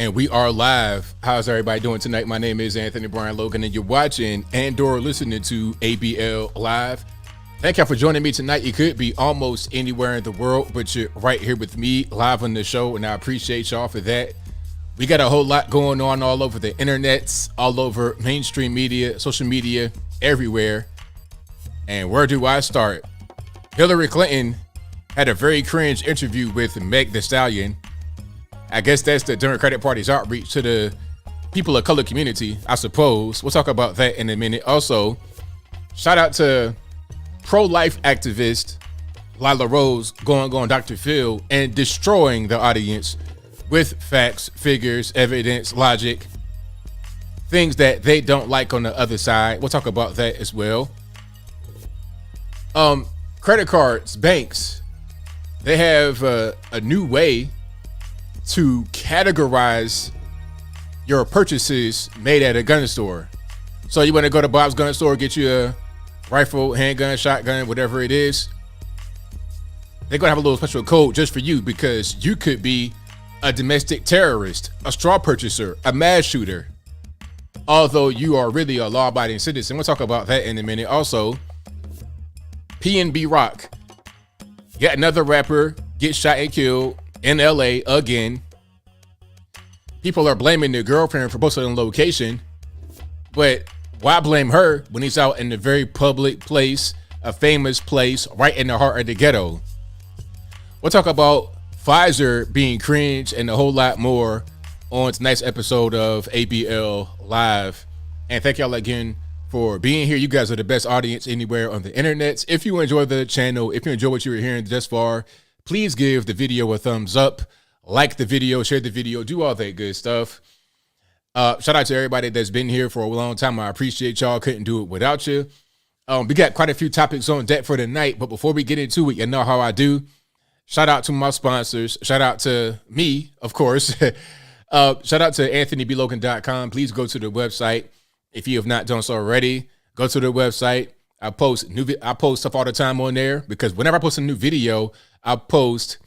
And we are live. How's everybody doing tonight? My name is Anthony Brian Logan, and you're watching and/or listening to ABL Live. Thank y'all for joining me tonight. You could be almost anywhere in the world, but you're right here with me live on the show, and I appreciate y'all for that. We got a whole lot going on all over the internets, all over mainstream media, social media, everywhere. And where do I start? Hillary Clinton had a very cringe interview with Meg the Stallion. I guess that's the Democratic Party's outreach to the people of color community, I suppose. We'll talk about that in a minute. Also, shout out to pro-life activist Lila Rose going on Dr. Phil and destroying the audience with facts, figures, evidence, logic, things that they don't like on the other side. We'll talk about that as well. Credit cards, banks, they have a new way to categorize your purchases made at a gun store. So you want to go to Bob's gun store, get you a rifle, handgun, shotgun, whatever it is. They're going to have a little special code just for you because you could be a domestic terrorist, a straw purchaser, a mass shooter, although you are really a law-abiding citizen. We'll talk about that in a minute. Also, PnB Rock, yet another rapper gets shot and killed in LA again. People are blaming their girlfriend for posting on location, but why blame her when he's out in a very public place, a famous place, right in the heart of the ghetto? We'll talk about Pfizer being cringe and a whole lot more on tonight's episode of ABL Live. And thank y'all again for being here. You guys are the best audience anywhere on the internet. If you enjoy the channel, if you enjoy what you were hearing thus far, please give the video a thumbs up, like the video, share the video, do all that good stuff. Shout out to everybody that's been here for a long time. I appreciate y'all. Couldn't do it without you. We got quite a few topics on deck for tonight, but before we get into it, you know how I do. Shout out to my sponsors. Shout out to me, of course. Shout out to AnthonyBLogan.com. Please go to the website if you have not done so already. Go to the website. I post stuff all the time on there because whenever I post a new video, I post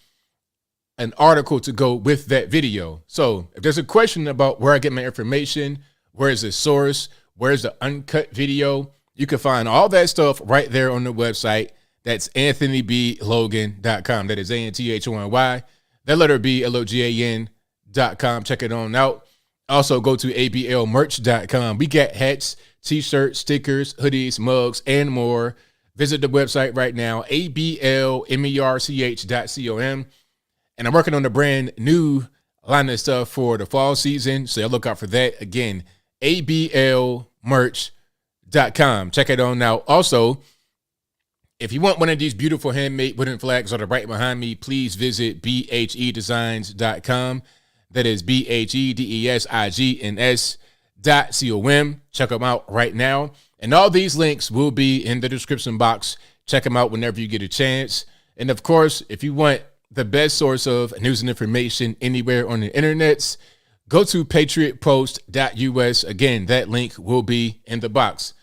an article to go with that video. So if there's a question about where I get my information, where's the source, where's the uncut video, you can find all that stuff right there on the website. That's AnthonyBLogan.com. That is ANTHONY, that letter BLOGAN.com. Check it on out. Also go to ABLmerch.com. We got hats, t-shirts, stickers, hoodies, mugs, and more. Visit the website right now, ABLmerch.com. And I'm working on a brand new line of stuff for the fall season, so look out for that. Again, ABLmerch.com. Check it on out. Also, if you want one of these beautiful handmade wooden flags that are right behind me, please visit BHEdesigns.com. That is BHEDESIGNS.com. Check them out right now. And all these links will be in the description box. Check them out whenever you get a chance. And of course, if you want the best source of news and information anywhere on the internets, go to patriotpost.us. Again, that link will be in the box.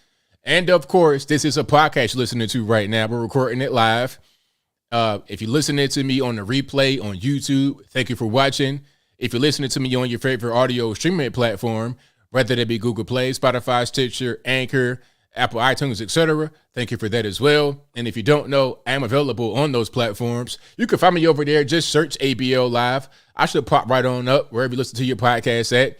And of course, this is a podcast you're listening to right now. We're recording it live. If you're listening to me on the replay on YouTube, thank you for watching. If you're listening to me on your favorite audio streaming platform, whether that be Google Play, Spotify, Stitcher, Anchor, Apple iTunes, etc., thank you for that as well. And if you don't know, I'm available on those platforms. You can find me over there. Just search ABL Live. I should pop right on up wherever you listen to your podcast at.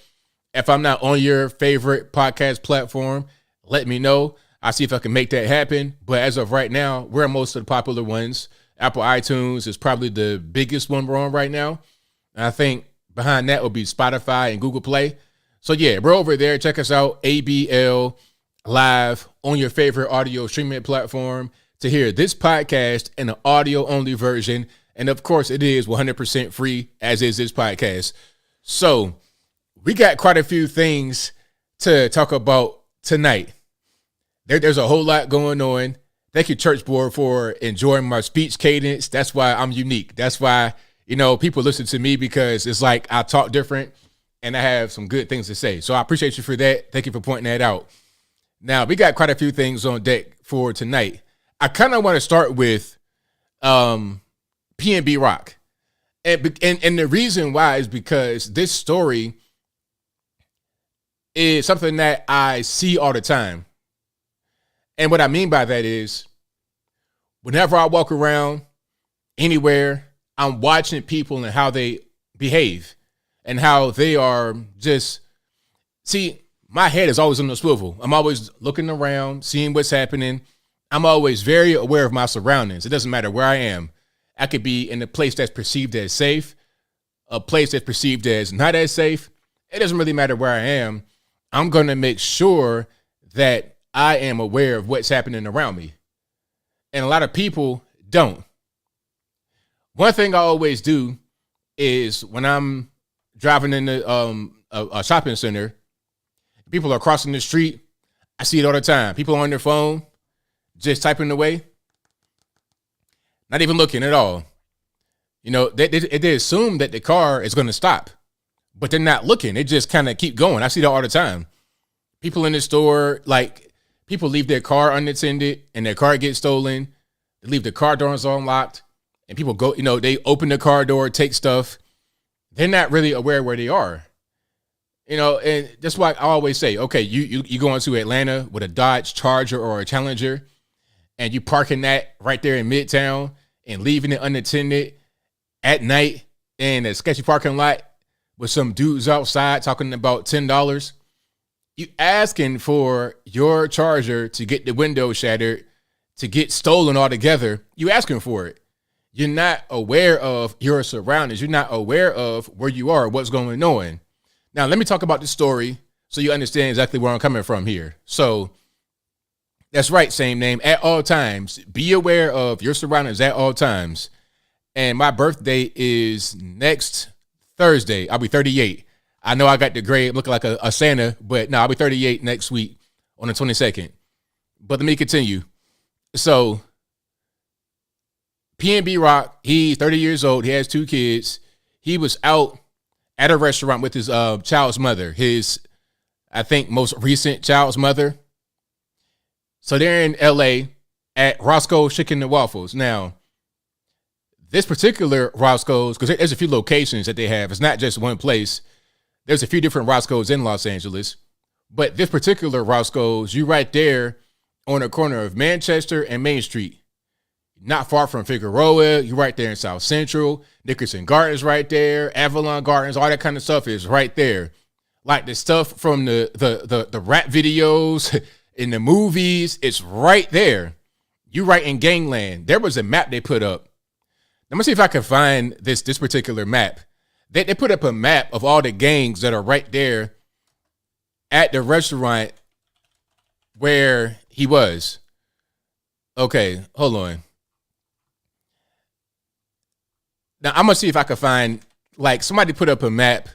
If I'm not on your favorite podcast platform, let me know. I'll see if I can make that happen. But as of right now, we're on most of the popular ones. Apple iTunes is probably the biggest one we're on right now. And I think behind that will be Spotify and Google Play. So yeah, we're over there. Check us out, ABL Live, on your favorite audio streaming platform to hear this podcast in an audio-only version. And of course, it is 100% free, as is this podcast. So we got quite a few things to talk about tonight. There's a whole lot going on. Thank you, Church Board, for enjoying my speech cadence. That's why I'm unique. That's why, people listen to me, because it's like I talk different and I have some good things to say. So I appreciate you for that. Thank you for pointing that out. Now, we got quite a few things on deck for tonight. I kind of want to start with PnB Rock. And the reason why is because this story is something that I see all the time. And what I mean by that is whenever I walk around anywhere, I'm watching people and how they behave and how they are just, see, my head is always on the swivel. I'm always looking around, seeing what's happening. I'm always very aware of my surroundings. It doesn't matter where I am. I could be in a place that's perceived as safe, a place that's perceived as not as safe. It doesn't really matter where I am. I'm going to make sure that I am aware of what's happening around me. And a lot of people don't. One thing I always do is when I'm driving in a shopping center, people are crossing the street. I see it all the time. People on their phone, just typing away, not even looking at all. You know, they assume that the car is going to stop, but they're not looking. They just kind of keep going. I see that all the time. People in the store, like people leave their car unattended and their car gets stolen. They leave the car doors unlocked and people go, you know, they open the car door, take stuff. They're not really aware where they are. You know, and that's why I always say, okay, you go into Atlanta with a Dodge Charger or a Challenger and you parking that right there in Midtown and leaving it unattended at night in a sketchy parking lot with some dudes outside talking about $10. You asking for your Charger to get the window shattered, to get stolen altogether. You asking for it. You're not aware of your surroundings. You're not aware of where you are, what's going on. Now, let me talk about the story so you understand exactly where I'm coming from here. So that's right, same name, at all times. Be aware of your surroundings at all times. And my birthday is next Thursday. I'll be 38. I know I got the grade looking like a Santa, but no, I'll be 38 next week on the 22nd. But let me continue. So PnB Rock, he's 30 years old. He has 2 kids. He was out at a restaurant with his child's mother, his, I think, most recent child's mother. So they're in LA at Roscoe's Chicken and Waffles. Now, this particular Roscoe's, because there's a few locations that they have. It's not just one place. There's a few different Roscoe's in Los Angeles. But this particular Roscoe's, you right there on the corner of Manchester and Main Street. Not far from Figueroa. You're right there in South Central. Nickerson Gardens right there. Avalon Gardens. All that kind of stuff is right there. Like the stuff from the rap videos in the movies. It's right there. You right in Gangland. There was a map they put up. Let me see if I can find this particular map. They put up a map of all the gangs that are right there at the restaurant where he was. Okay, hold on. Now, I'm going to see if I can find, like, somebody put up a map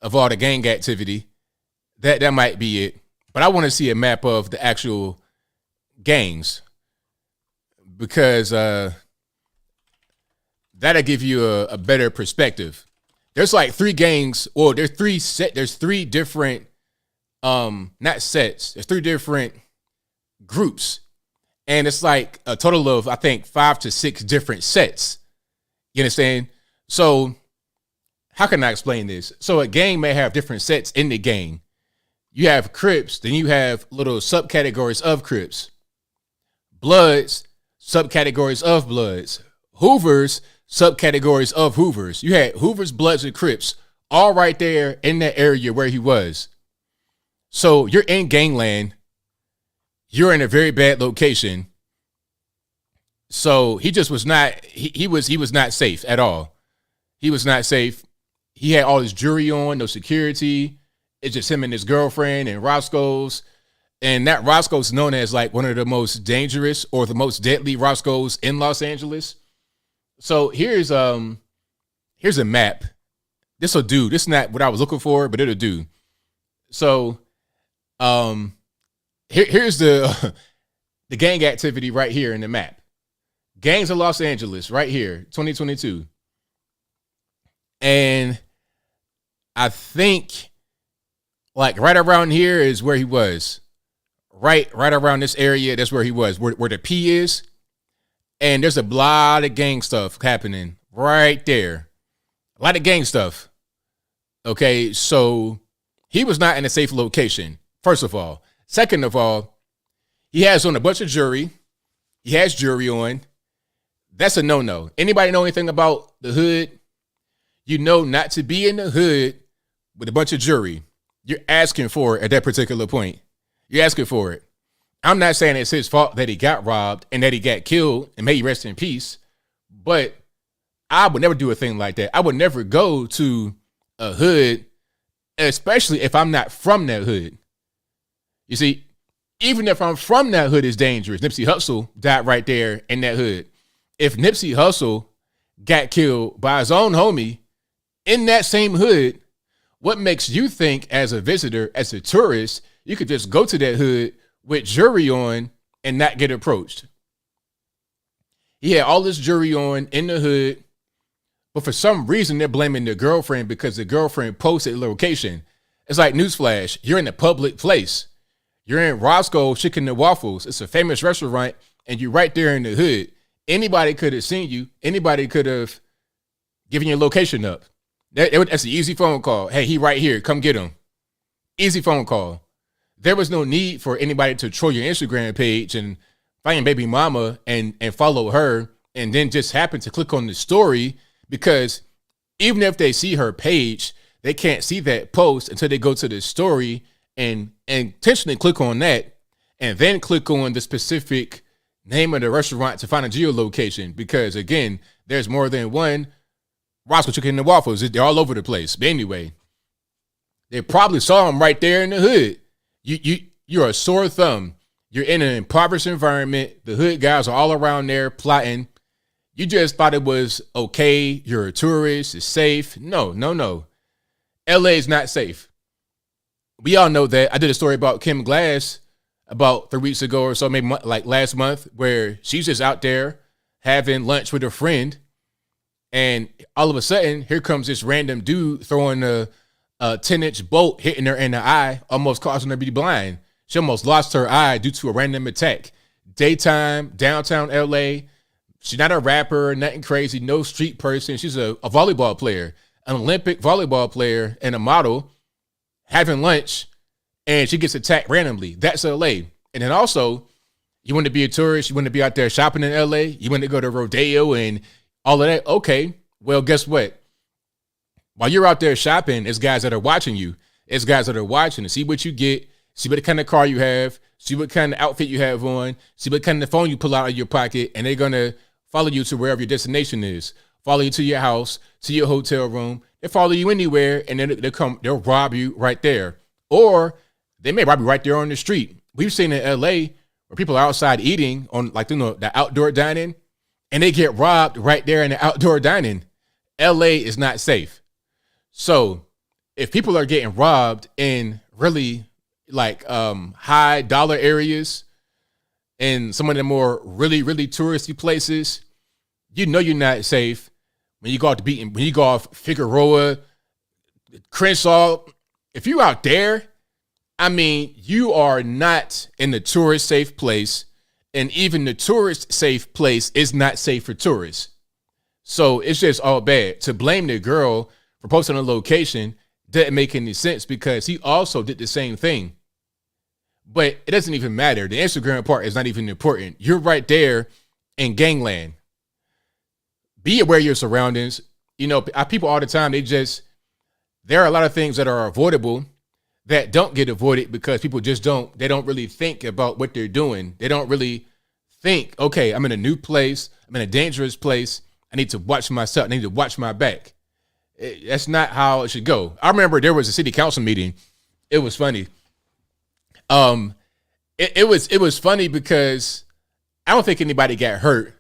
of all the gang activity. That might be it. But I want to see a map of the actual gangs because that'll give you a better perspective. There's like 3 gangs. Well, there's 3 different, not sets. There's 3 different groups. And it's like a total of, I think, 5 to 6 different sets. You understand? So how can I explain this? So a gang may have different sets in the gang. You have Crips, then you have little subcategories of Crips. Bloods, subcategories of Bloods. Hoovers, subcategories of Hoovers. You had Hoovers, Bloods, and Crips all right there in that area where he was. So you're in gangland. You're in a very bad location. So he just was not, he was not safe at all. He was not safe. He had all his jewelry on, no security. It's just him and his girlfriend and Roscoe's. And that Roscoe's known as like one of the most dangerous or the most deadly Roscoe's in Los Angeles. So here's a map. This'll do. This is not what I was looking for, but it'll do. So here's the gang activity right here in the map. Gangs of Los Angeles right here, 2022. And I think like right around here is where he was. Right around this area, that's where he was, where the P is. And there's a lot of gang stuff happening right there. A lot of gang stuff. Okay, so he was not in a safe location, first of all. Second of all, he has on a bunch of jewelry. He has jewelry on. That's a no-no. Anybody know anything about the hood? You know not to be in the hood with a bunch of jewelry. You're asking for it at that particular point. You're asking for it. I'm not saying it's his fault that he got robbed and that he got killed, and may he rest in peace, but I would never do a thing like that. I would never go to a hood, especially if I'm not from that hood. You see, even if I'm from that hood, it's dangerous. Nipsey Hussle died right there in that hood. If Nipsey Hussle got killed by his own homie in that same hood, what makes you think as a visitor, as a tourist, you could just go to that hood with jewelry on and not get approached? He had all this jewelry on in the hood, but for some reason they're blaming the girlfriend because the girlfriend posted a location. It's like, newsflash, you're in a public place. You're in Roscoe's Chicken and Waffles. It's a famous restaurant, and you're right there in the hood. Anybody could have seen you. Anybody could have given your location up. That's an easy phone call. Hey, he right here. Come get him. Easy phone call. There was no need for anybody to troll your Instagram page and find baby mama and follow her and then just happen to click on the story, because even if they see her page, they can't see that post until they go to the story and intentionally click on that and then click on the specific name of the restaurant to find a geolocation, because again, there's more than one Roscoe Chicken and Waffles. They're all over the place. But anyway, they probably saw him right there in the hood. You're a sore thumb. You're in an impoverished environment. The hood guys are all around there plotting. You just thought it was okay. You're a tourist. It's safe. No. LA is not safe. We all know that. I did a story about Kim Glass about 3 weeks ago or so, maybe like last month, where she's just out there having lunch with a friend. And all of a sudden, here comes this random dude throwing a 10-inch bolt, hitting her in the eye, almost causing her to be blind. She almost lost her eye due to a random attack. Daytime, downtown LA. She's not a rapper, nothing crazy, no street person. She's a volleyball player, an Olympic volleyball player and a model, having lunch, and she gets attacked randomly. That's LA. And then also, you want to be a tourist, you want to be out there shopping in LA, you want to go to rodeo and all of that. Okay, well, guess what? While you're out there shopping, there's guys that are watching you. It's guys that are watching to see what you get, see what kind of car you have, see what kind of outfit you have on, see what kind of phone you pull out of your pocket, and they're going to follow you to wherever your destination is, follow you to your house, to your hotel room. They follow you anywhere, and then they'll rob you right there. Or they may rob you right there on the street. We've seen in LA where people are outside eating on, like, the outdoor dining, and they get robbed right there in the outdoor dining. LA is not safe. So if people are getting robbed in really like high dollar areas and some of the more really, really touristy places, you know you're not safe. When you go out to beat, when you go off Figueroa, Crenshaw, if you're out there, I mean, you are not in the tourist safe place, and even the tourist safe place is not safe for tourists. So it's just all bad. To blame the girl for posting a location didn't make any sense, because he also did the same thing. But it doesn't even matter. The Instagram part is not even important. You're right there in gangland. Be aware of your surroundings. You know, people all the time, there are a lot of things that are avoidable that don't get avoided because people they don't really think about what they're doing. They don't really think, okay, I'm in a new place. I'm in a dangerous place. I need to watch myself. I need to watch my back. That's not how it should go. I remember there was a city council meeting. It was funny. It was funny because I don't think anybody got hurt,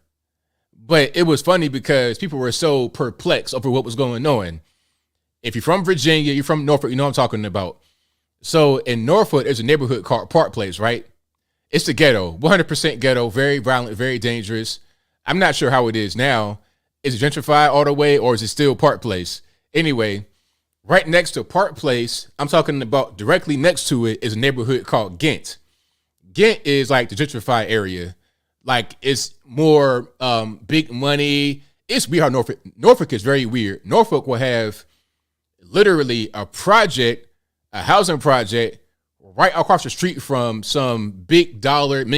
but it was funny because people were so perplexed over what was going on. If you're from Virginia, you're from Norfolk, you know what I'm talking about. So in Norfolk, there's a neighborhood called Park Place, right? It's the ghetto, 100% ghetto, very violent, very dangerous. I'm not sure how it is now. Is it gentrified all the way, or is it still Park Place? Anyway, right next to Park Place, I'm talking about directly next to it, is a neighborhood called Ghent. Ghent is like the gentrified area. Like, it's more big money. It's weird how Norfolk is very weird. Norfolk will have literally a project, a housing project, right across the street from some big dollar, $1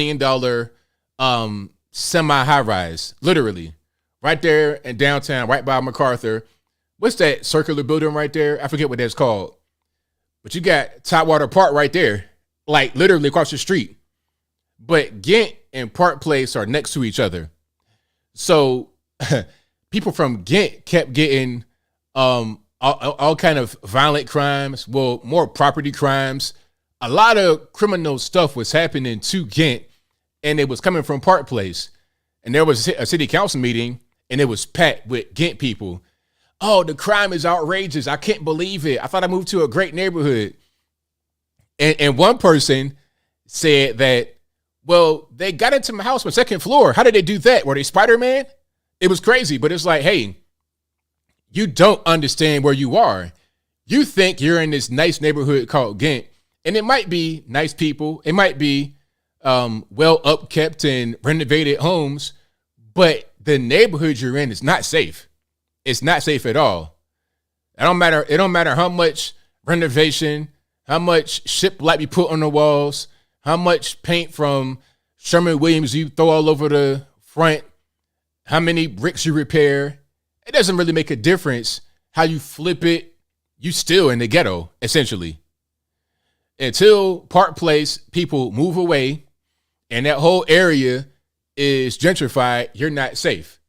million semi high rise, literally right there in downtown, right by MacArthur. What's that circular building right there? I forget what that's called. But you got Tidewater Park right there, like literally across the street. But Ghent and Park Place are next to each other. So people from Ghent kept getting all kind of violent crimes, well, more property crimes. A lot of criminal stuff was happening to Ghent, and it was coming from Park Place. And there was a city council meeting, and it was packed with Ghent people. Oh, the crime is outrageous. I can't believe it. I thought I moved to a great neighborhood. And one person said that, well, they got into my house on the second floor. How did they do that? Were they Spider-Man? It was crazy, but it's like, hey, you don't understand where you are. You think you're in this nice neighborhood called Ghent, and it might be nice people. It might be well upkept and renovated homes, but the neighborhood you're in is not safe. It's not safe at all. It don't matter how much renovation, how much shiplight you put on the walls, how much paint from Sherman-Williams you throw all over the front, how many bricks you repair. It doesn't really make a difference how you flip it. You still in the ghetto, essentially. Until Park Place people move away and that whole area is gentrified, you're not safe.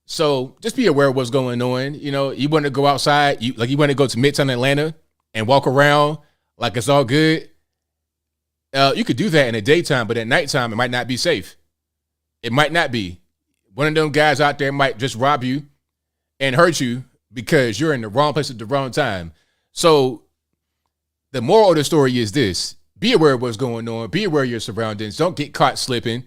So just be aware of what's going on. You know, you want to go outside, you want to go to Midtown Atlanta and walk around like it's all good. You could do that in the daytime, but at nighttime, it might not be safe. It might not be. One of them guys out there might just rob you and hurt you because you're in the wrong place at the wrong time. So the moral of the story is this: be aware of what's going on. Be aware of your surroundings. Don't get caught slipping.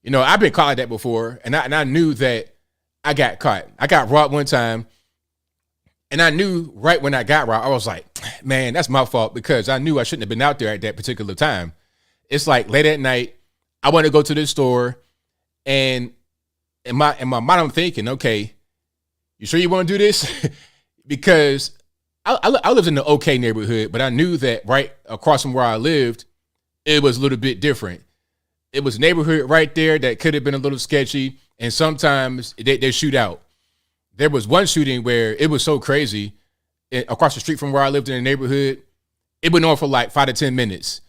You know, I've been caught like that before, and I knew that I got caught. I got robbed one time, and I knew right when I got robbed, I was like, man, that's my fault, because I knew I shouldn't have been out there at that particular time. It's like late at night, I want to go to this store, and in my mind, I'm thinking, okay, you sure you want to do this? Because I lived in an okay neighborhood, but I knew that right across from where I lived, it was a little bit different. It was a neighborhood right there that could have been a little sketchy, and sometimes they shoot out. There was one shooting where it was so crazy. Across the street from where I lived in the neighborhood, it went on for like 5 to 10 minutes.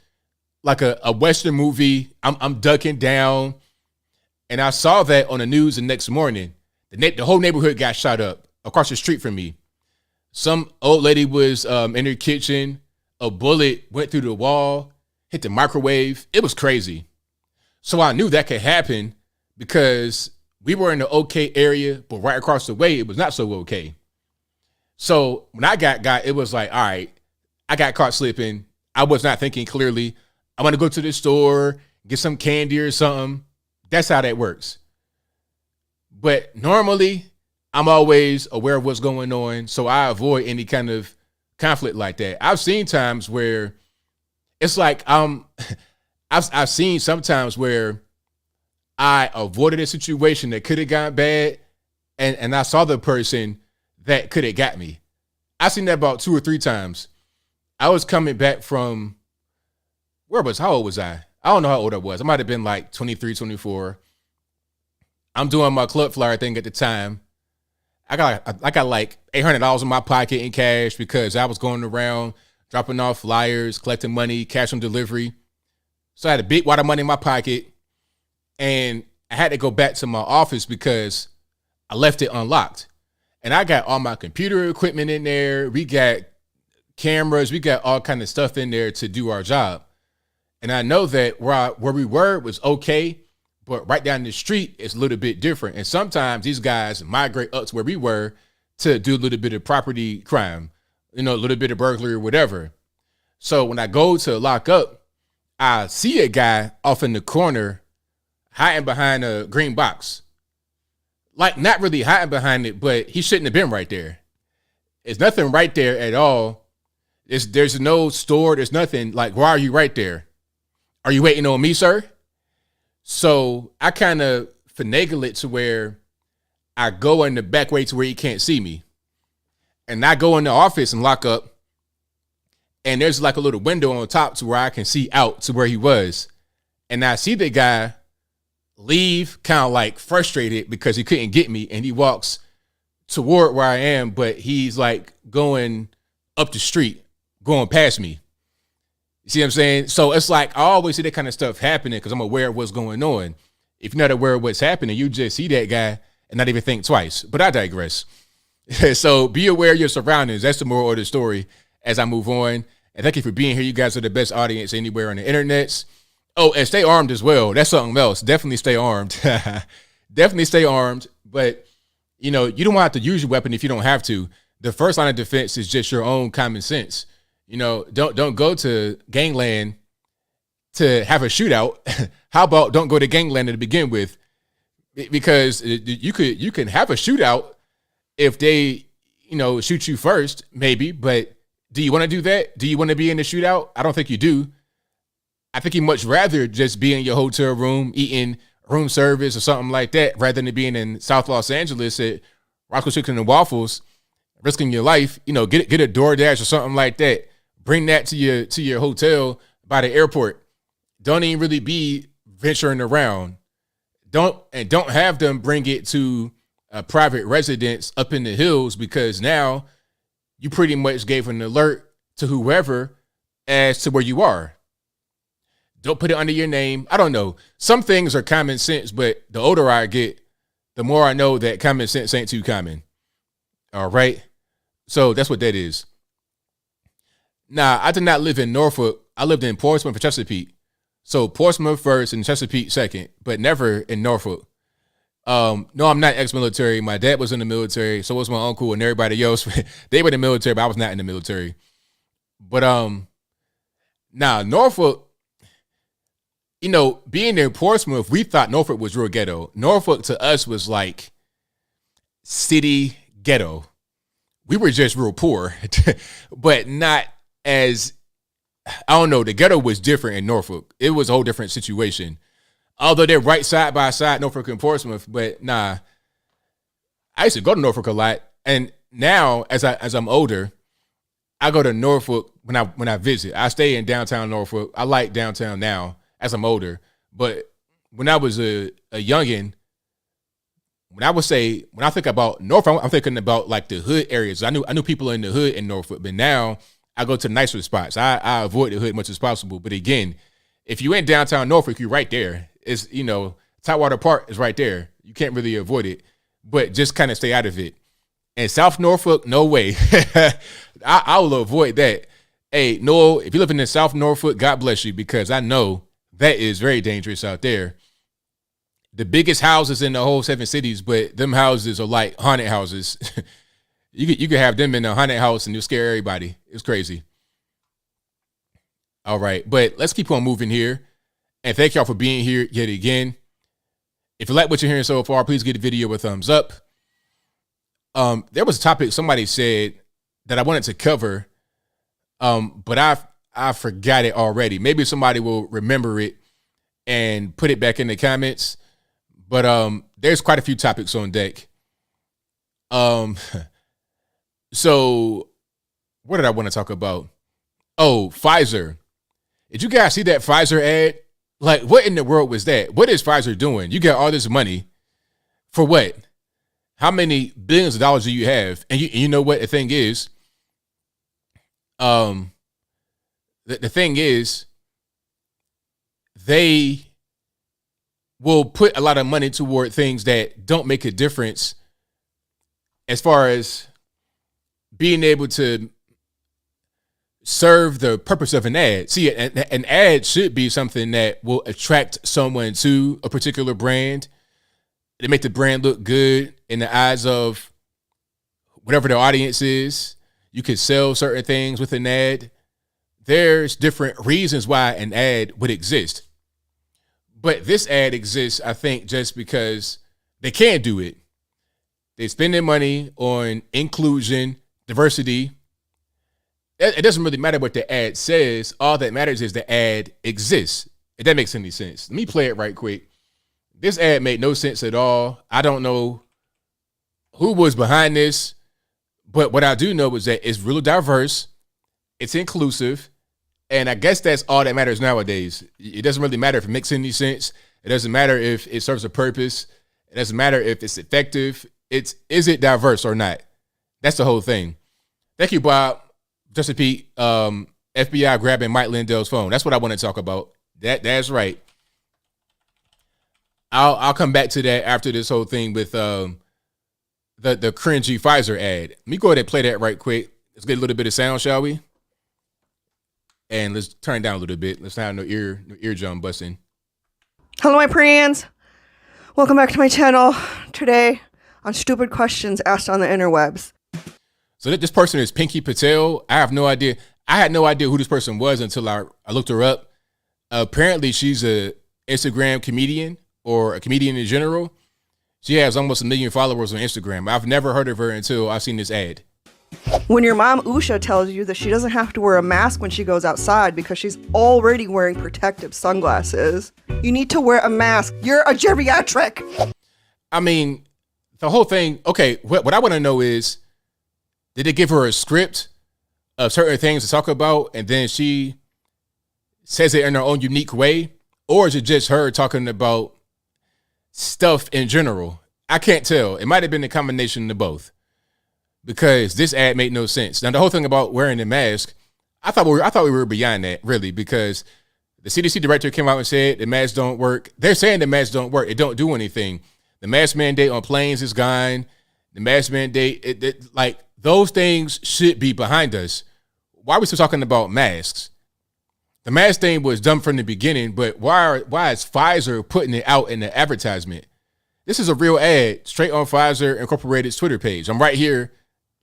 Like a Western movie. I'm ducking down, and I saw that on the news the next morning. The whole neighborhood got shot up across the street from me. Some old lady was in her kitchen. A bullet went through the wall, hit the microwave. It was crazy. So I knew that could happen because we were in the okay area, but right across the way, it was not so okay. So when I got, it was like, all right, I got caught slipping. I was not thinking clearly. I want to go to the store, get some candy or something. That's how that works. But normally, I'm always aware of what's going on, so I avoid any kind of conflict like that. I've seen times where it's like I've seen sometimes where I avoided a situation that could have gone bad, and I saw the person that could have got me. I've seen that about 2 or 3 times. I was coming back from, how old was I? I don't know how old I was. I might have been like 23, 24. I'm doing my club flyer thing at the time. I got like $800 in my pocket in cash because I was going around dropping off flyers, collecting money, cash on delivery. So I had a big wad of money in my pocket, and I had to go back to my office because I left it unlocked. And I got all my computer equipment in there. We got cameras. We got all kind of stuff in there to do our job. And I know that where we were was okay, but right down the street is a little bit different. And sometimes these guys migrate up to where we were to do a little bit of property crime, a little bit of burglary or whatever. So when I go to lock up, I see a guy off in the corner hiding behind a green box. Like, not really hiding behind it, but he shouldn't have been right there. There's nothing right there at all. There's no store. There's nothing. Like, why are you right there? Are you waiting on me, sir? So I kind of finagle it to where I go in the back way to where he can't see me. And I go in the office and lock up. And there's like a little window on top to where I can see out to where he was. And I see the guy leave kind of like frustrated because he couldn't get me. And he walks toward where I am, but he's like going up the street, going past me. You see what I'm saying? So it's like I always see that kind of stuff happening because I'm aware of what's going on. If you're not aware of what's happening, you just see that guy and not even think twice. But I digress. So be aware of your surroundings. That's the moral of the story as I move on. And thank you for being here. You guys are the best audience anywhere on the internet. Oh, and stay armed as well. That's something else. Definitely stay armed. Definitely stay armed. But, you know, you don't have to use your weapon if you don't have to. The first line of defense is just your own common sense. You know, don't go to gangland to have a shootout. How about don't go to gangland to begin with? Because you can have a shootout if they, you know, shoot you first, maybe. But do you want to do that? Do you want to be in the shootout? I don't think you do. I think you'd much rather just be in your hotel room eating room service or something like that rather than being in South Los Angeles at Roscoe's Chicken and Waffles, risking your life. You know, get a DoorDash or something like that. Bring that to your hotel by the airport. Don't even really be venturing around. Don't have them bring it to a private residence up in the hills because now you pretty much gave an alert to whoever as to where you are. Don't put it under your name. I don't know. Some things are common sense, but the older I get, the more I know that common sense ain't too common. All right. So that's what that is. Nah, I did not live in Norfolk. I lived in Portsmouth and Chesapeake. So Portsmouth first and Chesapeake second, but never in Norfolk. No, I'm not ex-military. My dad was in the military. So was my uncle and everybody else. They were in the military, but I was not in the military. But Norfolk, you know, being in Portsmouth, we thought Norfolk was real ghetto. Norfolk to us was like city ghetto. We were just real poor, but not as, I don't know, the ghetto was different in Norfolk. It was a whole different situation. Although they're right side by side, Norfolk and Portsmouth, but nah. I used to go to Norfolk a lot, and now as I'm older, I go to Norfolk when I visit. I stay in downtown Norfolk. I like downtown now as I'm older, but when I was a youngin', when I think about Norfolk, I'm thinking about like the hood areas. I knew people in the hood in Norfolk, but now I go to nicer spots. I avoid the hood as much as possible. But again, if you in downtown Norfolk, you're right there. It's, you know, Tidewater Park is right there. You can't really avoid it, but just kind of stay out of it. And South Norfolk, no way. I will avoid that. Hey, Noel, if you live in the South Norfolk, God bless you, because I know that is very dangerous out there. The biggest houses in the whole 7 cities, but them houses are like haunted houses. You could have them in a haunted house and you'll scare everybody. It's crazy. All right, but let's keep on moving here. And thank y'all for being here yet again. If you like what you're hearing so far, please give the video a thumbs up. There was a topic somebody said that I wanted to cover, but I forgot it already. Maybe somebody will remember it and put it back in the comments. But there's quite a few topics on deck. So what did I want to talk about? Oh, Pfizer. Did you guys see that Pfizer ad? Like, what in the world was that? What is Pfizer doing? You got all this money for what? How many billions of dollars do you have? And you know what the thing is? The thing is, they will put a lot of money toward things that don't make a difference as far as being able to serve the purpose of an ad. See, an ad should be something that will attract someone to a particular brand. They make the brand look good in the eyes of whatever the audience is. You could sell certain things with an ad. There's different reasons why an ad would exist. But this ad exists, I think, just because they can do it. They spend their money on inclusion, diversity. It doesn't really matter what the ad says. All that matters is the ad exists. If that makes any sense. Let me play it right quick. This ad made no sense at all. I don't know who was behind this, but what I do know is that it's really diverse, it's inclusive, and I guess that's all that matters nowadays. It doesn't really matter if it makes any sense. It doesn't matter if it serves a purpose. It doesn't matter if it's effective. Is it diverse or not? That's the whole thing. Thank you, Bob. Just repeat, FBI grabbing Mike Lindell's phone. That's what I want to talk about. That's right. I'll come back to that after this whole thing with the cringy Pfizer ad. Let me go ahead and play that right quick. Let's get a little bit of sound, shall we? And let's turn it down a little bit. Let's not have no eardrum busting. Hello, my friends. Welcome back to my channel. Today on stupid questions asked on the interwebs. So this person is Pinky Patel. I have no idea. I had no idea who this person was until I looked her up. Apparently, she's a Instagram comedian or a comedian in general. She has almost 1 million followers on Instagram. I've never heard of her until I've seen this ad. When your mom, Usha, tells you that she doesn't have to wear a mask when she goes outside because she's already wearing protective sunglasses, you need to wear a mask. You're a geriatric. I mean, the whole thing, okay, what I want to know is, did they give her a script of certain things to talk about and then she says it in her own unique way? Or is it just her talking about stuff in general? I can't tell. It might have been a combination of both, because this ad made no sense. Now, the whole thing about wearing the mask, I thought we were beyond that, really, because the CDC director came out and said the masks don't work. They're saying the masks don't work. It don't do anything. The mask mandate on planes is gone. The mask mandate, like, those things should be behind us. Why are we still talking about masks? The mask thing was dumb from the beginning, but why is Pfizer putting it out in the advertisement? This is a real ad straight on Pfizer Incorporated's Twitter page. I'm right here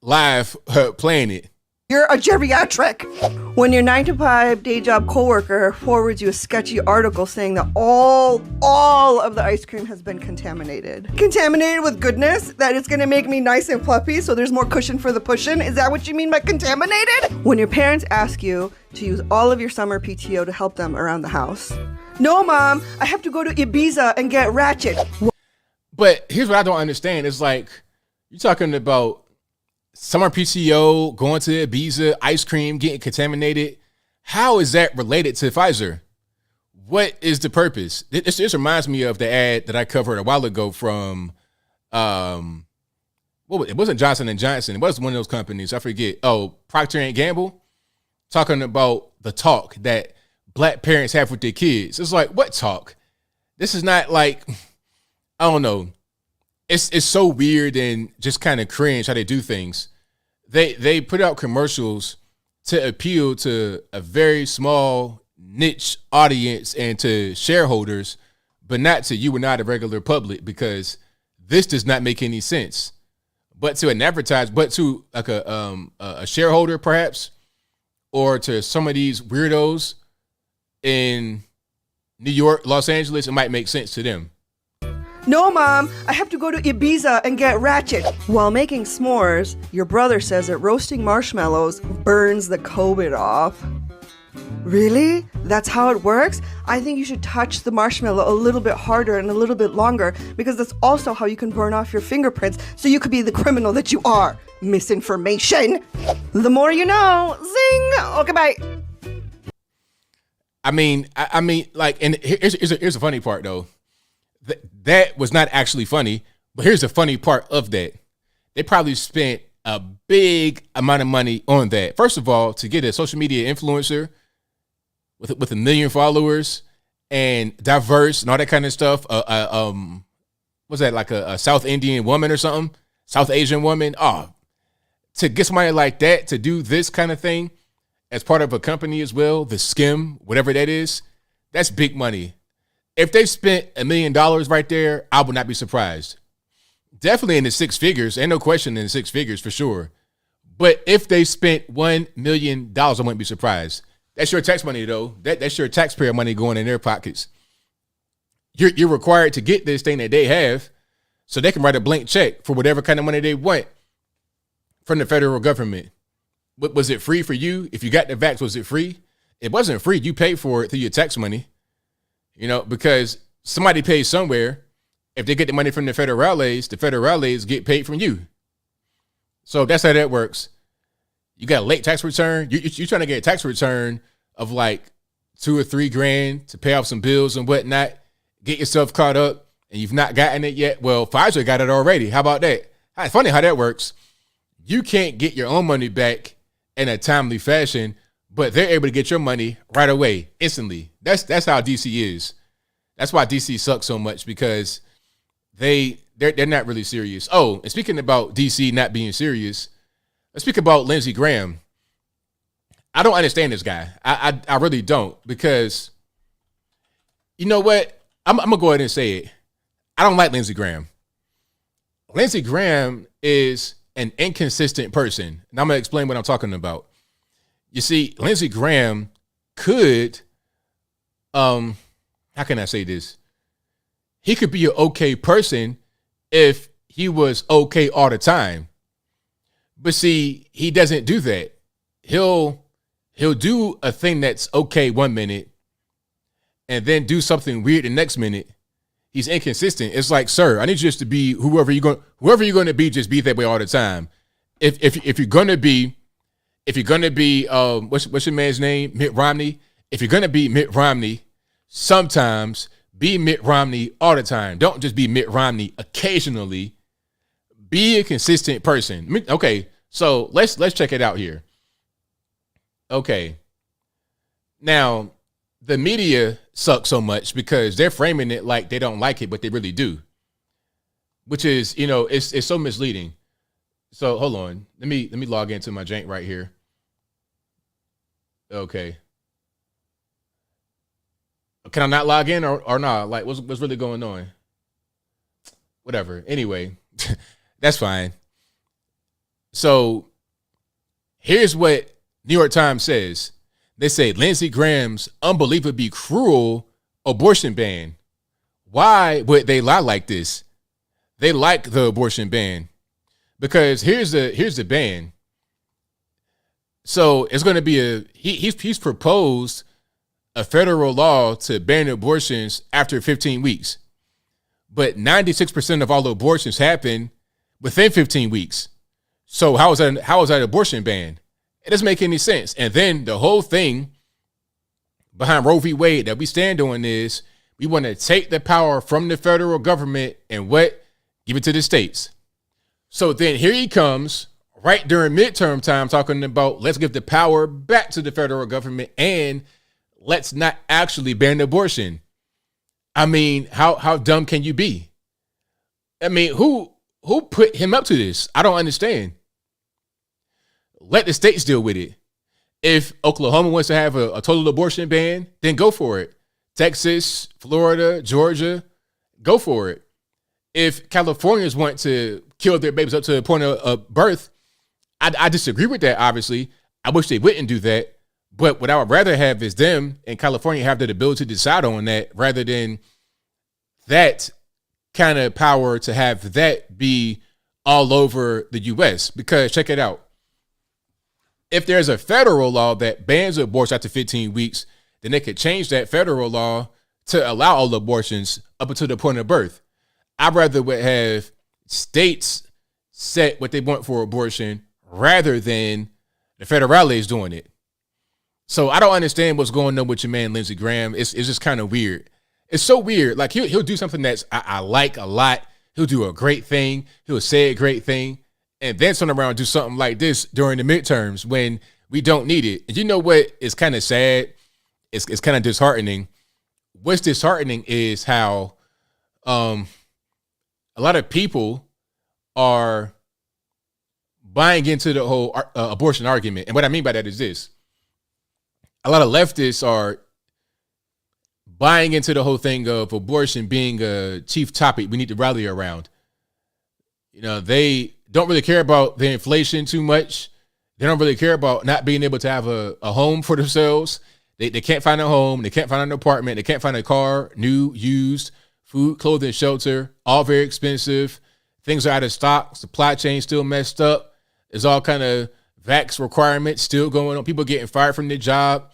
live playing it. You're a geriatric. When your 9-to-5 day job coworker forwards you a sketchy article saying that all of the ice cream has been contaminated. Contaminated with goodness? That it's gonna make me nice and fluffy so there's more cushion for the pushin'? Is that what you mean by contaminated? When your parents ask you to use all of your summer PTO to help them around the house. No, Mom, I have to go to Ibiza and get ratchet. But here's what I don't understand. It's like, you're talking about summer PTO, going to Ibiza, ice cream, getting contaminated. How is that related to Pfizer? What is the purpose? This reminds me of the ad that I covered a while ago from, it wasn't Johnson & Johnson. It was one of those companies. I forget. Oh, Procter & Gamble, talking about the talk that black parents have with their kids. It's like, what talk? This is not like, I don't know. It's so weird and just kind of cringe how they do things. They put out commercials to appeal to a very small niche audience and to shareholders, but not to you and not the regular public, because this does not make any sense. But to an advertiser, but to like a shareholder perhaps, or to some of these weirdos in New York, Los Angeles, it might make sense to them. No, Mom, I have to go to Ibiza and get ratchet. While making s'mores, your brother says that roasting marshmallows burns the COVID off. Really? That's how it works? I think you should touch the marshmallow a little bit harder and a little bit longer, because that's also how you can burn off your fingerprints so you could be the criminal that you are. Misinformation. The more you know. Zing. Okay, bye. I mean, like, and here's the funny part though. That was not actually funny, but here's the funny part of that. They probably spent a big amount of money on that. First of all, to get a social media influencer with 1 million followers and diverse and all that kind of stuff. Was that like a South Indian woman or something? South Asian woman? Oh, to get somebody like that to do this kind of thing as part of a company as well, the Skim, whatever that is, that's big money. If they spent $1 million right there, I would not be surprised. Definitely in the 6 figures. Ain't no question in the 6 figures for sure. But if they spent $1 million, I wouldn't be surprised. That's your tax money, though. That's your taxpayer money going in their pockets. You're required to get this thing that they have so they can write a blank check for whatever kind of money they want from the federal government. Was it free for you? If you got the vax, was it free? It wasn't free. You paid for it through your tax money. You know, because somebody pays somewhere, If they get the money from the federales get paid from you. So that's how that works. You got a late tax return. You're trying to get a tax return of like $2 or $3 grand to pay off some bills and whatnot. Get yourself caught up, and you've not gotten it yet. Well, Pfizer got it already. How about that? It's funny how that works. You can't get your own money back in a timely fashion, but they're able to get your money right away, instantly. That's how DC is. That's why DC sucks so much, because they're not really serious. Oh, and speaking about DC not being serious, let's speak about Lindsey Graham. I don't understand this guy. I really don't, because you know what? I'm going to go ahead and say it. I don't like Lindsey Graham. Lindsey Graham is an inconsistent person. And I'm going to explain what I'm talking about. You see, Lindsey Graham could, how can I say this? He could be an okay person if he was okay all the time. But see, he doesn't do that. He'll do a thing that's okay 1 minute and then do something weird the next minute. He's inconsistent. It's like, sir, I need you just to be whoever you're going to be, just be that way all the time. If you're going to be, what's your man's name? Mitt Romney. If you're going to be Mitt Romney, sometimes be Mitt Romney all the time. Don't just be Mitt Romney occasionally. Be a consistent person. Okay, so let's check it out here. Okay. Now, the media sucks so much because they're framing it like they don't like it, but they really do. Which is, it's so misleading. So hold on. Let me log into my jank right here. Okay. Can I not log in or not? Like, what's really going on? Whatever. Anyway, that's fine. So here's what New York Times says. They say Lindsey Graham's unbelievably cruel abortion ban. Why would they lie like this? They like the abortion ban because here's the ban. So it's going to be he's proposed a federal law to ban abortions after 15 weeks. But 96% of all abortions happen within 15 weeks. So how is that abortion ban? It doesn't make any sense. And then the whole thing behind Roe v. Wade that we stand on is we want to take the power from the federal government and give it to the states. So then here he comes right during midterm time talking about let's give the power back to the federal government and let's not actually ban abortion. I mean, how dumb can you be? I mean, who put him up to this? I don't understand. Let the states deal with it. If Oklahoma wants to have a total abortion ban, then go for it. Texas, Florida, Georgia, go for it. If Californians want to kill their babies up to the point of birth, I disagree with that, obviously. I wish they wouldn't do that. But what I would rather have is them in California have the ability to decide on that rather than that kind of power to have that be all over the U.S. Because check it out. If there's a federal law that bans abortion after 15 weeks, then they could change that federal law to allow all abortions up until the point of birth. I'd rather would have states set what they want for abortion rather than the federales doing it. So I don't understand what's going on with your man, Lindsey Graham. It's just kind of weird. It's so weird. Like he'll do something that's I like a lot. He'll do a great thing. He'll say a great thing. And then turn around and do something like this during the midterms when we don't need it. And you know what is kind of sad? It's kind of disheartening. What's disheartening is how a lot of people are buying into the whole abortion argument. And what I mean by that is this. A lot of leftists are buying into the whole thing of abortion being a chief topic we need to rally around. They don't really care about the inflation too much. They don't really care about not being able to have a home for themselves. They can't find a home. They can't find an apartment. They can't find a car, new, used, food, clothing, shelter, all very expensive. Things are out of stock. Supply chain still messed up. There's all kind of vax requirements still going on. People getting fired from their job.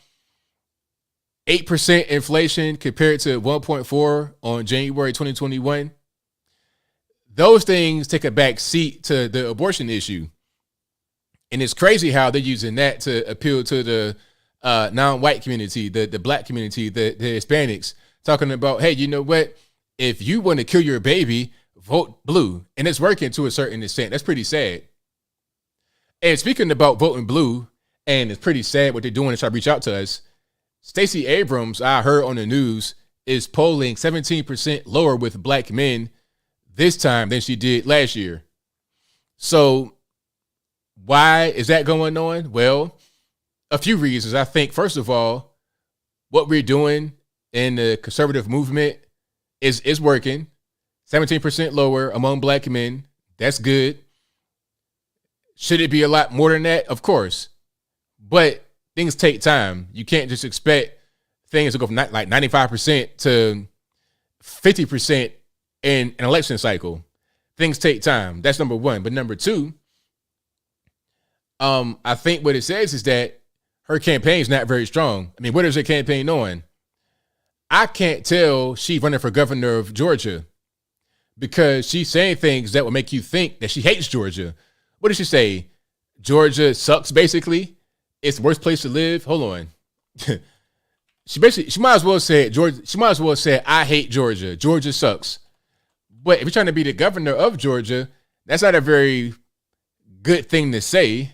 8% inflation compared to 1.4 on January 2021. those things take a back seat to the abortion issue. And it's crazy how they're using that to appeal to the non-white community, the black community, the Hispanics, talking about, hey, you know what? If you want to kill your baby, vote blue. And it's working to a certain extent. That's pretty sad. And speaking about voting blue, and it's pretty sad what they're doing to try to reach out to us, Stacey Abrams, I heard on the news, is polling 17% lower with black men this time than she did last year. So why is that going on? Well, a few reasons. I think, first of all, what we're doing in the conservative movement is working. 17% lower among black men. That's good. Should it be a lot more than that? Of course. But things take time. You can't just expect things to go from like 95% to 50% in an election cycle. Things take time. That's number one. But number two, I think what it says is that her campaign is not very strong. I mean, what is her campaign on? I can't tell she's running for governor of Georgia because she's saying things that will make you think that she hates Georgia. What did she say? Georgia sucks, basically. It's the worst place to live. Hold on. She might as well say Georgia. She might as well say, I hate Georgia. Georgia sucks. But if you're trying to be the governor of Georgia, that's not a very good thing to say.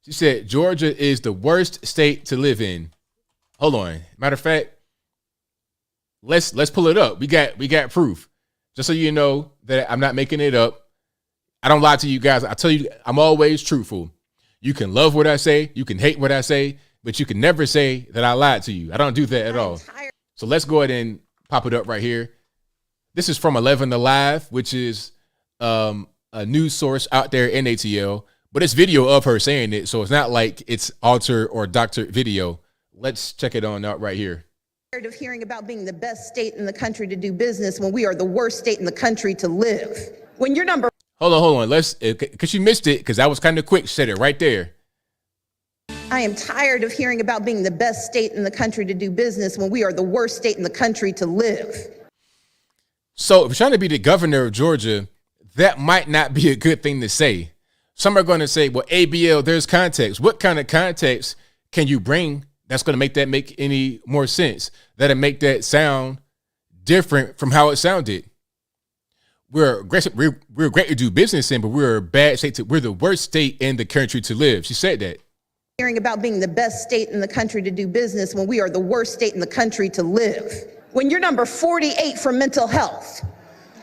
She said, Georgia is the worst state to live in. Hold on. Matter of fact, let's pull it up. We got proof. Just so you know that I'm not making it up. I don't lie to you guys. I tell you, I'm always truthful. You can love what I say. You can hate what I say, but you can never say that I lied to you. I don't do that at all. So let's go ahead and pop it up right here. This is from 11 Alive, which is a news source out there in ATL, but it's video of her saying it. So it's not like it's altered or doctored video. Let's check it on out right here. Of hearing about being the best state in the country to do business when we are the worst state in the country to live. When you're number Hold on. Let's, because she missed it, because that was kind of quick. She said it right there. I am tired of hearing about being the best state in the country to do business when we are the worst state in the country to live. So if you're trying to be the governor of Georgia, that might not be a good thing to say. Some are going to say, well, ABL, there's context. What kind of context can you bring that's going to make that make any more sense? That'll make that sound different from how it sounded. We're great to do business in, but we're a bad state. We're the worst state in the country to live. She said that. Hearing about being the best state in the country to do business when we are the worst state in the country to live. When you're number 48 for mental health.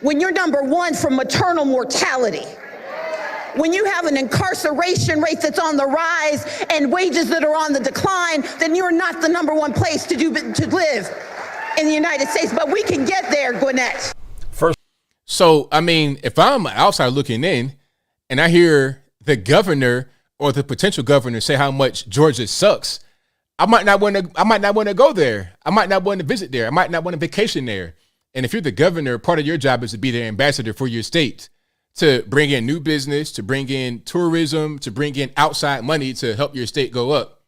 When you're number 1 for maternal mortality. When you have an incarceration rate that's on the rise and wages that are on the decline, then you're not the number 1 place to live in the United States. But we can get there, Gwinnett. So, I mean, if I'm outside looking in and I hear the governor or the potential governor say how much Georgia sucks, I might not want to go there. I might not want to visit there. I might not want to vacation there. And if you're the governor, part of your job is to be the ambassador for your state, to bring in new business, to bring in tourism, to bring in outside money to help your state go up,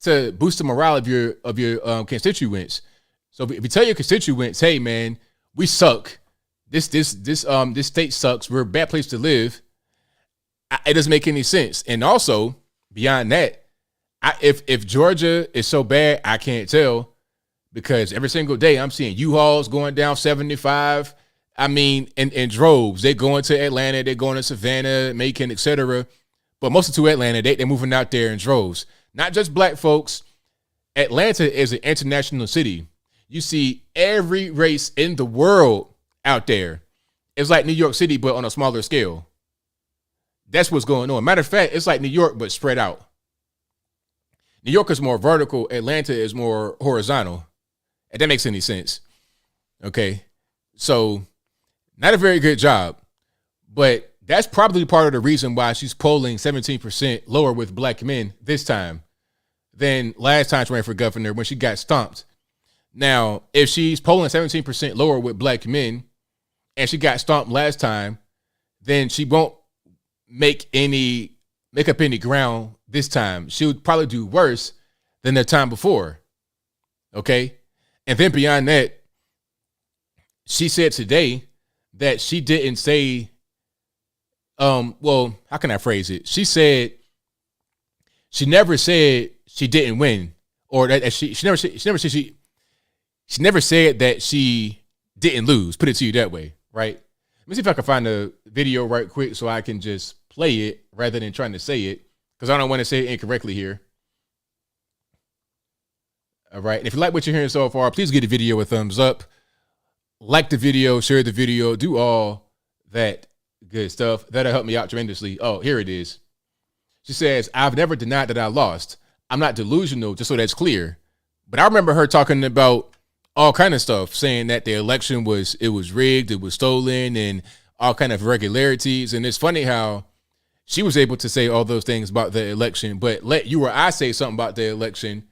to boost the morale of your constituents. So if you tell your constituents, hey man, we suck. This state sucks. We're a bad place to live. It doesn't make any sense. And also beyond that, if Georgia is so bad, I can't tell, because every single day I'm seeing U-Hauls going down 75. I mean, in droves. They're going to Atlanta, they're going to Savannah, Macon, etc. But mostly to Atlanta, they're moving out there in droves. Not just black folks. Atlanta is an international city. You see every race in the world out there. It's like New York City, but on a smaller scale. That's what's going on. Matter of fact, it's like New York, but spread out. New York is more vertical. Atlanta is more horizontal. If that makes any sense. Okay. So not a very good job, but that's probably part of the reason why she's polling 17% lower with black men this time than last time she ran for governor when she got stomped. Now, if she's polling 17% lower with black men and she got stomped last time, then she won't make up any ground this time. She would probably do worse than the time before. Okay. And then beyond that, she said today that she didn't say, well, how can I phrase it? She never said she didn't win, or that she never said that she didn't lose. Put it to you that way, right? Let me see if I can find a video right quick so I can just play it rather than trying to say it, because I don't want to say it incorrectly here. All right. And if you like what you're hearing so far, please give the video a thumbs up. Like the video, share the video, do all that good stuff. That'll help me out tremendously. Oh, here it is. She says, I've never denied that I lost. I'm not delusional, just so that's clear. But I remember her talking about all kind of stuff, saying that the election was rigged, it was stolen, and all kind of irregularities. And it's funny how she was able to say all those things about the election, but let you or I say something about the election,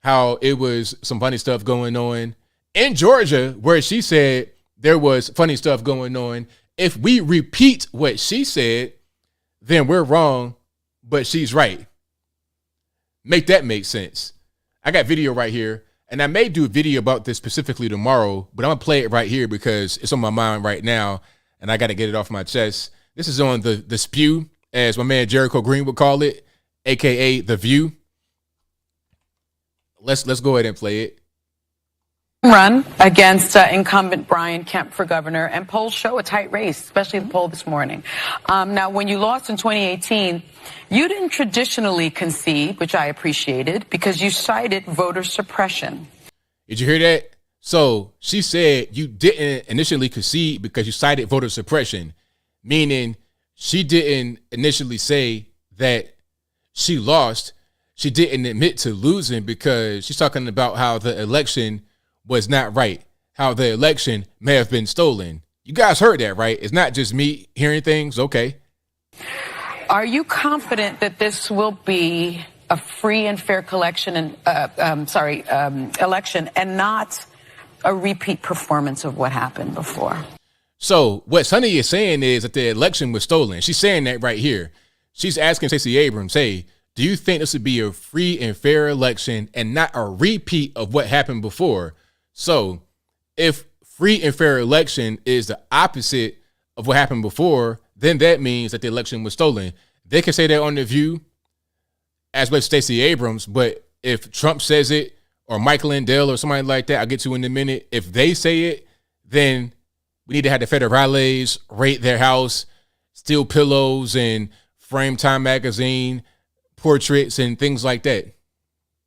how it was some funny stuff going on in Georgia, where she said there was funny stuff going on. If we repeat what she said, then we're wrong, but she's right. Make that make sense. I got video right here, and I may do a video about this specifically tomorrow, but I'm going to play it right here because it's on my mind right now, and I got to get it off my chest. This is on the spew, as my man Jericho Green would call it, a.k.a. The View. Let's go ahead and play it. Run against incumbent Brian Kemp for governor, and polls show a tight race, especially the poll this morning. Now, when you lost in 2018, you didn't traditionally concede, which I appreciated, because you cited voter suppression. Did you hear that? So she said you didn't initially concede because you cited voter suppression, meaning she didn't initially say that she lost. She didn't admit to losing because she's talking about how the election was not right, how the election may have been stolen. You guys heard that, right? It's not just me hearing things. Okay. Are you confident that this will be a free and fair election and not a repeat performance of what happened before? So what Sonny is saying is that the election was stolen. She's saying that right here. She's asking Stacey Abrams, hey, do you think this would be a free and fair election and not a repeat of what happened before? So if free and fair election is the opposite of what happened before, then that means that the election was stolen. They can say that on The View, as with Stacey Abrams, but if Trump says it or Mike Lindell or somebody like that, I'll get to in a minute. If they say it, then we need to have the federales raid their house, steal pillows and frame Time magazine portraits and things like that.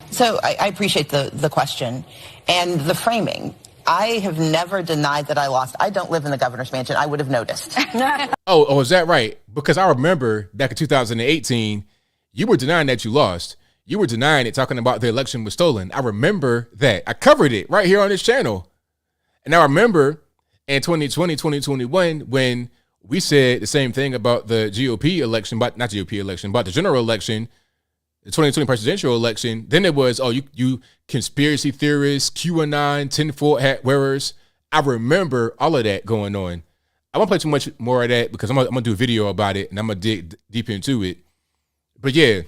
So I appreciate the question and the framing. I have never denied that I lost. I don't live in the governor's mansion. I would have noticed. Oh, is that right? Because I remember back in 2018, you were denying that you lost. You were denying it, talking about the election was stolen. I remember that. I covered it right here on this channel. And I remember in 2020, 2021, when we said the same thing about the GOP election, but not GOP election, but the general election, the 2020 presidential election. Then it was, oh, you conspiracy theorists, QAnon, tinfoil hat wearers. I remember all of that going on. I won't play too much more of that because I'm gonna do a video about it and I'm gonna dig deep into it. But yeah.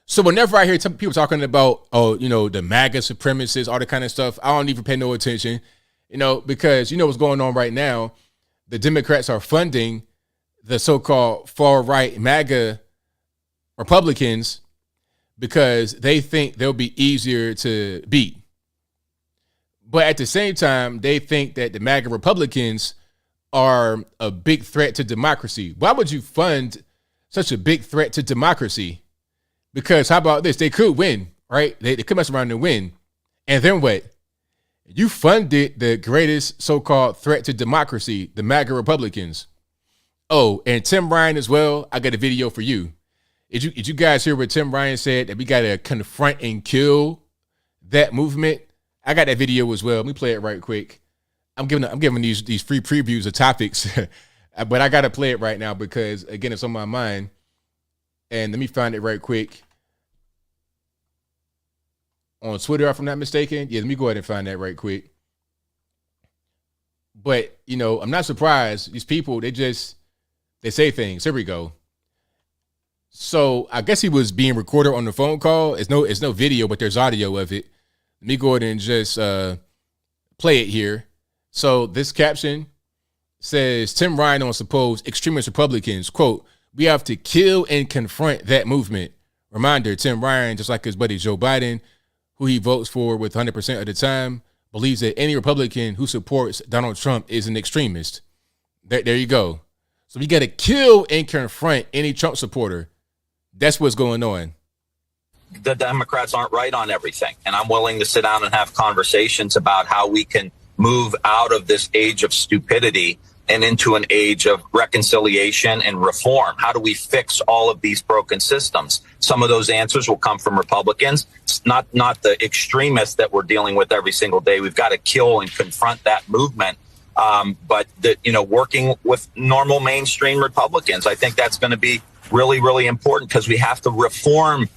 So whenever I hear people talking about, oh, the MAGA supremacists, all that kind of stuff, I don't even pay no attention, because what's going on right now. The Democrats are funding the so-called far-right MAGA Republicans because they think they'll be easier to beat. But at the same time, they think that the MAGA Republicans are a big threat to democracy. Why would you fund such a big threat to democracy? Because how about this? They could win, right? They could mess around and win. And then what? You funded the greatest so-called threat to democracy, the MAGA Republicans. Oh, and Tim Ryan as well. I got a video for you. Did you guys hear what Tim Ryan said, that we got to confront and kill that movement? I got that video as well. Let me play it right quick. I'm giving these free previews of topics, but I got to play it right now because, again, it's on my mind. And let me find it right quick. On Twitter, if I'm not mistaken. Yeah, let me go ahead and find that right quick. But, I'm not surprised. These people, they say things. Here we go. So I guess he was being recorded on the phone call. It's no video, but there's audio of it. Let me go ahead and just play it here. So this caption says Tim Ryan on supposed extremist Republicans, quote, "We have to kill and confront that movement." Reminder, Tim Ryan, just like his buddy Joe Biden, who he votes for with 100% of the time, believes that any Republican who supports Donald Trump is an extremist. There you go. So we got to kill and confront any Trump supporter. That's what's going on. The Democrats aren't right on everything. And I'm willing to sit down and have conversations about how we can move out of this age of stupidity and into an age of reconciliation and reform. How do we fix all of these broken systems? Some of those answers will come from Republicans. It's not the extremists that we're dealing with every single day. We've got to kill and confront that movement. But working with normal mainstream Republicans, I think that's going to be really, really important because we have to reform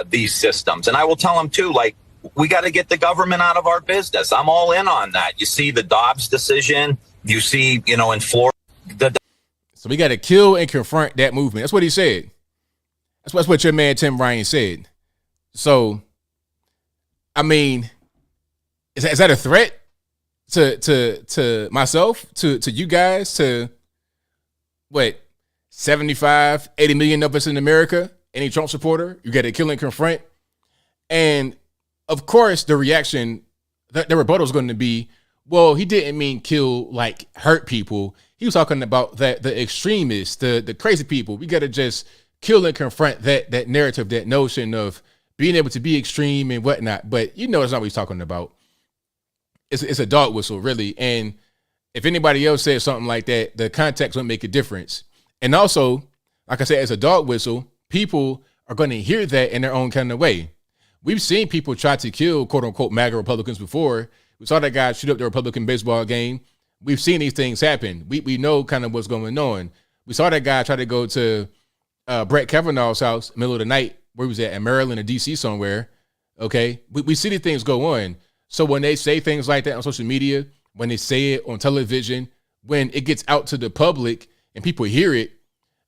these systems. And I will tell them too, like, we got to get the government out of our business. I'm all in on that. You see the Dobbs decision. You see, in Florida. So we got to kill and confront that movement. That's what he said. That's what your man Tim Ryan said. So, I mean, is that a threat to myself, to you guys, to what, 75, 80 million of us in America? Any Trump supporter, you got to kill and confront. And of course, the reaction, the rebuttal is going to be, well, he didn't mean kill, like hurt people. He was talking about the extremists, the crazy people. We got to just kill and confront that narrative, that notion of being able to be extreme and whatnot. But that's not what he's talking about. It's a dog whistle, really. And if anybody else said something like that, the context wouldn't make a difference. And also, like I said, as a dog whistle, people are going to hear that in their own kind of way. We've seen people try to kill, quote unquote, MAGA Republicans before. We saw that guy shoot up the Republican baseball game. We've seen these things happen. We know kind of what's going on. We saw that guy try to go to Brett Kavanaugh's house middle of the night, where he was at, in Maryland or DC somewhere. Okay. We see these things go on. So when they say things like that on social media, when they say it on television, when it gets out to the public and people hear it,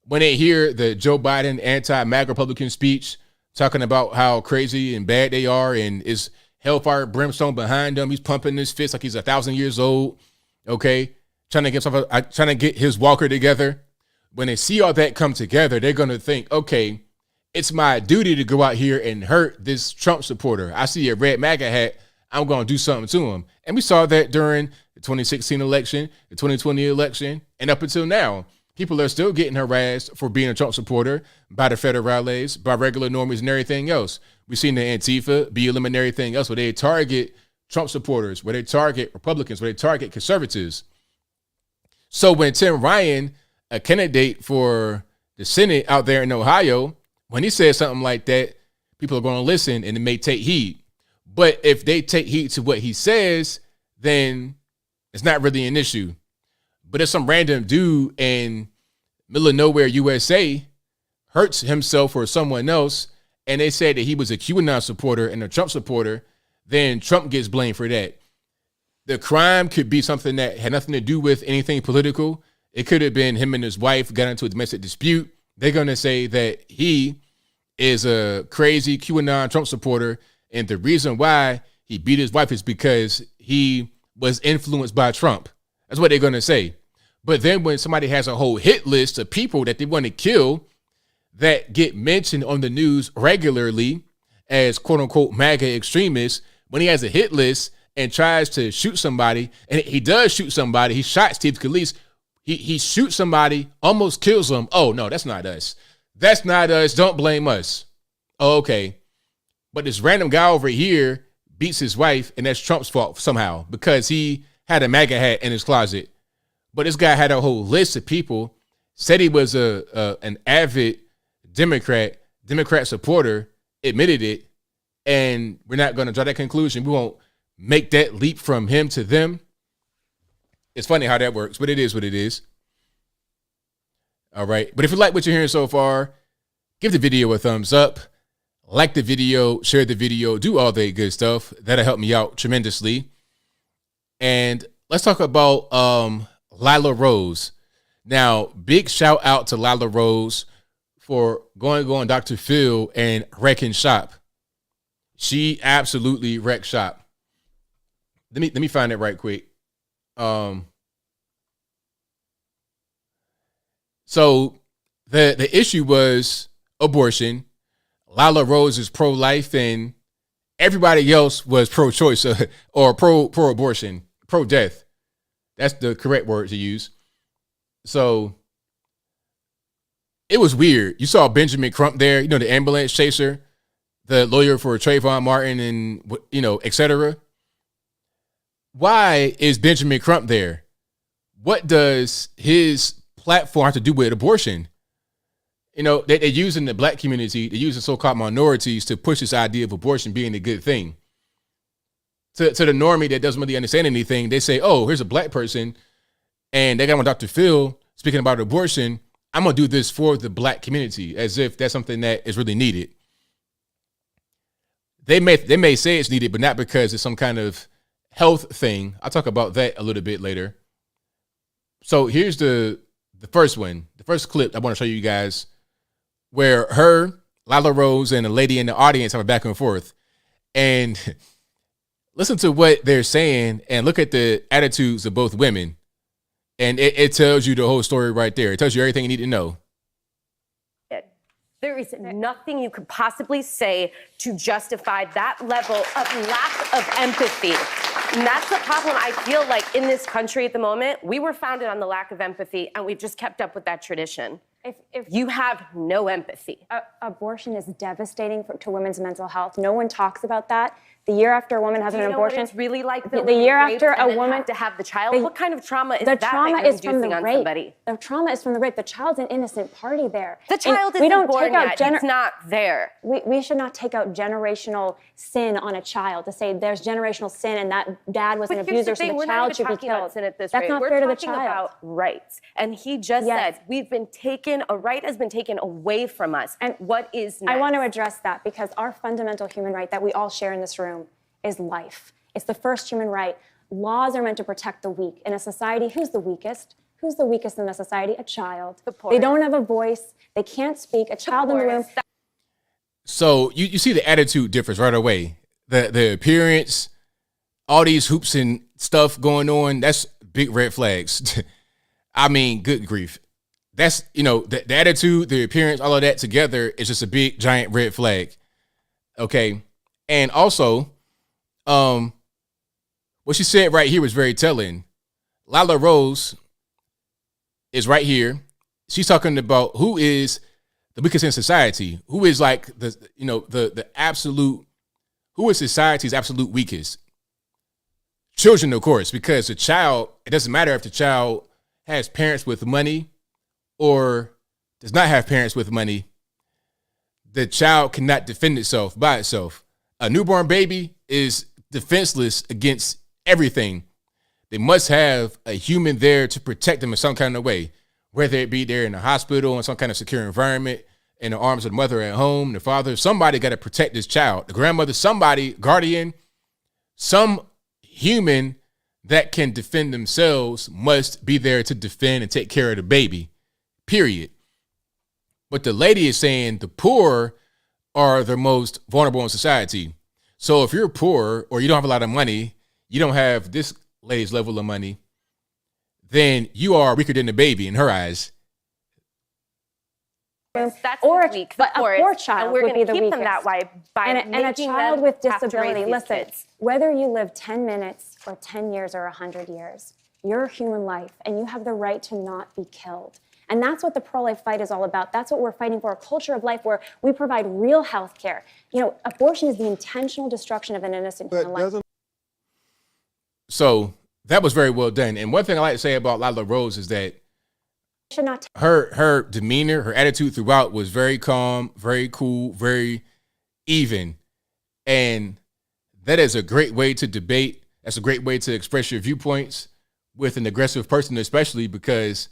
when they hear the Joe Biden anti-MAGA Republican speech talking about how crazy and bad they are and is hellfire brimstone behind him, he's pumping his fist like he's 1,000 years old, okay, trying to get his walker together. When they see all that come together, they're going to think, okay, it's my duty to go out here and hurt this Trump supporter. I see a red MAGA hat, I'm going to do something to him. And we saw that during the 2016 election, the 2020 election, and up until now. People are still getting harassed for being a Trump supporter by the federales, by regular normies and everything else. We've seen the Antifa, BLM and everything else where they target Trump supporters, where they target Republicans, where they target conservatives. So when Tim Ryan, a candidate for the Senate out there in Ohio, when he says something like that, people are going to listen and it may take heed. But if they take heed to what he says, then it's not really an issue. But if some random dude in middle of nowhere, USA, hurts himself or someone else, and they say that he was a QAnon supporter and a Trump supporter, then Trump gets blamed for that. The crime could be something that had nothing to do with anything political. It could have been him and his wife got into a domestic dispute. They're going to say that he is a crazy QAnon Trump supporter, and the reason why he beat his wife is because he was influenced by Trump. That's what they're going to say. But then when somebody has a whole hit list of people that they want to kill that get mentioned on the news regularly as quote unquote MAGA extremists, when he has a hit list and tries to shoot somebody, and he does shoot somebody, he shot Steve Scalise, he shoots somebody, almost kills him. Oh, no, that's not us. That's not us. Don't blame us. Oh, okay. But this random guy over here beats his wife, and that's Trump's fault somehow because he had a MAGA hat in his closet. But this guy had a whole list of people, said he was an avid Democrat supporter, admitted it, and we're not going to draw that conclusion. We won't make that leap from him to them. It's funny how that works, but it is what it is. All right. But if you like what you're hearing so far, give the video a thumbs up, like the video, share the video, do all that good stuff. That'll help me out tremendously. And let's talk about Lila Rose. Now, big shout out to Lila Rose for going on Dr. Phil and wrecking shop. She absolutely wrecked shop. Let me find it right quick. So the issue was abortion. Lila Rose is pro-life, and everybody else was pro-choice or pro-abortion, pro-death. That's the correct word to use. So it was weird. You saw Benjamin Crump there, you know, the ambulance chaser, the lawyer for Trayvon Martin and, you know, et cetera. Why is Benjamin Crump there? What does his platform have to do with abortion? You know, they're using the black community, they're using so-called minorities to push this idea of abortion being a good thing. To the normie that doesn't really understand anything, they say, oh, here's a black person, and they got on Dr. Phil speaking about abortion. I'm going to do this for the black community, as if that's something that is really needed. They may say it's needed, but not because it's some kind of health thing. I'll talk about that a little bit later. So here's the first one, the first clip I want to show you guys, where Lila Rose, and a lady in the audience have a back and forth. And listen to what they're saying and look at the attitudes of both women. And it tells you the whole story right there. It tells you everything you need to know. There is nothing you could possibly say to justify that level of lack of empathy. And that's the problem I feel like in this country at the moment. We were founded on the lack of empathy, and we've just kept up with that tradition. If you have no empathy. Abortion is devastating to women's mental health. No one talks about that. The year after a woman has an abortion, it's really like the year after a woman have to have the child. What kind of trauma is the that? Trauma that you're is from the on rape. Somebody? The trauma is from the rape. The child's an innocent party there. The child isn't born yet. It's not there. We should not take out generational sin on a child to say there's generational sin and that dad was an abuser, so the child should be killed. That's not fair to the child. We're talking about rights, and he just said a right has been taken away from us. And what is next? I want to address that because our fundamental human right that we all share in this room is life. It's the first human right. Laws are meant to protect the weak. In a society, who's the weakest? Who's the weakest in the society? A child. The poor. They don't have a voice. They can't speak. A child in the room. So you see the attitude difference right away. The appearance, all these hoops and stuff going on, that's big red flags. I mean, good grief. That's, you know, the attitude, the appearance, all of that together is just a big, giant red flag. Okay. And also, what she said right here was very telling. Lila Rose is right here. She's talking about who is the weakest in society, who is like the absolute, who is society's absolute weakest. Children, of course, because the child, it doesn't matter if the child has parents with money or does not have parents with money. The child cannot defend itself by itself. A newborn baby is defenseless against everything. They must have a human there to protect them in some kind of way, whether it be there in the hospital, in some kind of secure environment, in the arms of the mother at home, the father. Somebody got to protect this child, the grandmother, somebody, guardian, some human that can defend themselves must be there to defend and take care of the baby, period. But the lady is saying the poor are the most vulnerable in society. So if you're poor or you don't have a lot of money, you don't have this lady's level of money, then you are weaker than the baby in her eyes. That's or weak, but a poor child would be the keep weakest. them that way by and a child with disability. Listen, whether you live 10 minutes or 10 years or 100 years, you're a human life and you have the right to not be killed. And that's what the pro-life fight is all about. That's what we're fighting for, a culture of life where we provide real health care. You know, abortion is the intentional destruction of an innocent human life. So that was very well done. And one thing I like to say about Lila Rose is that her demeanor, her attitude throughout was very calm, very cool, very even. And that is a great way to debate. That's a great way to express your viewpoints with an aggressive person, especially because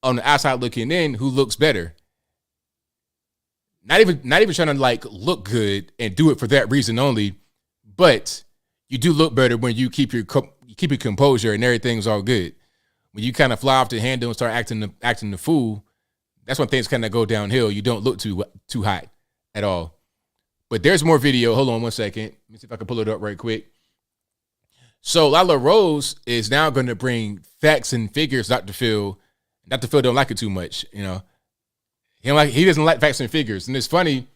on the outside looking in, who looks better? Not even trying to like look good and do it for that reason only, but you do look better when you keep your composure and everything's all good. When you kind of fly off the handle and start acting the fool, that's when things kind of go downhill. You don't look too hot at all. But there's more video. Hold on one second. Let me see if I can pull it up right quick. So Lila Rose is now going to bring facts and figures, Dr. Phil, Dr. Phil don't like it too much, you know. He doesn't like facts and figures. And it's funny,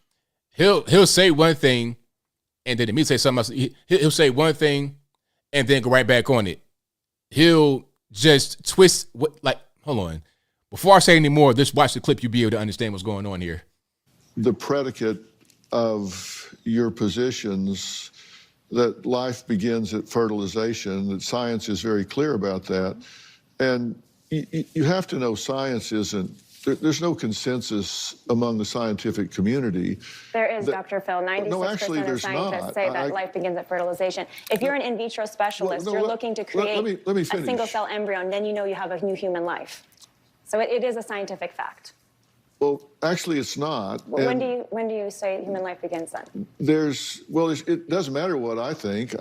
he'll say one thing and then immediately say something else. He'll say one thing and then go right back on it. He'll just twist hold on. Before I say any more, just watch the clip, you'll be able to understand what's going on here. The predicate of your positions that life begins at fertilization, that science is very clear about that. And you have to know science there's no consensus among the scientific community. There is, Dr. Phil. 96% of scientists say that life begins at fertilization. If you're an in vitro specialist, you're looking to create a single cell embryo, and then you know you have a new human life. So it is a scientific fact. Well, actually, it's not. Well, when do you say human life begins then? It doesn't matter what I think.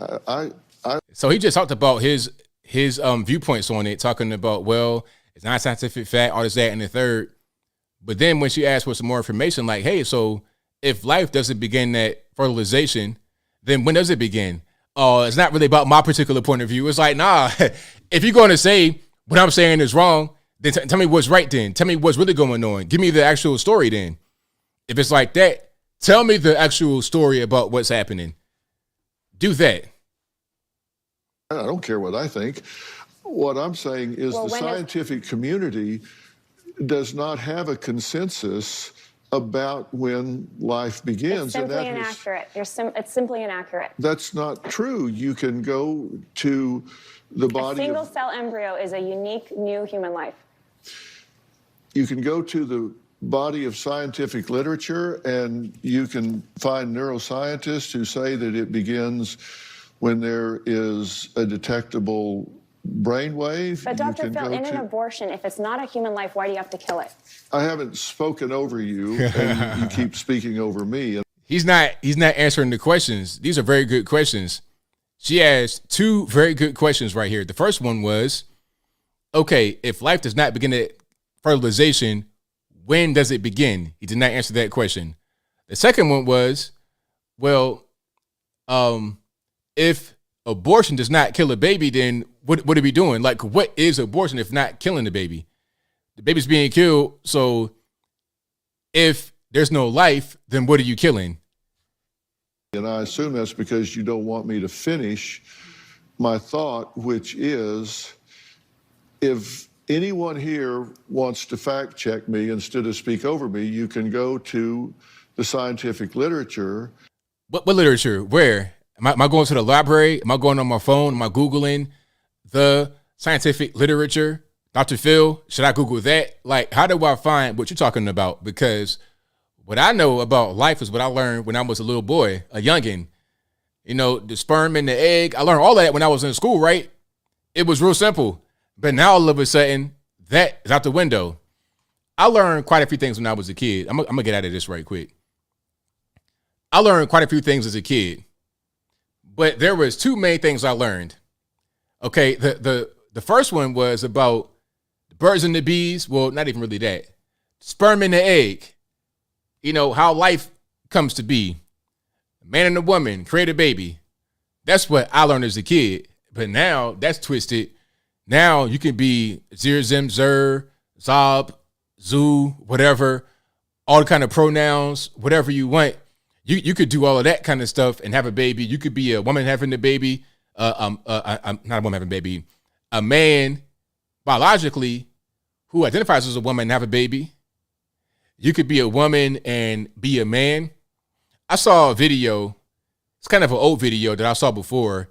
So he just talked about his viewpoints on it, talking about, well, it's not a scientific fact, all this, that, and the third. But then when she asked for some more information, like, hey, so if life doesn't begin at fertilization, then when does it begin? Oh, it's not really about my particular point of view. It's like, nah, if you're going to say what I'm saying is wrong, then tell me what's right then. Tell me what's really going on. Give me the actual story then. If it's like that, tell me the actual story about what's happening. Do that. I don't care what I think. What I'm saying is the scientific community does not have a consensus about when life begins. It's simply inaccurate. It's simply inaccurate. That's not true. You can go to the body. A single cell embryo is a unique new human life. You can go to the body of scientific literature and you can find neuroscientists who say that it begins when there is a detectable brainwave. But Dr. Phil, in an abortion, if it's not a human life, why do you have to kill it? I haven't spoken over you, and you keep speaking over me. He's not answering the questions. These are very good questions. She asked two very good questions right here. The first one was, okay, if life does not begin at fertilization, when does it begin? He did not answer that question. The second one was, well, if abortion does not kill a baby, then what are we doing? Like, what is abortion if not killing the baby? The baby's being killed. So if there's no life, then what are you killing? And I assume that's because you don't want me to finish my thought, which is, if anyone here wants to fact check me instead of speak over me, you can go to the scientific literature. What literature? Where? Am I going to the library? Am I going on my phone? Am I Googling the scientific literature? Dr. Phil, should I Google that? Like, how do I find what you're talking about? Because what I know about life is what I learned when I was a little boy, a youngin'. You know, the sperm and the egg. I learned all that when I was in school, right? It was real simple. But now all of a sudden, that is out the window. I learned quite a few things when I was a kid. I'm going to get out of this right quick. I learned quite a few things as a kid. But there was two main things I learned. Okay, the first one was about the birds and the bees. Well, not even really that. Sperm and the egg. You know, how life comes to be. A man and a woman create a baby. That's what I learned as a kid. But now that's twisted. Now you can be Zir, Zim, Zer, Zob, Zoo, whatever. All the kind of pronouns, whatever you want. You could do all of that kind of stuff and have a baby. You could be a woman having a baby, not a woman having a baby, a man biologically who identifies as a woman and have a baby. You could be a woman and be a man. I saw a video. It's kind of an old video that I saw before,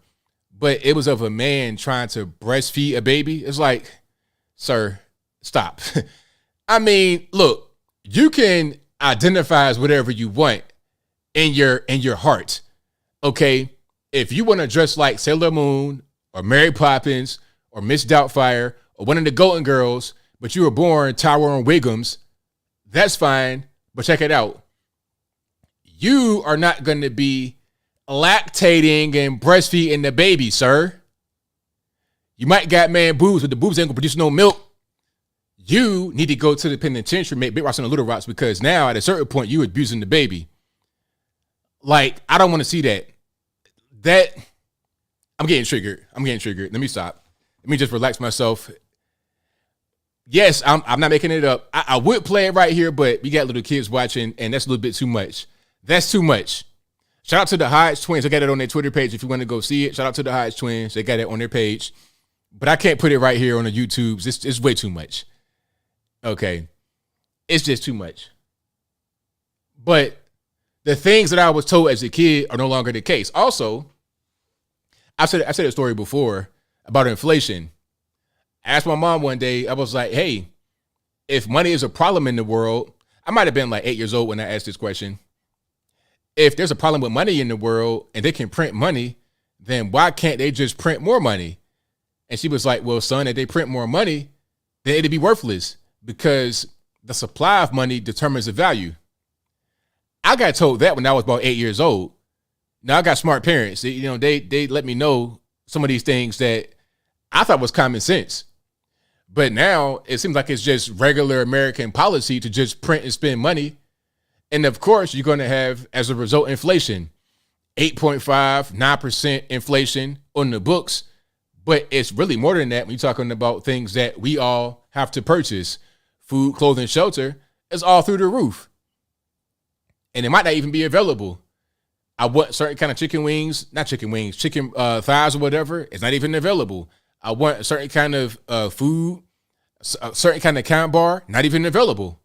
but it was of a man trying to breastfeed a baby. It's like, sir, stop. I mean, look, you can identify as whatever you want in your heart. Okay. If you want to dress like Sailor Moon or Mary Poppins or Miss Doubtfire or one of the Golden Girls, but you were born Tyrone Wiggums, that's fine. But check it out. You are not going to be lactating and breastfeeding the baby, sir. You might got man boobs, but the boobs ain't gonna produce no milk. You need to go to the penitentiary, make big rocks and little rocks, because now at a certain point you abusing the baby. Like, I don't want to see that. I'm getting triggered. Let me stop. Let me just relax myself. Yes, I'm not making it up. I would play it right here, but we got little kids watching, and that's a little bit too much. That's too much. Shout out to the Hodge twins. They got it on their Twitter page if you want to go see it. Shout out to the Hodge twins. They got it on their page. But I can't put it right here on the YouTubes. It's way too much. Okay. It's just too much. But the things that I was told as a kid are no longer the case. Also, I said a story before about inflation. I asked my mom one day, I was like, hey, if money is a problem in the world, I might have been like 8 years old when I asked this question. If there's a problem with money in the world and they can print money, then why can't they just print more money? And she was like, well, son, if they print more money, then it'd be worthless because the supply of money determines the value. I got told that when I was about 8 years old. Now I got smart parents. They let me know some of these things that I thought was common sense. But now it seems like it's just regular American policy to just print and spend money. And of course, you're going to have, as a result, inflation, 8.5, 9% inflation on the books. But it's really more than that when you're talking about things that we all have to purchase. Food, clothing, shelter, it's all through the roof. And it might not even be available. I want certain kind of chicken thighs or whatever. It's not even available. I want a certain kind of food, a certain kind of count bar, not even available.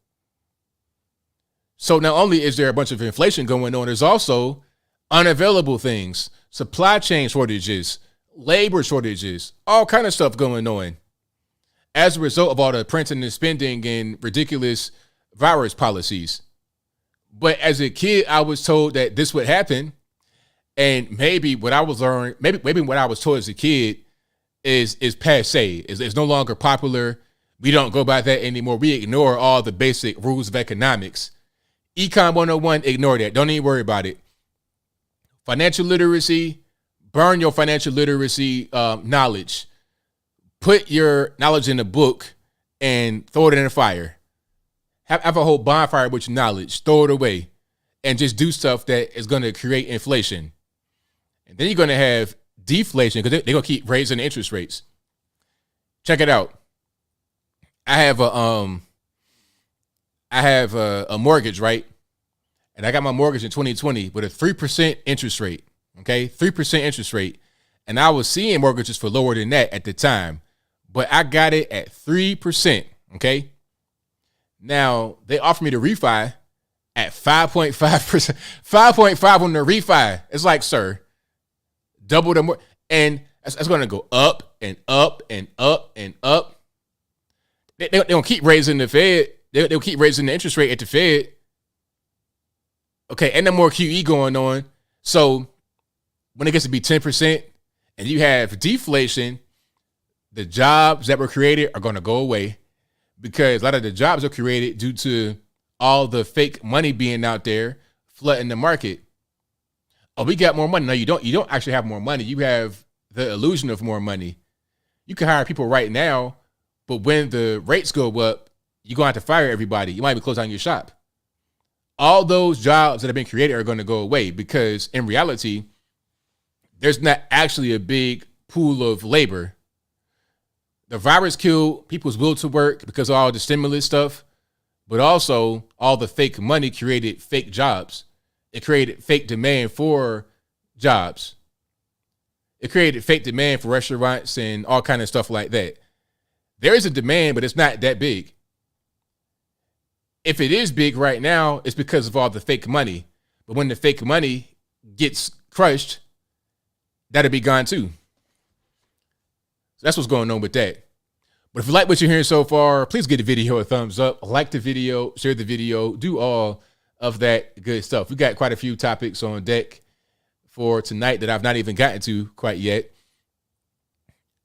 So not only is there a bunch of inflation going on, there's also unavailable things, supply chain shortages, labor shortages, all kind of stuff going on as a result of all the printing and spending and ridiculous virus policies. But as a kid, I was told that this would happen. And maybe what I was learning, maybe what I was told as a kid is passé, is no longer popular. We don't go by that anymore. We ignore all the basic rules of economics. Econ 101, ignore that. Don't even worry about it. Financial literacy, burn your financial literacy knowledge. Put your knowledge in a book and throw it in the fire. Have a whole bonfire with your knowledge. Throw it away. And just do stuff that is going to create inflation. And then you're going to have deflation because they're going to keep raising the interest rates. Check it out. I have a mortgage, right? And I got my mortgage in 2020 with a 3% interest rate. Okay, 3% interest rate. And I was seeing mortgages for lower than that at the time, but I got it at 3%. Okay. Now they offered me to refi at 5.5%, 5.5 on the refi. It's like, sir, double the more, and that's going to go up and up and up and up. They don't keep raising the Fed. They'll keep raising the interest rate at the Fed. Okay, and then more QE going on. So when it gets to be 10% and you have deflation, the jobs that were created are going to go away because a lot of the jobs are created due to all the fake money being out there flooding the market. Oh, we got more money. No, you don't. You don't actually have more money. You have the illusion of more money. You can hire people right now, but when the rates go up, you're going to have to fire everybody. You might be close down your shop. All those jobs that have been created are going to go away because in reality, there's not actually a big pool of labor. The virus killed people's will to work because of all the stimulus stuff, but also all the fake money created fake jobs. It created fake demand for jobs. It created fake demand for restaurants and all kind of stuff like that. There is a demand, but it's not that big. If it is big right now, it's because of all the fake money. But when the fake money gets crushed, that'll be gone too. So that's what's going on with that. But if you like what you're hearing so far, please give the video a thumbs up, like the video, share the video, do all of that good stuff. We got quite a few topics on deck for tonight that I've not even gotten to quite yet.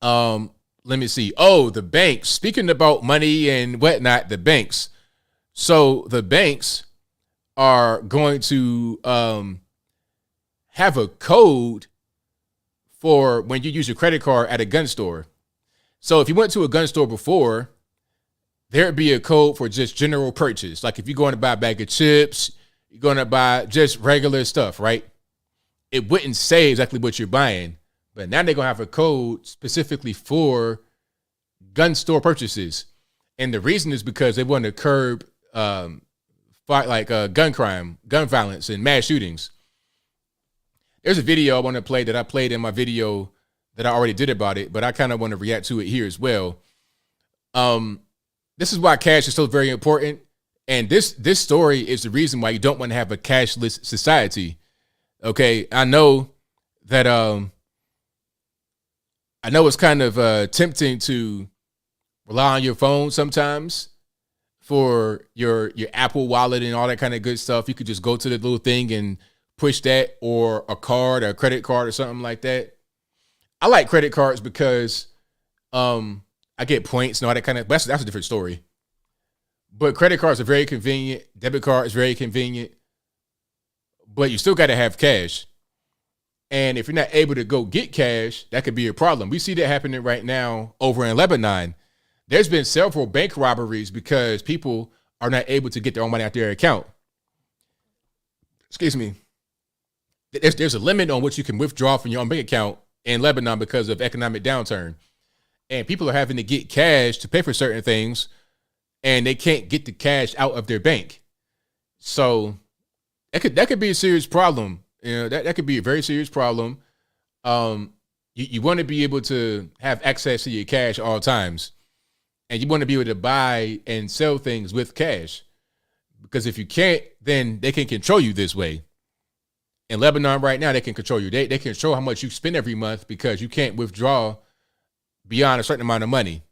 Let me see. Oh, the banks. Speaking about money and whatnot, the banks. So the banks are going to have a code for when you use your credit card at a gun store. So if you went to a gun store before, there'd be a code for just general purchase. Like if you're going to buy a bag of chips, you're going to buy just regular stuff, right? It wouldn't say exactly what you're buying, but now they're going to have a code specifically for gun store purchases. And the reason is because they want to curb gun crime, gun violence, and mass shootings. There's a video I want to play that I played in my video that I already did about it, but I kind of want to react to it here as well. This is why cash is so very important. And this story is the reason why you don't want to have a cashless society. Okay, I know that I know it's kind of tempting to rely on your phone sometimes for your Apple Wallet and all that kind of good stuff. You could just go to the little thing and push that, or a card or a credit card or something like that. I like credit cards because I get points and all that kind of. That's a different story. But credit cards are very convenient. Debit card is very convenient. But you still got to have cash. And if you're not able to go get cash, that could be a problem. We see that happening right now over in Lebanon. There's been several bank robberies because people are not able to get their own money out their account. Excuse me. There's a limit on what you can withdraw from your own bank account in Lebanon because of economic downturn. And people are having to get cash to pay for certain things, and they can't get the cash out of their bank. So that could be a serious problem. You know, that could be a very serious problem. You want to be able to have access to your cash all times. And you want to be able to buy and sell things with cash. Because if you can't, then they can control you this way. In Lebanon right now, they can control you. They can control how much you spend every month because you can't withdraw beyond a certain amount of money.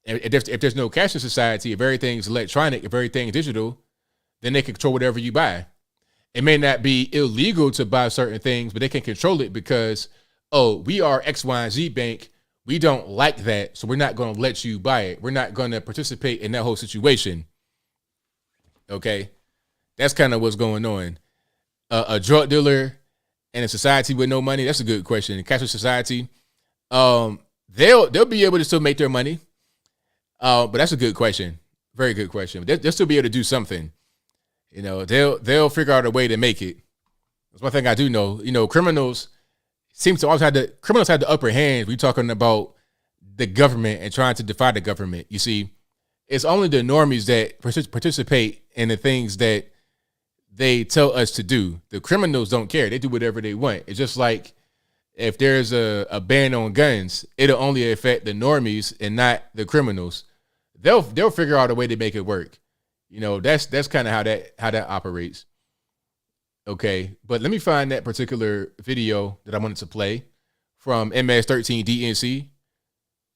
If there's no cash in society, if everything's electronic, if everything's digital, then they can control whatever you buy. It may not be illegal to buy certain things, but they can control it because, oh, we are X, Y, and Z bank. We don't like that, so we're not going to let you buy it. We're not going to participate in that whole situation. Okay? That's kind of what's going on. A drug dealer in a society with no money, that's a good question. In a cashless society, they'll be able to still make their money. But that's a good question. Very good question. They'll still be able to do something. You know, they'll figure out a way to make it. That's one thing I do know. You know, criminals seem to always have the upper hand. We're talking about the government and trying to defy the government. You see, it's only the normies that participate in the things that they tell us to do. The criminals don't care. They do whatever they want. It's just like if there's a ban on guns, it'll only affect the normies and not the criminals. They'll figure out a way to make it work. You know, that's kind of how that operates. Okay, but let me find that particular video that I wanted to play from MS13 DNC.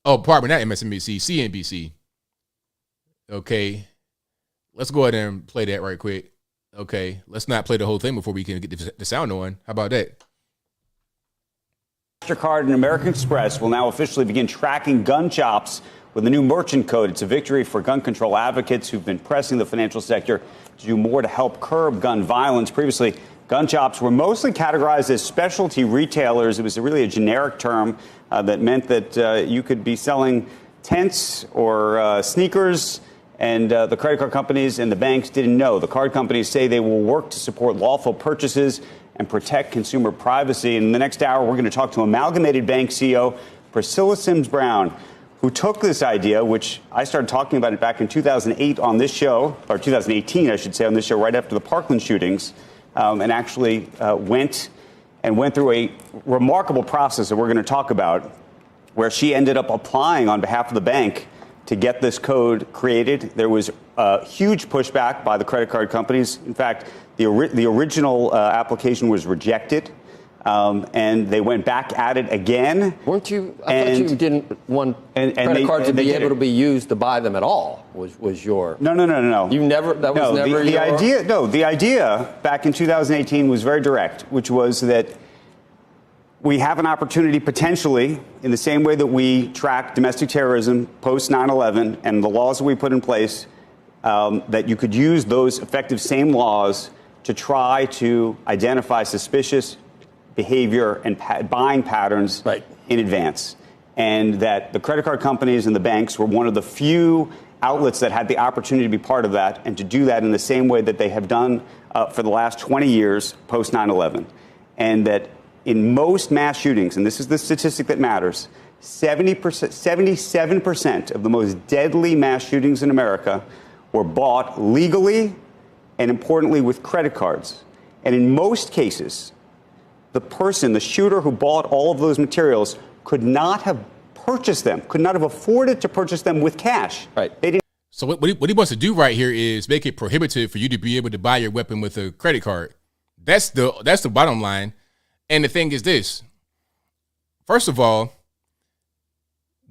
Oh, pardon me, not MSNBC, CNBC. Okay, let's go ahead and play that right quick. Okay, let's not play the whole thing before we can get the sound on. How about that? MasterCard and American Express will now officially begin tracking gun shops with a new merchant code. It's a victory for gun control advocates who've been pressing the financial sector to do more to help curb gun violence. Previously, gun shops were mostly categorized as specialty retailers. It was really a generic term that meant that you could be selling tents or sneakers, and the credit card companies and the banks didn't know. The card companies say they will work to support lawful purchases and protect consumer privacy. In the next hour, we're going to talk to Amalgamated Bank CEO Priscilla Sims Brown, who took this idea, which I started talking about it back in 2008 on this show, or 2018, I should say, on this show, right after the Parkland shootings, and actually went through a remarkable process that we're going to talk about, where she ended up applying on behalf of the bank to get this code created. There was a huge pushback by the credit card companies. In fact, the original application was rejected. And they went back at it again. Weren't you? I thought you didn't want credit cards to be able to be used to buy them at all. Was your? No. You never. That was never the your idea. No, the idea back in 2018 was very direct, which was that we have an opportunity potentially, in the same way that we track domestic terrorism post 9/11 and the laws that we put in place, that you could use those effective same laws to try to identify suspicious behavior and buying patterns in advance. And that the credit card companies and the banks were one of the few outlets that had the opportunity to be part of that and to do that in the same way that they have done for the last 20 years post 9/11. And that in most mass shootings, and this is the statistic that matters, 77% of the most deadly mass shootings in America were bought legally and, importantly, with credit cards. And in most cases, the shooter who bought all of those materials could not have purchased them, could not have afforded to purchase them with cash. Right. They didn't. So what he wants to do right here is make it prohibitive for you to be able to buy your weapon with a credit card. That's the bottom line. And the thing is this. First of all,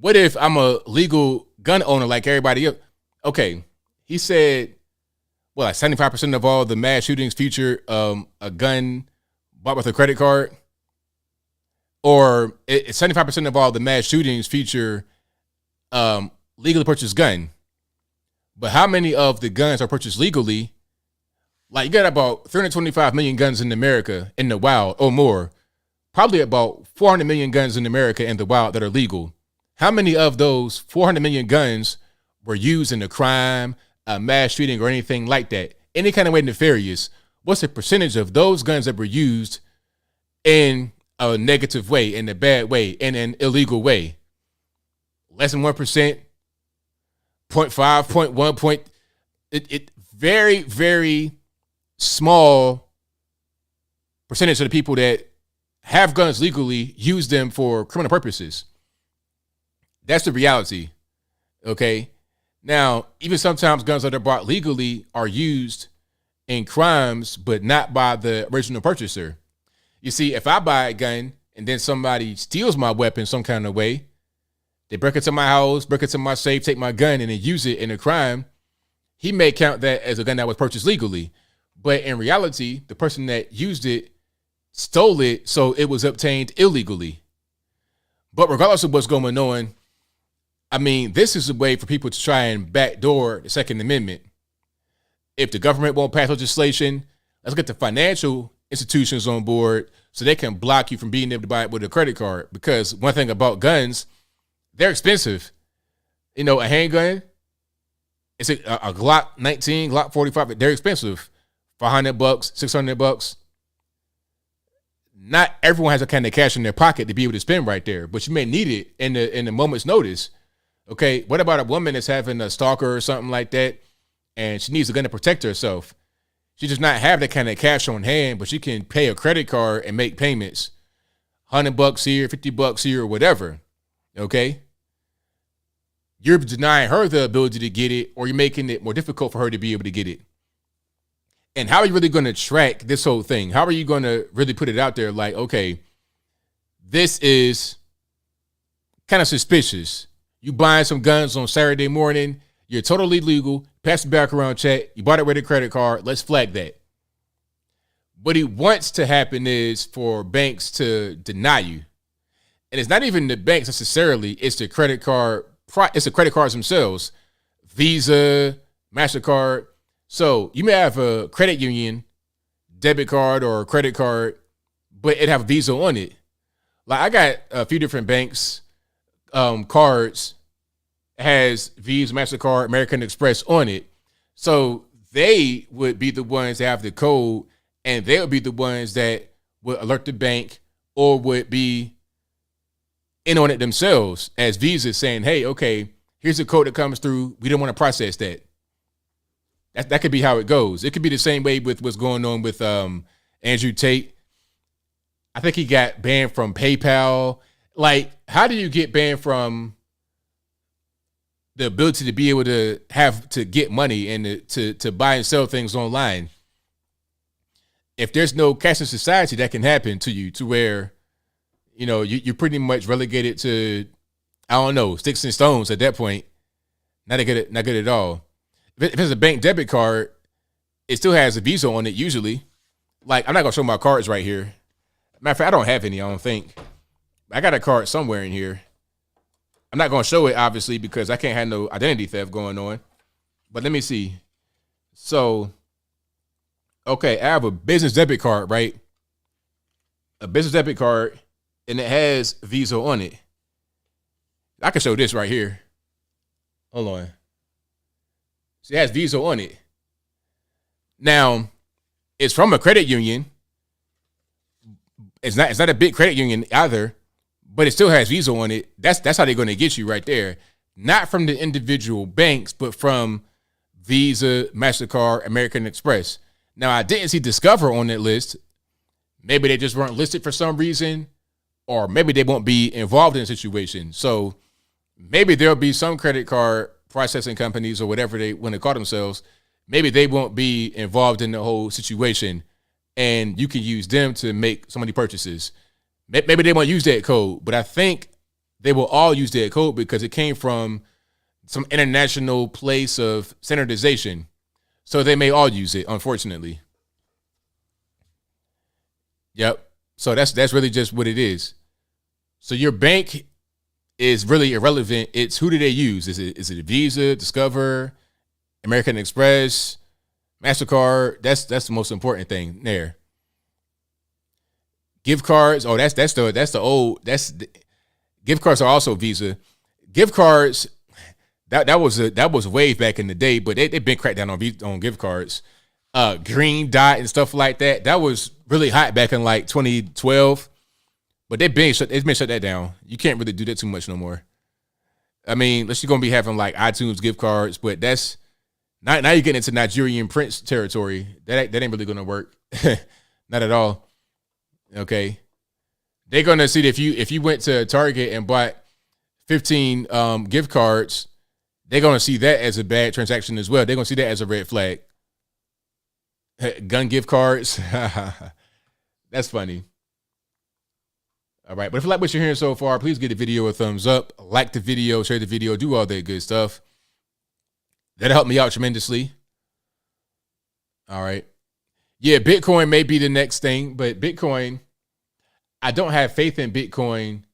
what if I'm a legal gun owner like everybody else? Okay, he said, well, like 75% of all the mass shootings feature a gun bought with a credit card, or 75% of all the mass shootings feature legally purchased gun. But how many of the guns are purchased legally? Like, you got about 325 million guns in America in the wild or more. Probably about 400 million guns in America in the wild that are legal. How many of those 400 million guns were used in a crime, a mass shooting, or anything like that? Any kind of way nefarious? What's the percentage of those guns that were used in a negative way, in a bad way, in an illegal way? Less than 1%, 0.5, 0.1, it very, very small percentage of the people that have guns legally use them for criminal purposes. That's the reality. Okay. Now, even sometimes guns that are bought legally are used in crimes, but not by the original purchaser. You see, if I buy a gun and then somebody steals my weapon some kind of way, they break into my house, break into my safe, take my gun, and then use it in a crime, he may count that as a gun that was purchased legally. But in reality, the person that used it stole it, so it was obtained illegally. But regardless of what's going on, I mean, this is a way for people to try and backdoor the Second Amendment. If the government won't pass legislation, let's get the financial institutions on board so they can block you from being able to buy it with a credit card. Because one thing about guns, they're expensive. You know, a handgun, it's a Glock 19, Glock 45, they're expensive. $500, $600. Not everyone has a kind of cash in their pocket to be able to spend right there, but you may need it in the moment's notice. Okay, what about a woman that's having a stalker or something like that, and she needs a gun to protect herself? She does not have that kind of cash on hand, but she can pay a credit card and make payments, $100 here, $50 here, or whatever. Okay, you're denying her the ability to get it, or you're making it more difficult for her to be able to get it. And how are you really going to track this whole thing? How are you going to really put it out there like, okay, this is kind of suspicious. You buying some guns on Saturday morning, you're totally legal, pass the background check, you bought it with a credit card, let's flag that. What he wants to happen is for banks to deny you. And it's not even the banks necessarily, it's the credit cards themselves. Visa, MasterCard. So you may have a credit union, debit card or credit card, but it have Visa on it. Like, I got a few different banks, cards, has Visa, MasterCard, American Express on it. So they would be the ones that have the code, and they would be the ones that would alert the bank or would be in on it themselves as Visa saying, hey, okay, here's a code that comes through. We don't want to process that. That could be how it goes. It could be the same way with what's going on with Andrew Tate. I think he got banned from PayPal. Like, how do you get banned from the ability to be able to have to get money and to buy and sell things online? If there's no cashless society, that can happen to you to where, you know, you're pretty much relegated to, I don't know, sticks and stones at that point. Not good at all. If it's a bank debit card, it still has a Visa on it usually. Like, I'm not going to show my cards right here. Matter of fact, I don't have any, I don't think. I got a card somewhere in here. I'm not going to show it, obviously, because I can't have no identity theft going on. But let me see. So, okay, I have a business debit card, right? A business debit card, and it has Visa on it. I can show this right here. Hold on. It has Visa on it. Now, it's from a credit union. It's not a big credit union either, but it still has Visa on it. That's how they're going to get you right there. Not from the individual banks, but from Visa, MasterCard, American Express. Now, I didn't see Discover on that list. Maybe they just weren't listed for some reason, or maybe they won't be involved in the situation. So maybe there'll be some credit card processing companies or whatever they want to call themselves. Maybe they won't be involved in the whole situation, and you can use them to make so many purchases. Maybe they won't use that code, but I think they will all use that code because it came from some international place of standardization. So they may all use it, unfortunately. Yep. So that's really just what it is. So your bank is really irrelevant. It's who do they use? Is it Visa, Discover, American Express, MasterCard? That's the most important thing there. Gift cards. Oh, gift cards are also Visa. Gift cards. That was way back in the day, but they've been cracked down on gift cards. Green Dot and stuff like that. That was really hot back in like 2012, but it's been shut that down. You can't really do that too much no more. I mean, unless you're gonna be having like iTunes gift cards, but that's now you're getting into Nigerian prince territory. That ain't really gonna work. Not at all. Okay, they're gonna see that if you went to Target and bought 15 gift cards, they're going to see that as a bad transaction as well. They're going to see that as a red flag. Gun gift cards. That's funny. All right. But if you like what you're hearing so far, please give the video a thumbs up. Like the video, share the video, do all that good stuff. That'll help me out tremendously. All right. Yeah, Bitcoin may be the next thing, but Bitcoin, I don't have faith in Bitcoin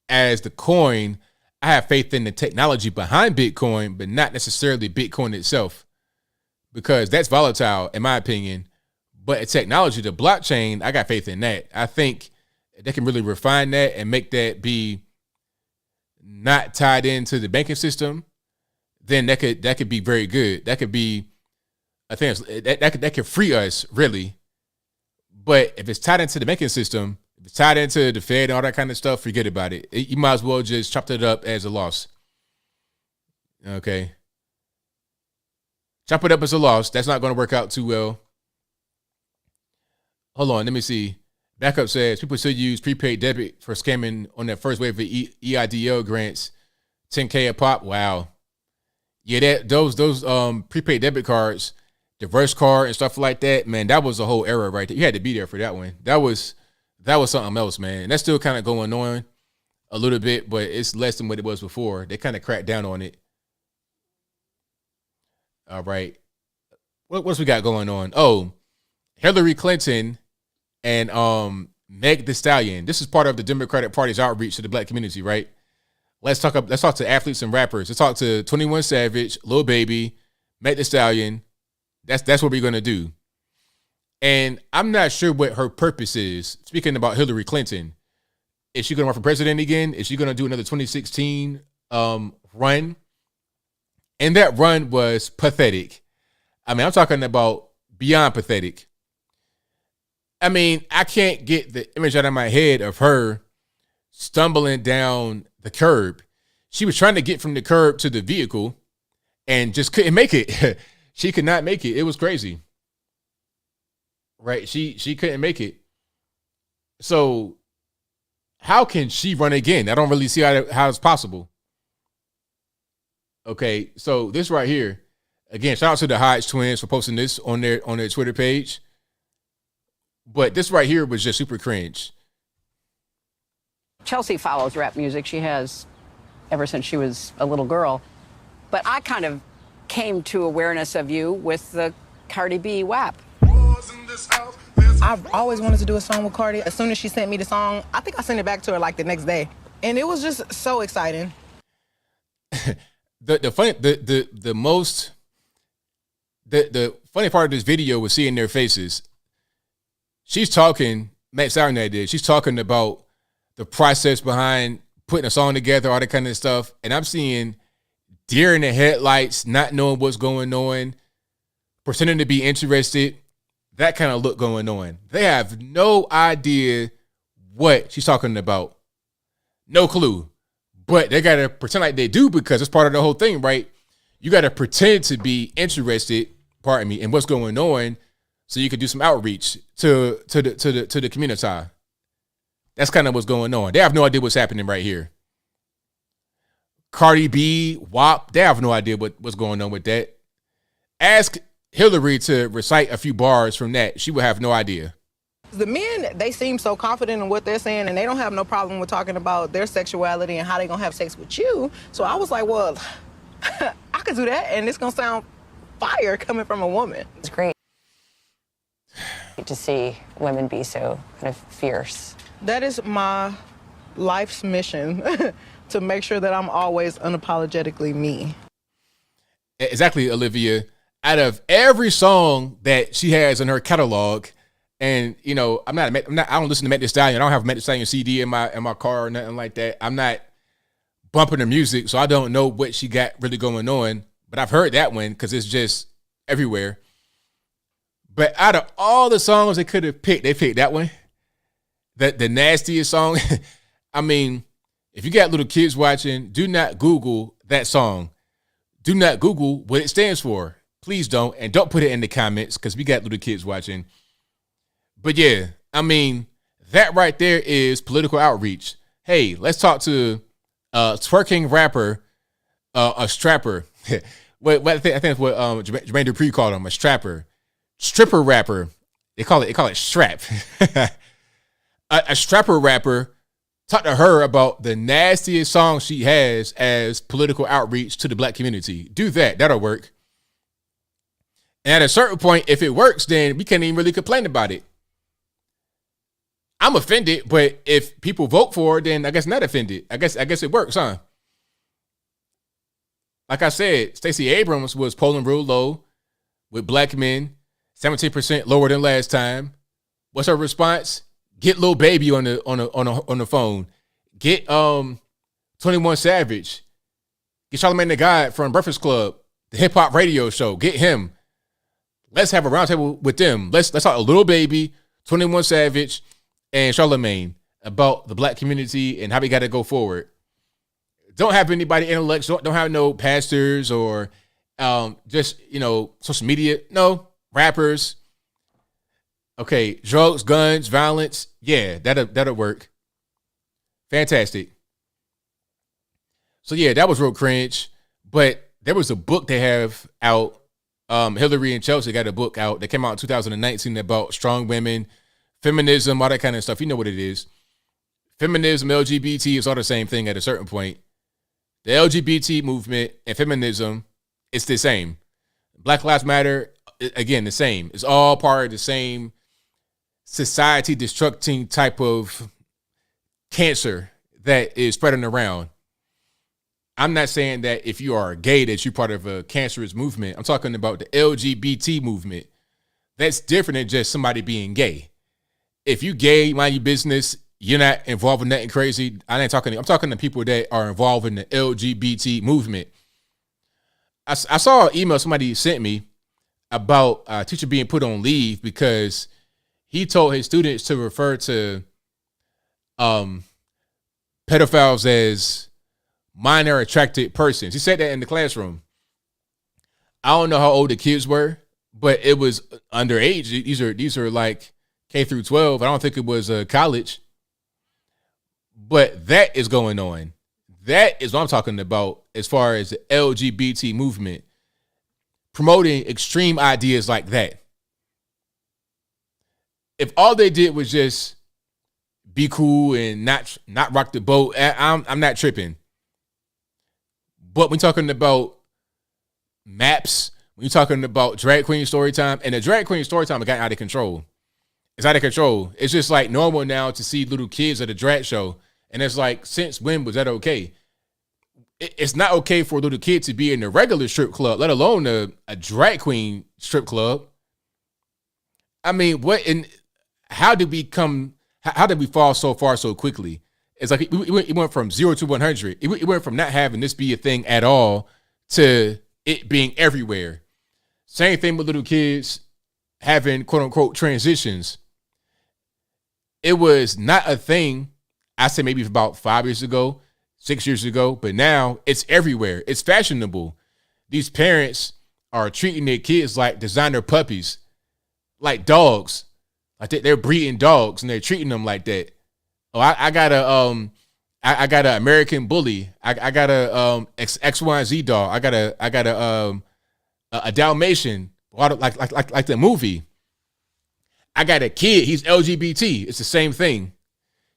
as the coin. I have faith in the technology behind Bitcoin, but not necessarily Bitcoin itself, because that's volatile, in my opinion. But the technology, the blockchain, I got faith in that. I think they can really refine that and make that be not tied into the banking system. Then that could be very good. That could be, I think that could free us really. But if it's tied into the banking system, if it's tied into the Fed and all that kind of stuff, forget about it. You might as well just chop it up as a loss. Okay. Chop it up as a loss. That's not going to work out too well. Hold on. Let me see. Backup says people still use prepaid debit for scamming on that first wave of EIDL grants. 10K a pop. Wow. Yeah, those prepaid debit cards, diverse card and stuff like that, man, that was a whole era right there. You had to be there for that one. That was something else, man. And that's still kind of going on a little bit, but it's less than what it was before. They kind of cracked down on it. All right. What else we got going on? Oh, Hillary Clinton and Meg Thee Stallion. This is part of the Democratic Party's outreach to the black community, right? Let's talk to athletes and rappers. Let's talk to 21 Savage, Lil Baby, Meg Thee Stallion. That's what we're going to do. And I'm not sure what her purpose is. Speaking about Hillary Clinton, is she going to run for president again? Is she going to do another 2016 run? And that run was pathetic. I mean, I'm talking about beyond pathetic. I mean, I can't get the image out of my head of her stumbling down the curb. She was trying to get from the curb to the vehicle and just couldn't make it. She could not make it. It was crazy. Right? She couldn't make it. So how can she run again? I don't really see how it's possible. Okay, so this right here, again, shout out to the Hodge twins for posting this on their Twitter page. But this right here was just super cringe. Chelsea follows rap music. She has ever since she was a little girl. But I kind of came to awareness of you with the Cardi B WAP. I've always wanted to do a song with Cardi. As soon as she sent me the song, I think I sent it back to her like the next day. And it was just so exciting. The funny part of this video was seeing their faces. She's talking, Matt Stallion did, she's talking about the process behind putting a song together, all that kind of stuff. And I'm seeing deer in the headlights, not knowing what's going on, pretending to be interested, that kind of look going on. They have no idea what she's talking about. No clue. But they got to pretend like they do because it's part of the whole thing, right? You got to pretend to be interested, in what's going on so you can do some outreach to the community. That's kind of what's going on. They have no idea what's happening right here. Cardi B, WAP, they have no idea what's going on with that. Ask Hillary to recite a few bars from that. She would have no idea. The men, they seem so confident in what they're saying, and they don't have no problem with talking about their sexuality and how they're going to have sex with you. So I was like, well, I could do that, and it's going to sound fire coming from a woman. It's great to see women be so kind of fierce. That is my life's mission, to make sure that I'm always unapologetically me. Exactly, Olivia. Out of every song that she has in her catalog, and you know, I don't listen to Megan Thee Stallion. I don't have a Megan Thee Stallion CD in my car or nothing like that. I'm not bumping her music, so I don't know what she got really going on. But I've heard that one because it's just everywhere. But out of all the songs they could have picked, they picked that one. The nastiest song. I mean, if you got little kids watching, do not Google that song. Do not Google what it stands for. Please don't. And don't put it in the comments because we got little kids watching. But yeah, I mean, that right there is political outreach. Hey, let's talk to a twerking rapper, a strapper. I think that's what Jermaine Dupri called him, a strapper. Stripper rapper. They call it strap. a strapper rapper. Talk to her about the nastiest song she has as political outreach to the black community. Do that. That'll work. And at a certain point, if it works, then we can't even really complain about it. I'm offended, but if people vote for it, then I guess not offended. I guess it works, huh? Like I said, Stacey Abrams was polling real low with black men, 17% lower than last time. What's her response? Get Lil Baby on the phone. Get 21 Savage. Get Charlamagne the God from Breakfast Club, the hip hop radio show. Get him. Let's have a roundtable with them. Let's talk a Lil Baby, 21 Savage, and Charlamagne about the black community and how we got to go forward. Don't have anybody intellectual. Don't have no pastors or just, social media. No, rappers. Okay, drugs, guns, violence. Yeah, that'll work. Fantastic. So yeah, that was real cringe. But there was a book they have out. Hillary and Chelsea got a book out that came out in 2019 about strong women, feminism, all that kind of stuff. You know what it is. Feminism, LGBT is all the same thing at a certain point. The LGBT movement and feminism, it's the same. Black Lives Matter, again, the same. It's all part of the same society destructing type of cancer that is spreading around. I'm not saying that if you are gay that you're part of a cancerous movement. I'm talking about the LGBT movement. That's different than just somebody being gay. If you gay, mind your business, you're not involved in nothing crazy. I'm talking to people that are involved in the LGBT movement. I saw an email somebody sent me about a teacher being put on leave because he told his students to refer to pedophiles as minor attracted persons. He said that in the classroom. I don't know how old the kids were, but it was underage. These are like K through 12. I don't think it was college. But that is going on. That is what I'm talking about as far as the LGBT movement. Promoting extreme ideas like that. If all they did was just be cool and not rock the boat, I'm not tripping. But we're talking about maps, when you're talking about drag queen story time, and the drag queen story time has gotten out of control. It's out of control. It's just like normal now to see little kids at a drag show. And it's like, since when was that okay? It's not okay for a little kid to be in a regular strip club, let alone a drag queen strip club. I mean, how did we fall so far so quickly? It's like it went from 0 to 100. It went from not having this be a thing at all to it being everywhere. Same thing with little kids having quote unquote transitions. It was not a thing I say maybe about 5 years ago, 6 years ago, but now it's everywhere. It's fashionable. These parents are treating their kids like designer puppies, like dogs. Like they're breeding dogs and they're treating them like that. Oh, I got an American Bully. I got a X, Y, and Z dog. I got a Dalmatian, like the movie. I got a kid. He's LGBT. It's the same thing.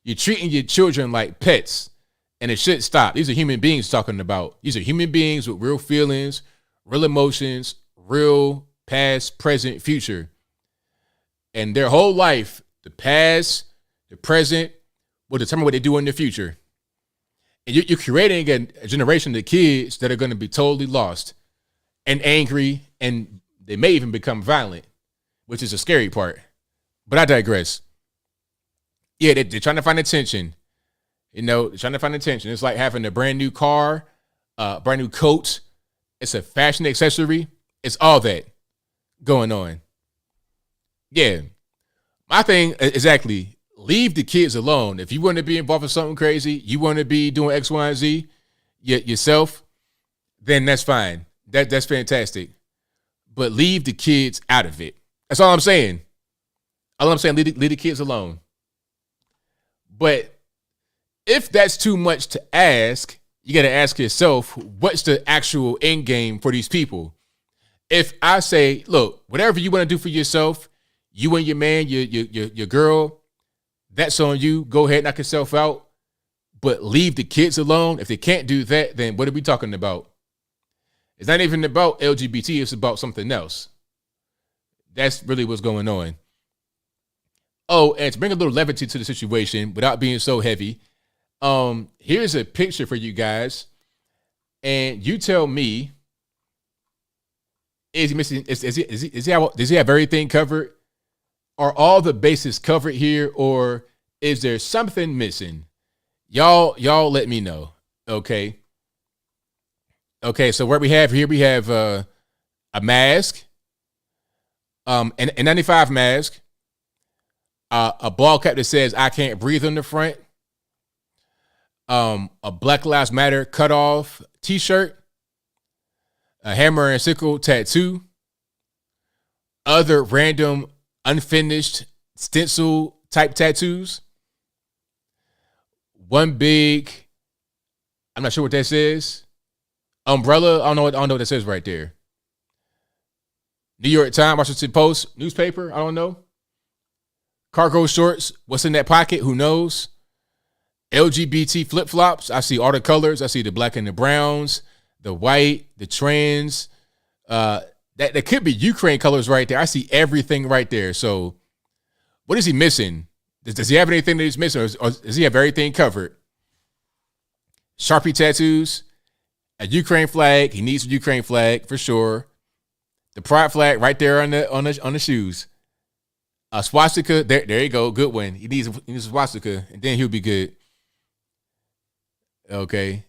You're treating your children like pets, and it should stop. These are human beings talking about. These are human beings with real feelings, real emotions, real past, present, future. And their whole life, the past, the present, will determine what they do in the future. And you're creating a generation of kids that are going to be totally lost and angry, and they may even become violent, which is a scary part. But I digress. Yeah, they're trying to find attention. You know, they're trying to find attention. It's like having a brand new car, brand new coat. It's a fashion accessory. It's all that going on. Yeah. My thing, exactly, leave the kids alone. If you want to be involved in something crazy, you want to be doing X, Y, and Z yourself, then that's fine. That's fantastic. But leave the kids out of it. That's all I'm saying. All I'm saying, leave the kids alone. But if that's too much to ask, you got to ask yourself, what's the actual end game for these people? If I say, look, whatever you want to do for yourself, you and your man, your girl, that's on you. Go ahead, knock yourself out. But leave the kids alone. If they can't do that, then what are we talking about? It's not even about LGBT. It's about something else. That's really what's going on. Oh, and to bring a little levity to the situation without being so heavy, here's a picture for you guys. And you tell me, is he missing? Does he have everything covered? Are all the bases covered here, or is there something missing? Y'all let me know. Okay. Okay, so what we have here, we have a mask, an N95 mask, a ball cap that says "I can't breathe" on the front, a Black Lives Matter cutoff T-shirt, a hammer and sickle tattoo, other random unfinished stencil type tattoos, one big, I'm not sure what that says, umbrella. I don't know what that says right there. New York Times, Washington Post, newspaper. I don't know. Cargo shorts. What's in that pocket? Who knows? LGBT flip-flops. I see all the colors. I see the black and the browns, the white, the trans. That could be Ukraine colors right there. I see everything right there. So what is he missing? Does he have anything that he's missing, or does he have everything covered? Sharpie tattoos, a Ukraine flag. He needs a Ukraine flag for sure. The pride flag right there on the shoes. A swastika. There you go. Good one. He needs a swastika, and then he'll be good. Okay.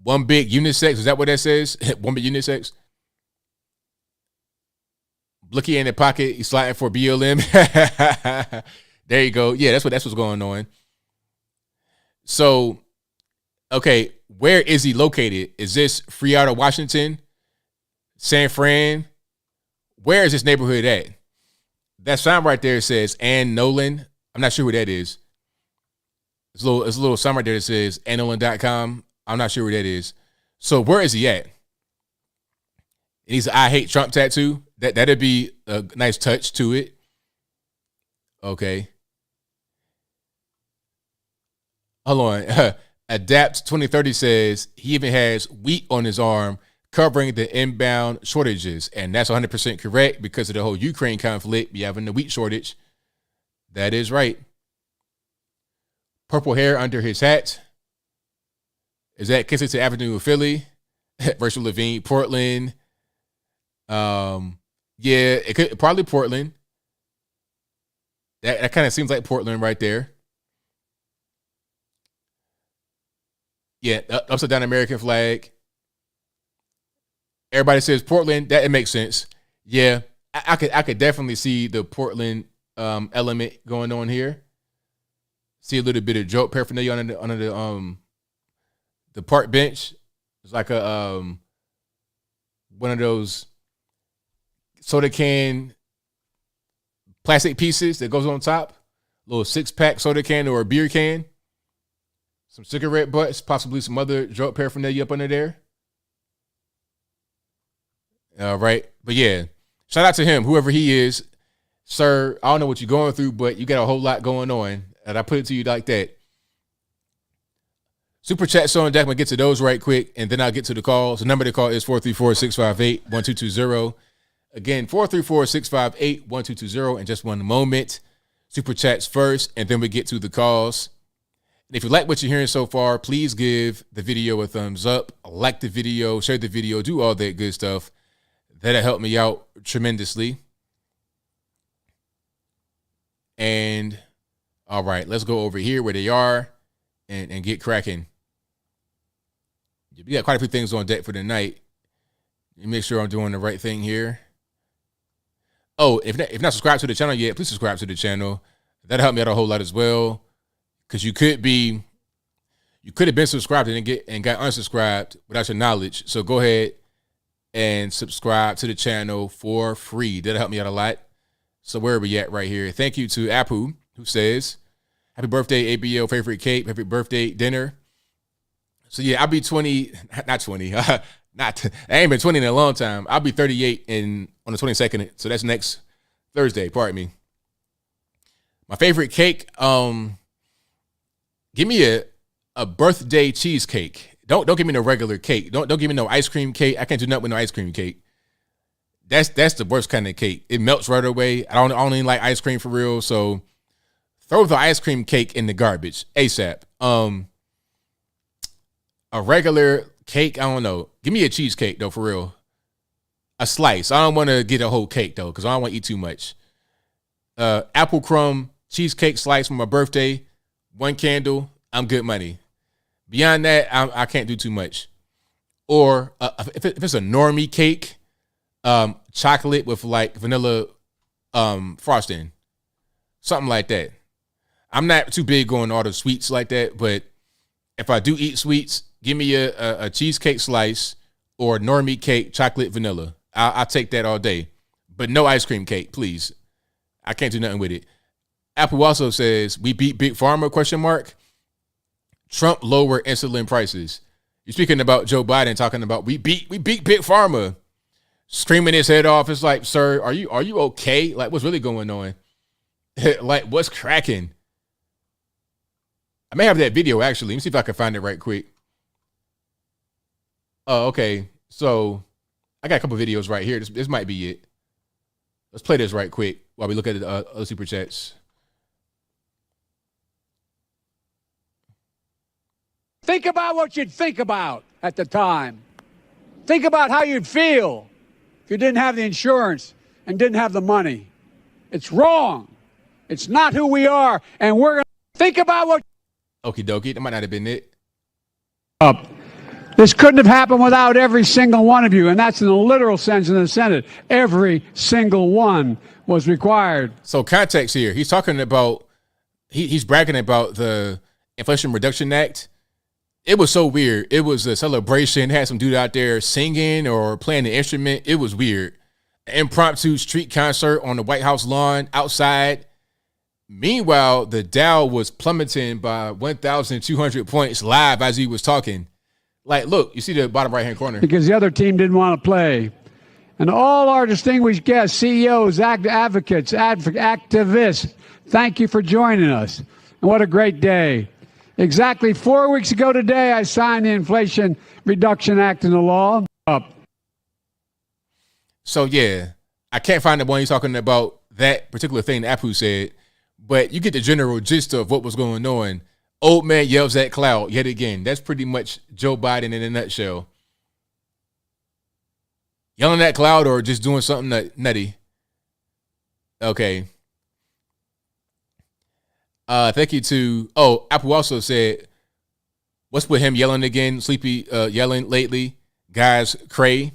One big unisex. Is that what that says? One big unisex. Blicky in the pocket. He's sliding for BLM. There you go. Yeah, that's what's going on. So, okay, where is he located? Is this Freata, Washington? San Fran? Where is this neighborhood at? That sign right there says Ann Nolan. I'm not sure who that is. It's a little sign right there that says AnnNolan.com. I'm not sure where that is. So where is he at? And he's I hate Trump tattoo. That'd be a nice touch to it. Okay. Hold on. Adapt 2030 says he even has wheat on his arm covering the inbound shortages. And that's 100% correct because of the whole Ukraine conflict. Be having the wheat shortage. That is right. Purple hair under his hat. Is that Kensington Avenue of Philly? Rachel Levine, Portland. Yeah, it could probably Portland. That kind of seems like Portland right there. Yeah, upside down American flag. Everybody says Portland. That it makes sense. Yeah, I could definitely see the Portland element going on here. See a little bit of joke paraphernalia under the park bench. It's like a one of those soda can plastic pieces that goes on top. Little 6-pack soda can or a beer can. Some cigarette butts, possibly some other joke paraphernalia up under there. All right. But yeah, shout out to him, whoever he is. Sir, I don't know what you're going through, but you got a whole lot going on. And I put it to you like that. Super chat on deck. I'm going to get to those right quick, and then I'll get to the calls. The number to call is 434-658-1220. Again, 434-658-1220 in just one moment. Super chats first, and then we get to the calls. And if you like what you're hearing so far, please give the video a thumbs up, like the video, share the video, do all that good stuff. That'll help me out tremendously. And all right, let's go over here where they are and get cracking. We got quite a few things on deck for tonight. Let me make sure I'm doing the right thing here. Oh, if not subscribed to the channel yet, please subscribe to the channel. That'll help me out a whole lot as well. Because you could have been subscribed and got unsubscribed without your knowledge. So go ahead and subscribe to the channel for free. That'll help me out a lot. So where are we at right here? Thank you to Apu, who says, happy birthday, ABL, favorite cake, happy birthday dinner. So yeah, I'll be 20, not 20. I ain't been 20 in a long time. I'll be 38 on the 22nd. So that's next Thursday, pardon me. My favorite cake, give me a birthday cheesecake. Don't give me no regular cake. Don't give me no ice cream cake. I can't do nothing with no ice cream cake. That's the worst kind of cake. It melts right away. I don't even like ice cream for real. So throw the ice cream cake in the garbage ASAP. A regular cake, I don't know. Give me a cheesecake though, for real. A slice. I don't want to get a whole cake though, because I don't want to eat too much. Apple crumb cheesecake slice for my birthday. 1 candle. I'm good money. Beyond that, I can't do too much. Or if it's a normie cake, chocolate with like vanilla frosting, something like that. I'm not too big on all the sweets like that, but if I do eat sweets, give me a cheesecake slice or normie cake, chocolate, vanilla. I'll take that all day, but no ice cream cake, please. I can't do nothing with it. Apple also says, we beat Big Pharma, ? Trump lower insulin prices. You're speaking about Joe Biden talking about we beat Big Pharma, screaming his head off. It's like, sir, are you okay? Like, what's really going on? Like, what's cracking? I may have that video actually. Let me see if I can find it right quick. Oh, okay. So I got a couple videos right here. This might be it. Let's play this right quick while we look at the other super chats. Think about what you'd think about at the time. Think about how you'd feel if you didn't have the insurance and didn't have the money. It's wrong. It's not who we are. And we're going to think about what... Okie dokie. That might not have been it. This couldn't have happened without every single one of you. And that's in the literal sense in the Senate. Every single one was required. So context here. He's talking about... He's bragging about the Inflation Reduction Act. It was so weird. It was a celebration. Had some dude out there singing or playing the instrument. It was weird. An impromptu street concert on the White House lawn outside. Meanwhile, the Dow was plummeting by 1,200 points live as he was talking. Like, look, you see the bottom right-hand corner. Because the other team didn't want to play. And all our distinguished guests, CEOs, advocates, activists, thank you for joining us. And what a great day. Exactly 4 weeks ago today, I signed the Inflation Reduction Act into law. So, yeah, I can't find the one he's talking about that particular thing that Apu said, but you get the general gist of what was going on. Old man yells at cloud yet again. That's pretty much Joe Biden in a nutshell. Yelling at cloud or just doing something nutty. Okay. Thank you to, Apple also said, what's with him yelling again? Sleepy yelling lately. Guys, cray.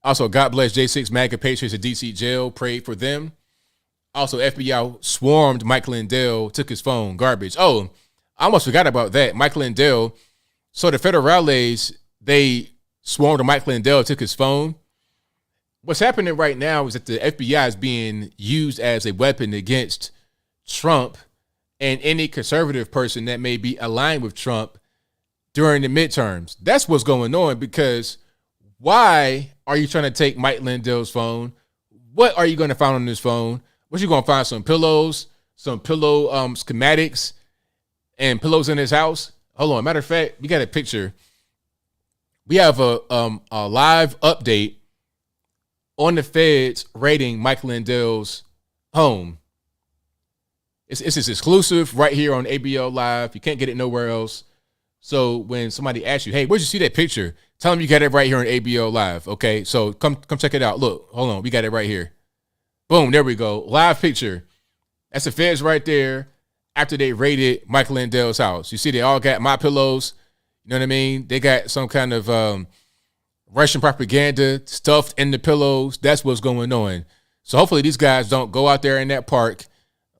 Also, God bless J6 MAGA Patriots at DC jail. Pray for them. Also, FBI swarmed Mike Lindell, took his phone, garbage. Oh, I almost forgot about that. Mike Lindell. So the federales, they swarmed Mike Lindell, took his phone. What's happening right now is that the FBI is being used as a weapon against Trump and any conservative person that may be aligned with Trump during the midterms. That's what's going on, because why are you trying to take Mike Lindell's phone? What are you going to find on this phone? What you going to find? Some pillows, some pillow schematics, and pillows in his house? Hold on. Matter of fact, we got a picture. We have a live update on the feds raiding Mike Lindell's home. It's exclusive right here on ABL Live. You can't get it nowhere else. So when somebody asks you, hey, where'd you see that picture? Tell them you got it right here on ABL Live. Okay, so come check it out. Look, hold on. We got it right here. Boom, there we go. Live picture. That's the feds right there after they raided Mike Lindell's house. You see they all got my pillows. You know what I mean? They got some kind of Russian propaganda stuffed in the pillows. That's what's going on. So hopefully these guys don't go out there in that park,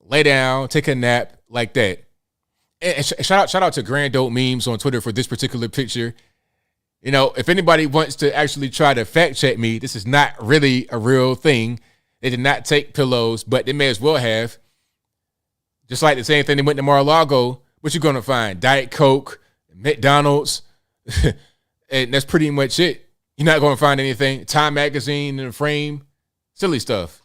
lay down, take a nap like that. And shout out to Grand Old Memes on Twitter for this particular picture. You know, if anybody wants to actually try to fact check me, this is not really a real thing. They did not take pillows, but they may as well have. Just like the same thing they went to Mar-a-Lago. What you going to find? Diet Coke, McDonald's, and that's pretty much it. You're not going to find anything. Time magazine in a frame, silly stuff.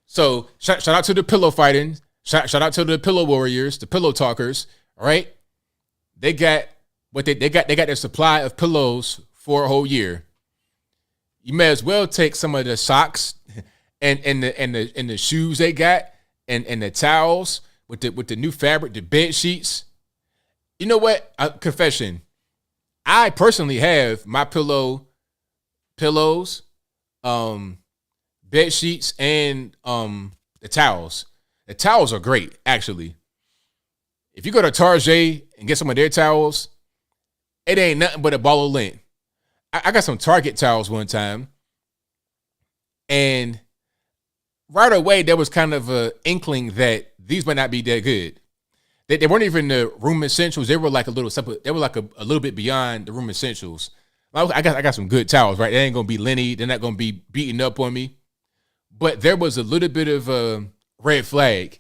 So shout out to the pillow fighting. Shout out to the pillow warriors, the pillow talkers. All right, they got what they got. They got their supply of pillows for a whole year. You may as well take some of the socks and the shoes they got and the towels with the new fabric, the bed sheets. You know what? Confession. I personally have my pillows, bed sheets, and the towels. The towels are great, actually. If you go to Target and get some of their towels, it ain't nothing but a ball of lint. I got some Target towels one time, and right away there was kind of an inkling that these might not be that good. They weren't even the room essentials. They were like a little separate. They were like a little bit beyond the room essentials. I got some good towels, right? They ain't gonna be linty. They're not gonna be beating up on me. But there was a little bit of a red flag,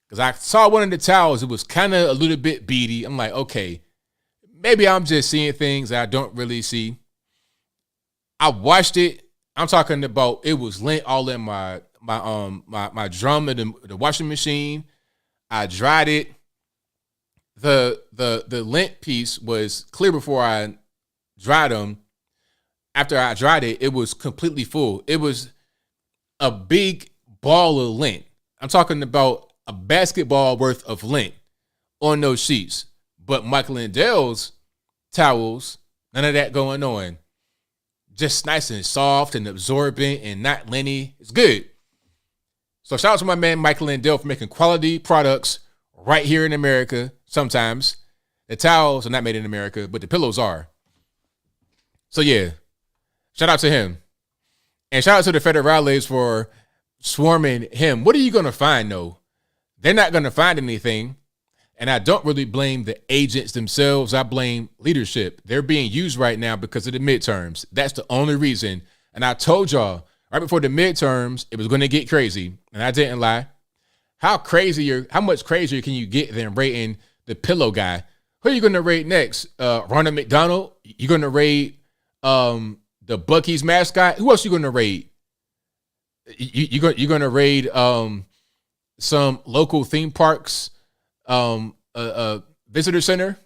because I saw one of the towels. It was kind of a little bit beady. I'm like, okay, maybe I'm just seeing things that I don't really see. I washed it. I'm talking about it was lint all in my drum and the washing machine. I dried it. The lint piece was clear before I dried them. After I dried it, it was completely full. It was a big ball of lint. I'm talking about a basketball worth of lint on those sheets. But Mike Lindell's towels, none of that going on. Just nice and soft and absorbent and not linty. It's good. So shout out to my man Mike Lindell for making quality products right here in America. Sometimes the towels are not made in America, but the pillows are. So yeah, shout out to him. And shout out to the federales for swarming him. What are you going to find, though? They're not going to find anything. And I don't really blame the agents themselves. I blame leadership. They're being used right now because of the midterms. That's the only reason. And I told y'all right before the midterms, it was going to get crazy. And I didn't lie. How much crazier can you get than rating the pillow guy? Who are you going to rate next? Ronald McDonald? You're going to rate the Buc-ee's mascot? Who else you going to rate? You're going to raid some local theme parks, visitor center.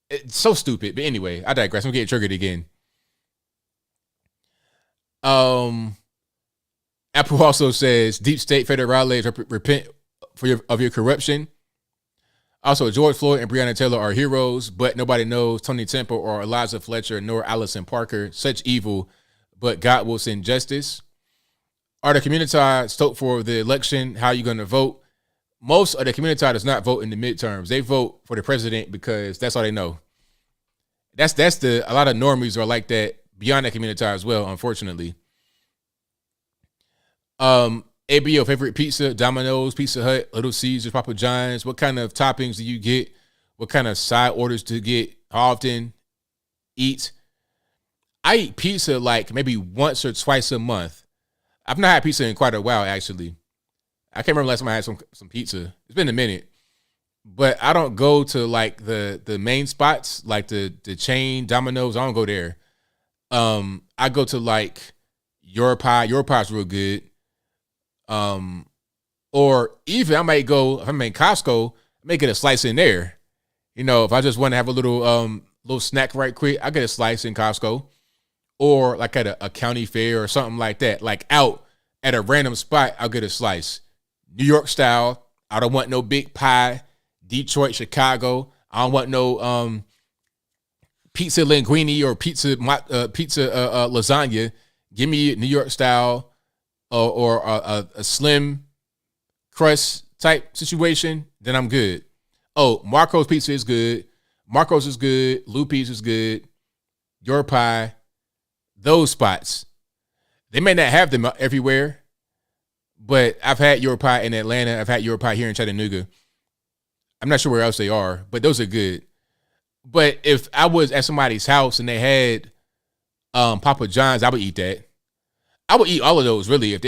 It's so stupid. But anyway, I digress. I'm getting triggered again. Apple also says deep state federales repent of your corruption. Also, George Floyd and Breonna Taylor are heroes, but nobody knows Tony Temple or Eliza Fletcher nor Allison Parker. Such evil, but God will send justice. Are the community stoked for the election? How are you going to vote? Most of the community does not vote in the midterms. They vote for the president because that's all they know. A lot of normies are like that beyond the community as well, unfortunately. ABL favorite pizza: Domino's, Pizza Hut, Little Caesars, Papa John's. What kind of toppings do you get? What kind of side orders do you get? How often eat? I eat pizza like maybe once or twice a month. I've not had pizza in quite a while, actually. I can't remember last time I had some pizza. It's been a minute. But I don't go to like the main spots, like the chain Domino's. I don't go there. I go to like Your Pie. Your Pie's real good. Or even I might go, if I'm in Costco, I may get a slice in there. You know, if I just want to have a little snack right quick, I get a slice in Costco. Or like at a county fair or something like that. Like out at a random spot, I'll get a slice. New York style. I don't want no big pie. Detroit, Chicago. I don't want no pizza linguine or pizza lasagna. Give me New York style or a slim crust type situation. Then I'm good. Oh, Marco's Pizza is good. Marco's is good. Lupe's is good. Your Pie. Those spots. They may not have them everywhere, but I've had Your Pie in Atlanta. I've had Your Pie here in Chattanooga. I'm not sure where else they are, but those are good. But if I was at somebody's house and they had Papa John's, I would eat that. I would eat all of those really if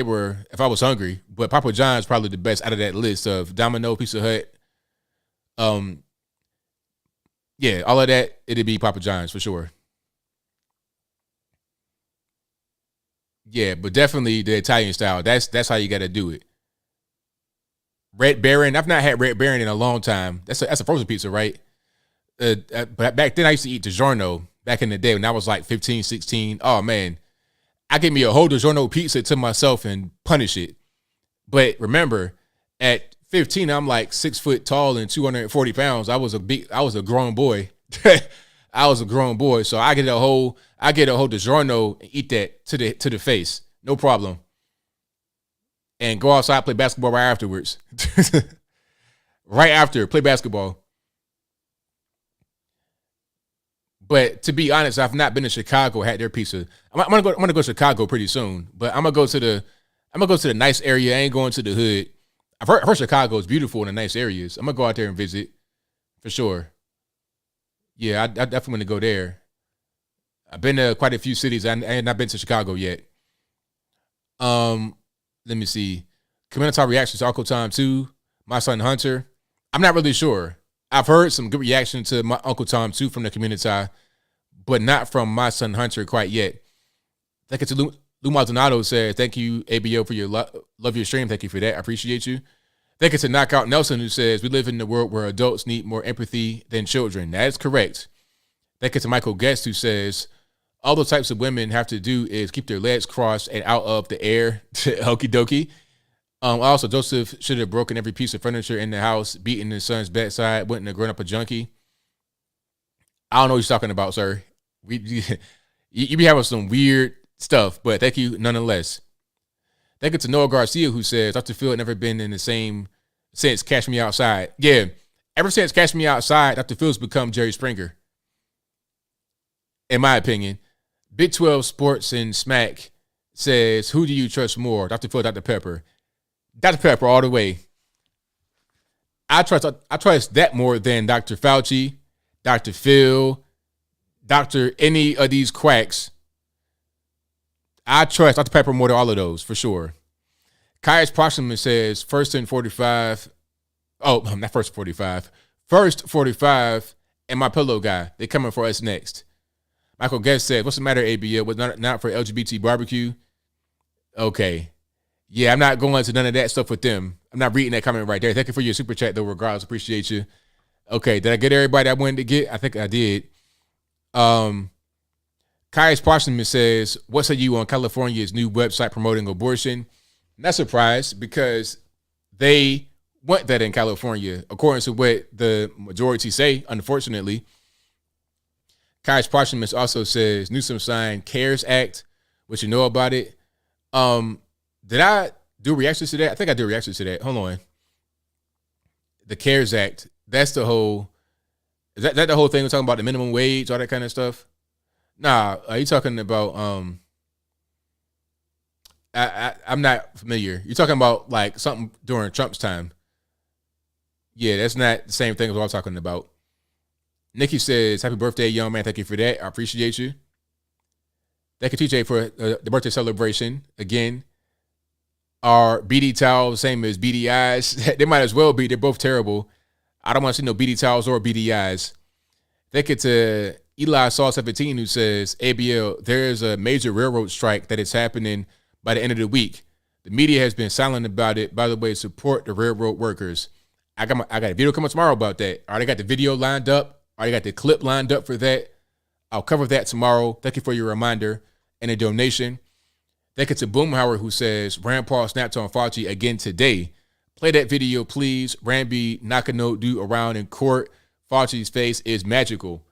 I was hungry. But Papa John's probably the best out of that list of Domino, Pizza Hut. Yeah, all of that, it'd be Papa John's for sure. Yeah, but definitely the Italian style. That's how you got to do it. Red Baron. I've not had Red Baron in a long time. That's a frozen pizza, right? But back then I used to eat DiGiorno back in the day when I was like 15, 16. Oh, man. I give me a whole DiGiorno pizza to myself and punish it. But remember, at 15, I'm like 6 foot tall and 240 pounds. I was a grown boy. I was a grown boy. So I get a whole DiGiorno and eat that to the face. No problem. And go outside, play basketball right afterwards. Right after, play basketball. But to be honest, I've not been to Chicago, had their pizza. I'm gonna go to Chicago pretty soon. But I'm gonna go to the nice area. I ain't going to the hood. I've heard Chicago is beautiful in the nice areas. I'm gonna go out there and visit for sure. Yeah, I definitely want to go there. I've been to quite a few cities. I ain't not been to Chicago yet. Let me see. Community reactions to Uncle Tom 2. My Son Hunter. I'm not really sure. I've heard some good reaction to my Uncle Tom 2 from the community, but not from My Son Hunter quite yet. Thank you to Lou Maldonado said, thank you, ABL, for your love your stream. Thank you for that. I appreciate you. Thank you to Knockout Nelson, who says, we live in a world where adults need more empathy than children. That is correct. Thank you to Michael Guest, who says, all those types of women have to do is keep their legs crossed and out of the air. Okie dokie. Also, Joseph should have broken every piece of furniture in the house, beaten his son's bedside, wouldn't have grown up a junkie. I don't know what you're talking about, sir. You be having some weird stuff, but thank you nonetheless. Thank you to Noah Garcia, who says, Dr. Phil never been in the same since Cash Me Outside. Yeah, ever since Cash Me Outside, Dr. Phil's become Jerry Springer. In my opinion. Big 12 Sports and Smack says, who do you trust more, Dr. Phil or Dr. Pepper? Dr. Pepper all the way. I trust that more than Dr. Fauci, Dr. Phil, Dr. any of these quacks. I trust Dr. Pepper more than all of those, for sure. Caius Proxima says, first and 45. Oh, not first 45. First 45 and My Pillow guy. They coming for us next. Michael Guest said, what's the matter, ABL? Was not for LGBT barbecue? Okay. Yeah, I'm not going to none of that stuff with them. I'm not reading that comment right there. Thank you for your super chat, though, regardless. Appreciate you. Okay, did I get everybody I wanted to get? I think I did. Caius Parsons says, what say you on California's new website promoting abortion? Not surprised, because they want that in California, according to what the majority say, unfortunately. Caius Parsons also says, Newsom signed CARES Act, what you know about it. Did I do reactions to that? I think I did reactions to that. Hold on. The CARES Act, that's the whole, is that the whole thing we're talking about, the minimum wage, all that kind of stuff? Nah, are you talking about, I'm not familiar. You're talking about like something during Trump's time. Yeah, that's not the same thing as what I'm talking about. Nikki says, happy birthday, young man. Thank you for that. I appreciate you. Thank you, TJ, for the birthday celebration. Again, our BD towels, same as BD eyes. They might as well be. They're both terrible. I don't want to see no BD towels or BD eyes. Thank you to Eli Saw 17, who says, ABL, there is a major railroad strike that is happening by the end of the week. The media has been silent about it. By the way, support the railroad workers. I got a video coming tomorrow about that. I already got the video lined up. I already got the clip lined up for that. I'll cover that tomorrow. Thank you for your reminder and a donation. Thank you to Boomhauer, who says, Rand Paul snapped on Fauci again today. Play that video, please. Rand be knocking no dude around in court. Fauci's face is magical.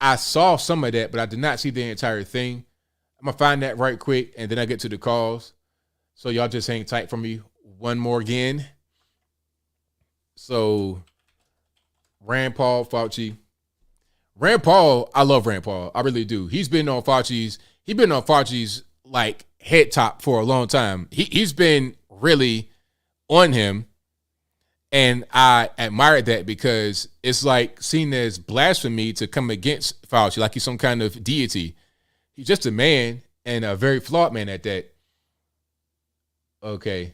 I saw some of that, but I did not see the entire thing. I'm going to find that right quick, and then I get to the calls. So y'all just hang tight for me one more again. So, Rand Paul, Fauci. Rand Paul, I love Rand Paul. I really do. He's been on Fauci's like head top for a long time. He's been really on him. And I admire that because it's like seen as blasphemy to come against Fauci, like he's some kind of deity. He's just a man and a very flawed man at that. Okay.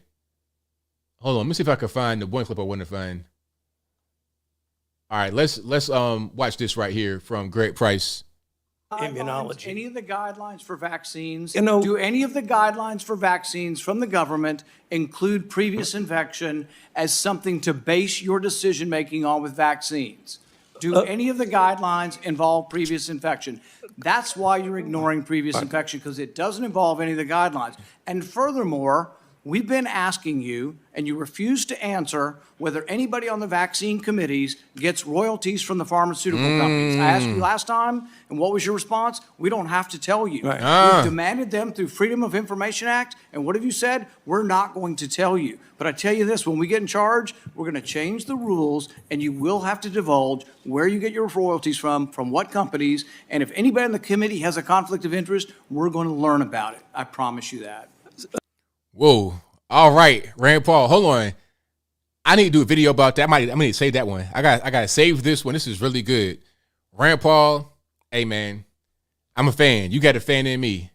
Hold on. Let me see if I can find the one clip I want to find. All right, let's watch this right here from Greg Price. Immunology. Any of the guidelines for vaccines, do any of the guidelines for vaccines from the government include previous infection as something to base your decision making on with vaccines? Do any of the guidelines involve previous infection? That's why you're ignoring previous infection, because it doesn't involve any of the guidelines. And furthermore, we've been asking you, and you refuse to answer, whether anybody on the vaccine committees gets royalties from the pharmaceutical companies. I asked you last time, and what was your response? We don't have to tell you. We've demanded them through Freedom of Information Act, and what have you said? We're not going to tell you. But I tell you this, when we get in charge, we're going to change the rules, and you will have to divulge where you get your royalties from what companies, and if anybody in the committee has a conflict of interest, we're going to learn about it. I promise you that. Whoa. All right, Rand Paul. Hold on. I need to do a video about that. I'm gonna save that one. I gotta save this one. This is really good. Rand Paul, hey man, I'm a fan. You got a fan in me.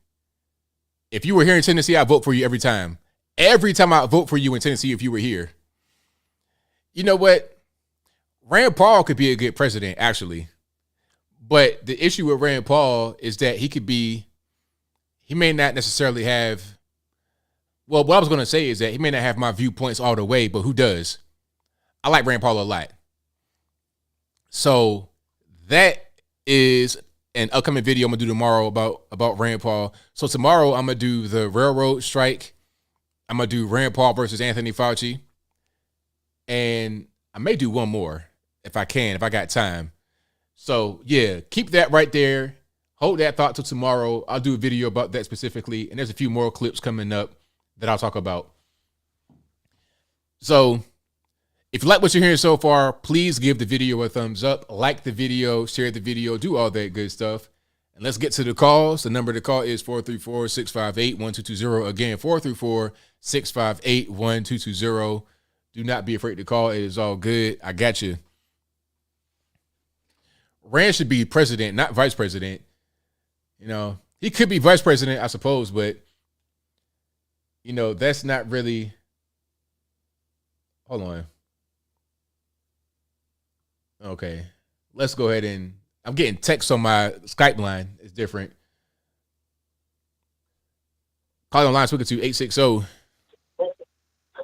If you were here in Tennessee, I vote for you every time. Every time I vote for you in Tennessee, if you were here. You know what? Rand Paul could be a good president, actually. But the issue with Rand Paul is that he may not necessarily have. Well, what I was going to say is that he may not have my viewpoints all the way, but who does? I like Rand Paul a lot. So that is an upcoming video I'm going to do tomorrow about Rand Paul. So tomorrow I'm going to do the railroad strike. I'm going to do Rand Paul versus Anthony Fauci. And I may do one more if I can, if I got time. So yeah, keep that right there. Hold that thought till tomorrow. I'll do a video about that specifically. And there's a few more clips coming up that I'll talk about. So if you like what you're hearing so far, please give the video a thumbs up, like the video, share the video, do all that good stuff. And let's get to the calls. The number to call is 434-658-1220. Again, 434-658-1220. Do not be afraid to call. It is all good. I got you. Rand should be president, not vice president. You know, he could be vice president, I suppose, but you know, that's not really. Hold on. Okay. Let's go ahead and. I'm getting text on my Skype line. It's different. Call on line speaking to 860.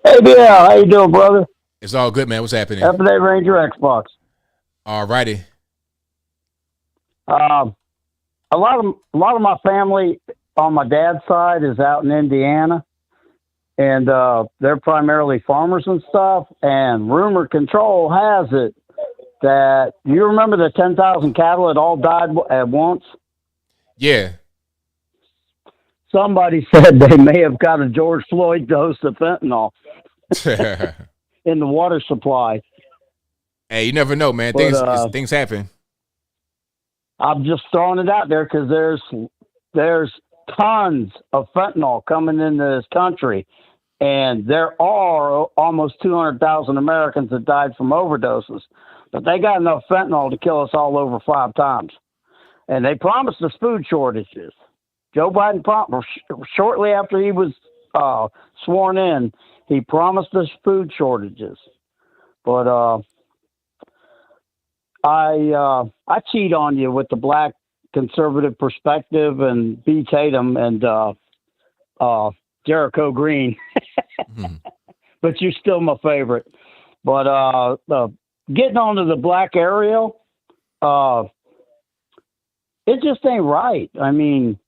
Hey, Bill. How you doing, brother? It's all good, man. What's happening? Happy Day Ranger Xbox. All righty. A lot of my family on my dad's side is out in Indiana. And they're primarily farmers and stuff. And rumor control has it that you remember the 10,000 cattle that all died at once? Yeah. Somebody said they may have got a George Floyd dose of fentanyl in the water supply. Hey, you never know, man. Things happen. I'm just throwing it out there because there's tons of fentanyl coming into this country. And there are almost 200,000 Americans that died from overdoses. But they got enough fentanyl to kill us all over 5 times. And they promised us food shortages. Joe Biden, shortly after he was sworn in, he promised us food shortages. But I cheat on you with the black conservative perspective and B. Tatum and Jericho Green. But you're still my favorite. But getting onto the black Ariel, it just ain't right. I mean,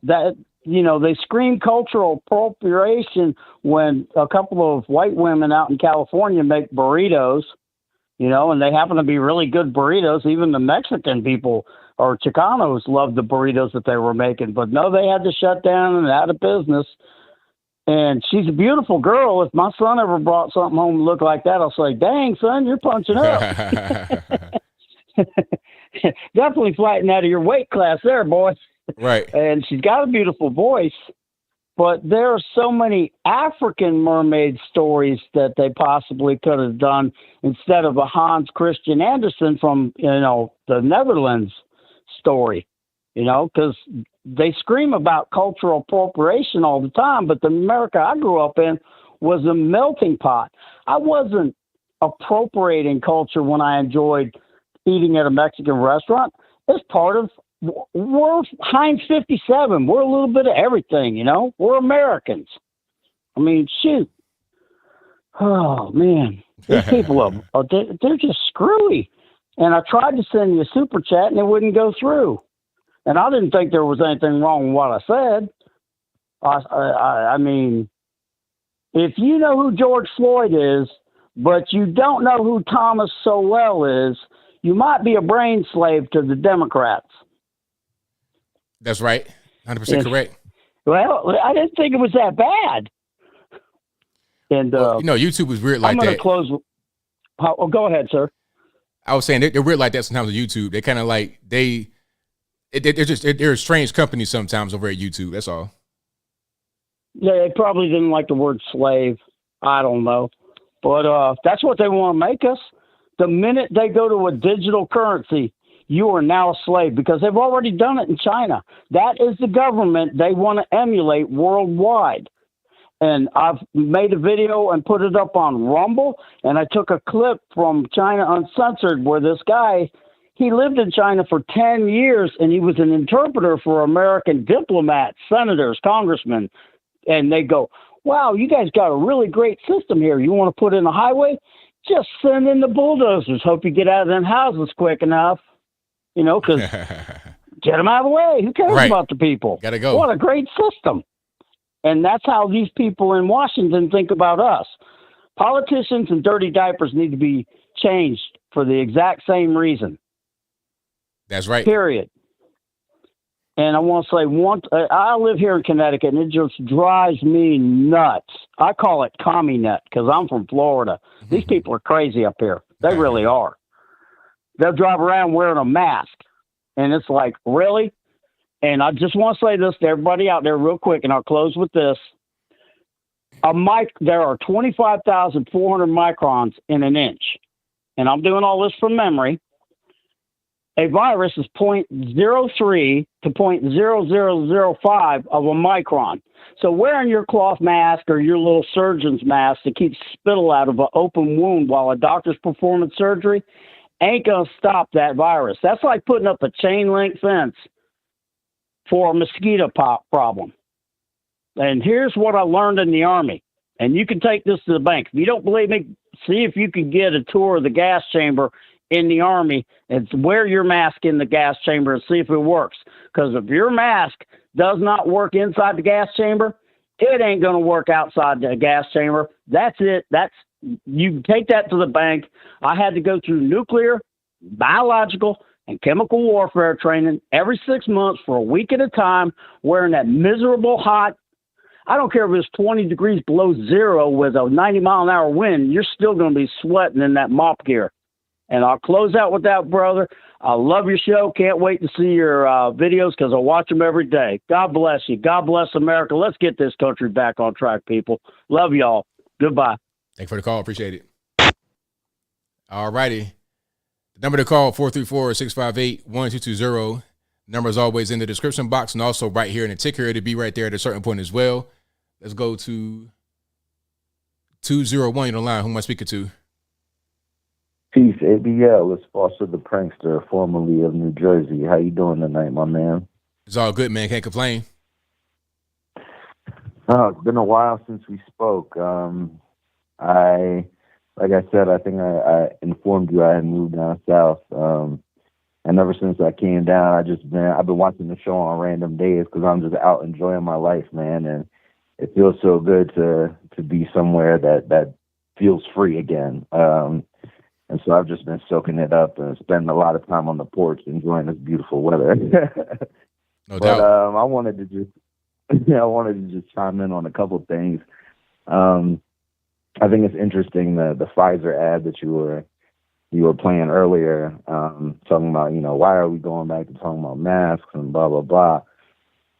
that, they scream cultural appropriation when a couple of white women out in California make burritos, and they happen to be really good burritos. Even the Mexican people or Chicanos loved the burritos that they were making. But no, they had to shut down and out of business. And she's a beautiful girl. If my son ever brought something home to look like that, I'll say, dang, son, you're punching up. Definitely flying out of your weight class there, boy. Right. And she's got a beautiful voice. But there are so many African mermaid stories that they possibly could have done instead of a Hans Christian Andersen from, the Netherlands story, because they scream about cultural appropriation all the time. But the America I grew up in was a melting pot. I wasn't appropriating culture when I enjoyed eating at a Mexican restaurant. It's part of, we're Heinz 57. We're a little bit of everything, We're Americans. I mean, shoot. Oh, man. These people, they're just screwy. And I tried to send you a super chat, and it wouldn't go through. And I didn't think there was anything wrong with what I said. I mean, if you know who George Floyd is, but you don't know who Thomas Sowell is, you might be a brain slave to the Democrats. That's right. 100% correct. Well, I didn't think it was that bad. And YouTube was weird like that. I'm going to close. Oh, go ahead, sir. I was saying they're weird like that sometimes on YouTube. They kind of like they're a strange company sometimes over at YouTube. That's all. Yeah, they probably didn't like the word slave. I don't know, but that's what they want to make us. The minute they go to a digital currency, you are now a slave, because they've already done it in China. That is the government they want to emulate worldwide. And I've made a video and put it up on Rumble, and I took a clip from China Uncensored where this guy, he lived in China for 10 years, and he was an interpreter for American diplomats, senators, congressmen. And they go, wow, you guys got a really great system here. You want to put in a highway? Just send in the bulldozers. Hope you get out of them houses quick enough. Because get them out of the way. Who cares about the people? Gotta go. What a great system. And that's how these people in Washington think about us. Politicians and dirty diapers need to be changed for the exact same reason. That's right. Period. And I want to say, I live here in Connecticut, and it just drives me nuts. I call it commie nut because I'm from Florida. These people are crazy up here. They really are. They'll drive around wearing a mask. And it's like, really? And I just want to say this to everybody out there real quick, and I'll close with this. There are 25,400 microns in an inch. And I'm doing all this from memory. A virus is 0.03 to 0.0005 of a micron. So wearing your cloth mask or your little surgeon's mask to keep spittle out of an open wound while a doctor's performing surgery ain't going to stop that virus. That's like putting up a chain link fence for a mosquito problem. And here's what I learned in the Army. And you can take this to the bank. If you don't believe me, see if you can get a tour of the gas chamber in the Army and wear your mask in the gas chamber and see if it works. Because if your mask does not work inside the gas chamber, it ain't going to work outside the gas chamber. That's it. You can take that to the bank. I had to go through nuclear, biological, and chemical warfare training every 6 months for a week at a time, wearing that miserable hot, I don't care if it's 20 degrees below zero with a 90-mile-an-hour wind, you're still going to be sweating in that mop gear. And I'll close out with that, brother. I love your show. Can't wait to see your videos because I watch them every day. God bless you. God bless America. Let's get this country back on track, people. Love y'all. Goodbye. Thanks for the call. Appreciate it. All righty. The number to call, 434-658-1220. Number is always in the description box and also right here in the ticker. It'll be right there at a certain point as well. Let's go to 201 on the line. Who am I speaking to? Peace, ABL. It's Foster the Prankster, formerly of New Jersey. How you doing tonight, my man? It's all good, man. Can't complain. It's been a while since we spoke. Like I said, I think I informed you I had moved down south. And ever since I came down, I've been watching the show on random days because I'm just out enjoying my life, man. And it feels so good to be somewhere that feels free again. And so I've just been soaking it up and spending a lot of time on the porch enjoying this beautiful weather. No doubt. I wanted to just chime in on a couple of things. I think it's interesting the Pfizer ad that you were playing earlier, talking about, why are we going back to talking about masks and blah blah blah.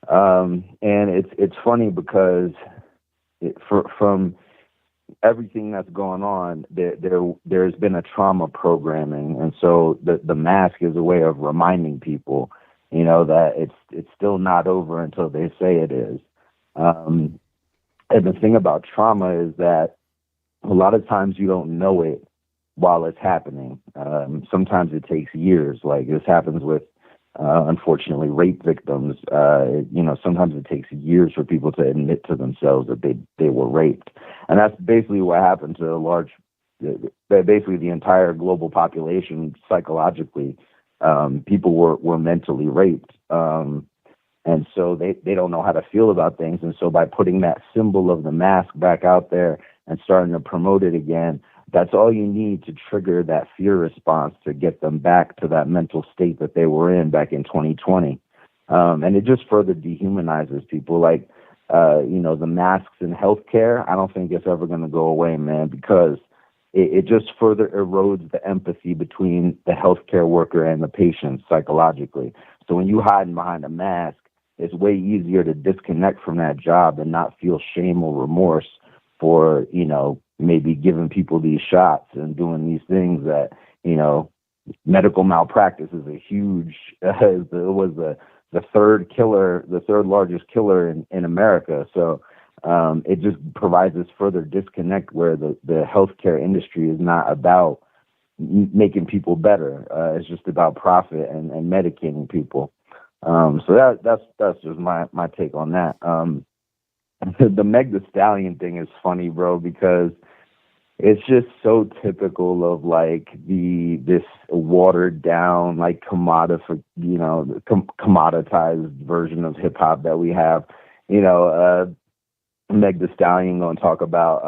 And it's funny because from everything that's going on, there's been a trauma programming, and so the mask is a way of reminding people, that it's still not over until they say it is. And the thing about trauma is that a lot of times you don't know it while it's happening. Sometimes it takes years. Like this happens with, unfortunately, rape victims. Sometimes it takes years for people to admit to themselves that they were raped. And that's basically what happened to basically the entire global population psychologically. People were mentally raped. And so they don't know how to feel about things. And so by putting that symbol of the mask back out there and starting to promote it again, that's all you need to trigger that fear response to get them back to that mental state that they were in back in 2020. And it just further dehumanizes people. Like, the masks in healthcare, I don't think it's ever going to go away, man, because it just further erodes the empathy between the healthcare worker and the patient psychologically. So when you hide behind a mask, it's way easier to disconnect from that job and not feel shame or remorse for, maybe giving people these shots and doing these things that, medical malpractice is a huge, it was the third largest killer in America. So it just provides this further disconnect where the healthcare industry is not about making people better. It's just about profit and medicating people. So that's just my take on that. The Meg the Stallion thing is funny, bro, because it's just so typical of like this watered down, like commoditized version of hip hop that we have. Meg the Stallion gonna talk about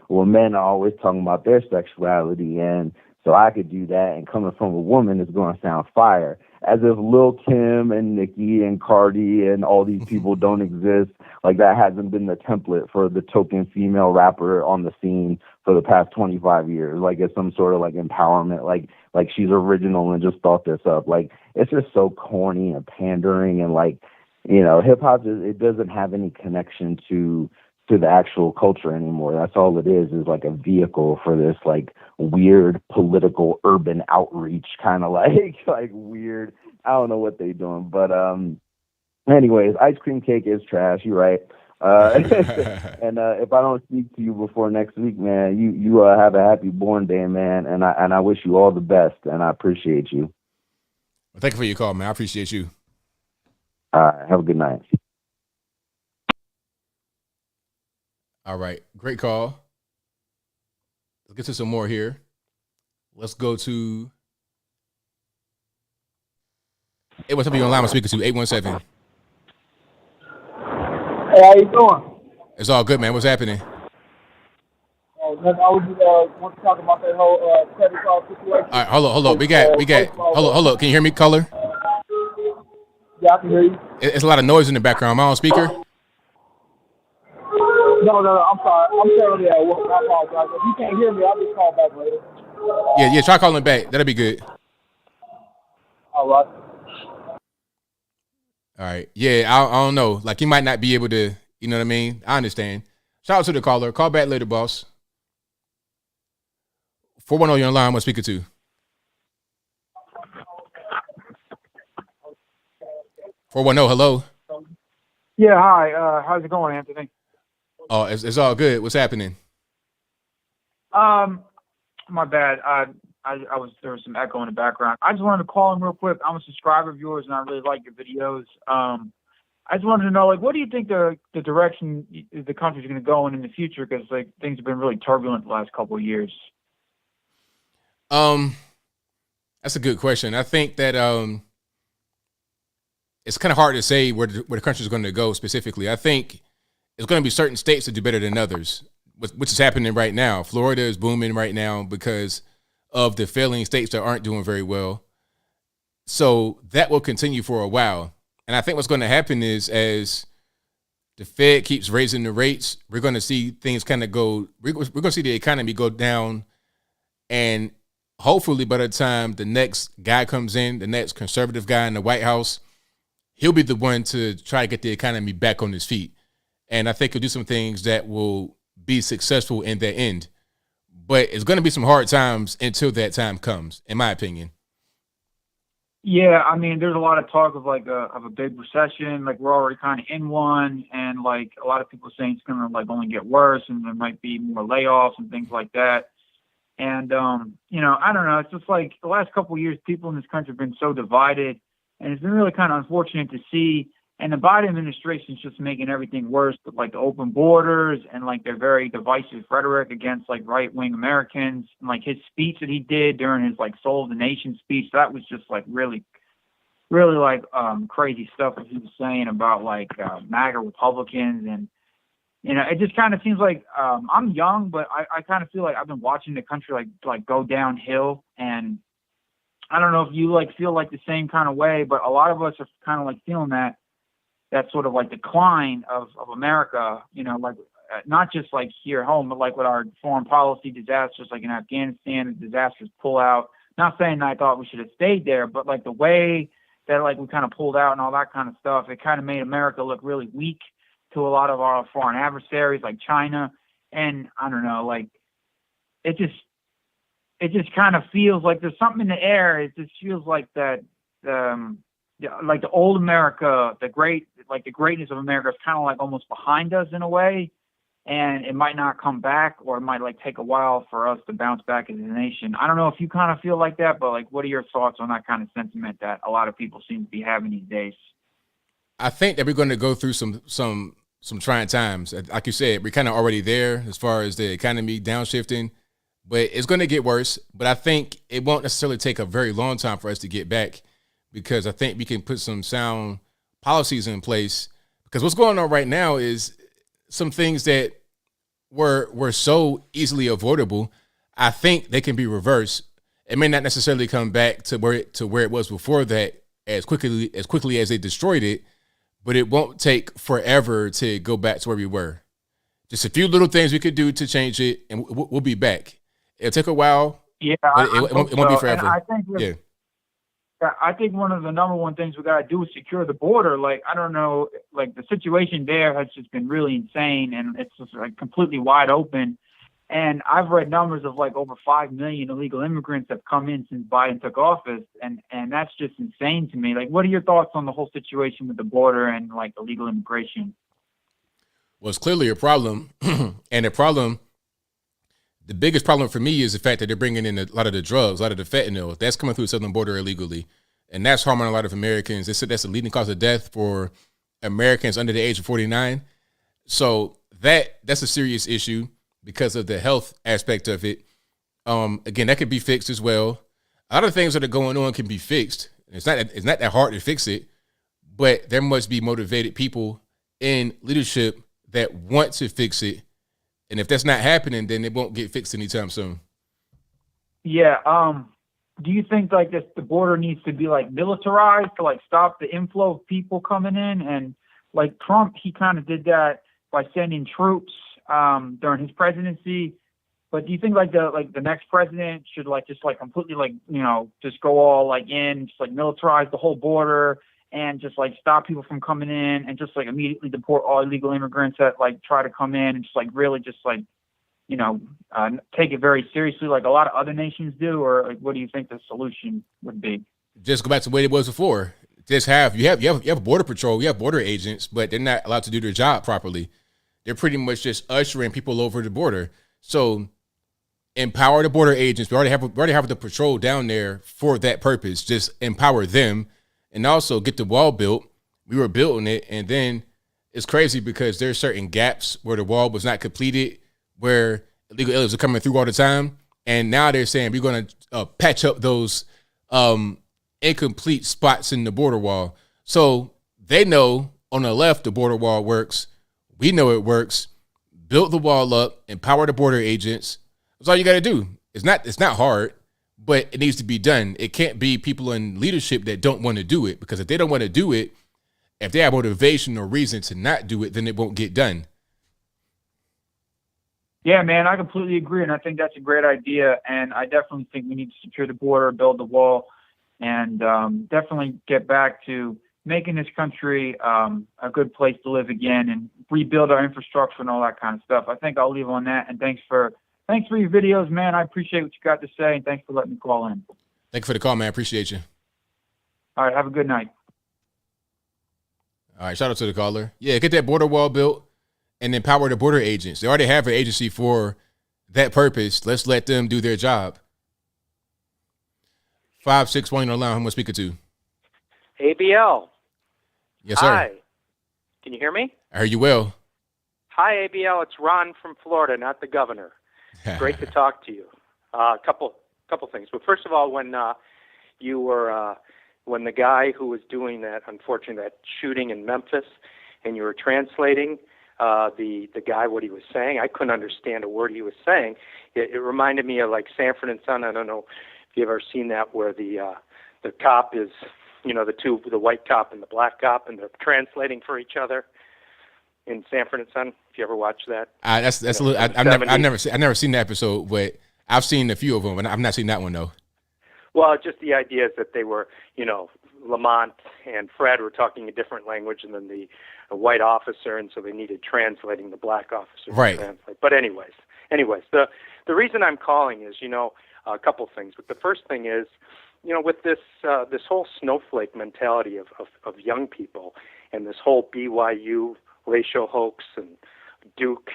men are always talking about their sexuality, and so I could do that, and coming from a woman is gonna sound fire. As if Lil Kim and Nicki and Cardi and all these people don't exist. Like that hasn't been the template for the token female rapper on the scene for the past 25 years. Like it's some sort of like empowerment, like she's original and just thought this up. Like it's just so corny and pandering, and like, hip hop, it doesn't have any connection to the actual culture anymore. That's all it is like a vehicle for this like weird political urban outreach kind of like weird. I don't know what they're doing, but anyways, ice cream cake is trash. You're right. And if I don't speak to you before next week, man, you have a happy born day, man, and I wish you all the best, and I appreciate you. Well, thank you for your call, man. I appreciate you. All right, have a good night. All right, great call. Let's get to some more here. Let's go to. Hey, what's up? You online? I'm speaking to 817. Hey, how you doing? It's all good, man. What's happening? I want to talk about that whole credit card situation. All right, hold up. We got. Hold up. Can you hear me, Color? Yeah, I can hear you. It's a lot of noise in the background. Am I on speaker? No, I'm sorry. I'm currently at work. I apologize. If you can't hear me, I'll just call back later. Yeah, try calling back. That'll be good. All right. All right. Yeah, I don't know. Like, you might not be able to, you know what I mean? I understand. Shout out to the caller. Call back later, boss. 410, you're online. What's speaker to? Hello. Yeah, hi. How's it going, Anthony? Oh, it's all good. What's happening? My bad. There was some echo in the background. I just wanted to call in real quick. I'm a subscriber of yours, and I really like your videos. I just wanted to know, like, what do you think the direction the country's going to go in the future? Because like things have been really turbulent the last couple of years. That's a good question. I think that it's kind of hard to say where the country's going to go specifically. I think it's going to be certain states that do better than others, which is happening right now. Florida is booming right now because of the failing states that aren't doing very well. So that will continue for a while. And I think what's going to happen is, as the Fed keeps raising the rates, we're going to see things kind of go, we're going to see the economy go down. And hopefully by the time the next guy comes in, the next conservative guy in the White House, he'll be the one to try to get the economy back on his feet. And I think he'll do some things that will be successful in the end. But it's going to be some hard times until that time comes, in my opinion. Yeah, I mean, there's a lot of talk of like of a big recession. Like we're already kind of in one, and like a lot of people saying it's going to like only get worse, and there might be more layoffs and things like that. And you know, I don't know. It's just like the last couple of years, people in this country have been so divided, and it's been really kind of unfortunate to see. And the Biden administration is just making everything worse, with like the open borders and like their very divisive rhetoric against like right-wing Americans. And like his speech that he did during his like Soul of the Nation speech, that was just like really like crazy stuff that he was saying about like MAGA Republicans. And, you know, it just kind of seems like I'm young, but I kind of feel like I've been watching the country like go downhill. And I don't know if you like feel like the same kind of way, but a lot of us are kind of like feeling that sort of like decline of America, you know, like not just like here at home, but like with our foreign policy disasters, like in Afghanistan, the disastrous pullout. Not saying that I thought we should have stayed there, but like the way that like we kind of pulled out and all that kind of stuff, it kind of made America look really weak to a lot of our foreign adversaries like China. And I don't know, like it just kind of feels like there's something in the air. It just feels like that, like the old America, the greatness of America is kind of like almost behind us in a way, and it might not come back, or it might like take a while for us to bounce back as a nation. I don't know if you kind of feel like that, but like, what are your thoughts on that kind of sentiment that a lot of people seem to be having these days? I think that we're going to go through some trying times. Like you said, we're kind of already there as far as the economy downshifting, but it's going to get worse. But I think it won't necessarily take a very long time for us to get back, because I think we can put some sound policies in place. Because what's going on right now is some things that were so easily avoidable. I think they can be reversed. It may not necessarily come back to where it was before that as quickly as they destroyed it, but it won't take forever to go back to where we were. Just a few little things we could do to change it, and we'll be back. It'll take a while. Yeah, but it won't be forever. And I think one of the number one things we got to do is secure the border. Like, I don't know, like the situation there has just been really insane, and it's just like completely wide open. And I've read numbers of like over 5 million illegal immigrants have come in since Biden took office. And that's just insane to me. Like, what are your thoughts on the whole situation with the border and like illegal immigration? Well, it's clearly a problem. And the biggest problem for me is the fact that they're bringing in a lot of the drugs, a lot of the fentanyl that's coming through the southern border illegally. And that's harming a lot of Americans. They said that's the leading cause of death for Americans under the age of 49. So that's a serious issue because of the health aspect of it. Again, that could be fixed as well. A lot of things that are going on can be fixed. It's not that hard to fix it, but there must be motivated people in leadership that want to fix it. And if that's not happening, then it won't get fixed anytime soon. Yeah. Do you think like the border needs to be like militarized to like stop the inflow of people coming in? And like Trump, he kind of did that by sending troops during his presidency. But do you think the next president should just completely just go all in, just militarize the whole border and just stop people from coming in and just immediately deport all illegal immigrants that try to come in and just really just take it very seriously like a lot of other nations do? Or what do you think the solution would be? Just go back to the way it was before. Just you have border patrol, you have border agents, but they're not allowed to do their job properly. They're pretty much just ushering people over the border. So empower the border agents. We already have the patrol down there for that purpose. Just empower them, and also get the wall built. We were building it, and then it's crazy because there's certain gaps where the wall was not completed, where illegal aliens are coming through all the time, and now they're saying we're going to patch up those incomplete spots in the border wall. So they know on the left the border wall works. We know it works. Build the wall up, empower the border agents. That's all you got to do. It's not hard, but it needs to be done. It can't be people in leadership that don't want to do it, because if they don't want to do it, if they have motivation or reason to not do it, then it won't get done. Yeah, man, I completely agree, and I think that's a great idea. And I definitely think we need to secure the border, build the wall, and definitely get back to making this country a good place to live again and rebuild our infrastructure and all that kind of stuff. I think I'll leave on that. And thanks for your videos, man. I appreciate what you got to say, and thanks for letting me call in. Thank you for the call, man. Appreciate you. All right, have a good night. All right, shout out to the caller. Yeah, get that border wall built and empower the border agents. They already have an agency for that purpose. Let's let them do their job. 561 on the line. Who am I speaking to? ABL. Yes, sir. Hi. Can you hear me? I heard you well. Hi, ABL. It's Ron from Florida, not the governor. Great to talk to you. Couple things. But first of all, when when the guy who was doing that shooting in Memphis, and you were translating the guy what he was saying, I couldn't understand a word he was saying. It reminded me of Sanford and Son. I don't know if you've ever seen that, where the cop is, the white cop and the black cop, and they're translating for each other in Sanford and Son. If you ever watched that, that's a little. I've never seen that episode, but I've seen a few of them, and I've not seen that one though. Well, just the idea is that they were, Lamont and Fred were talking a different language than the white officer, and so they needed translating the black officer right. to translate. But anyways, the reason I'm calling is, a couple things. But the first thing is, with this whole snowflake mentality of young people, and this whole BYU racial hoax and Duke.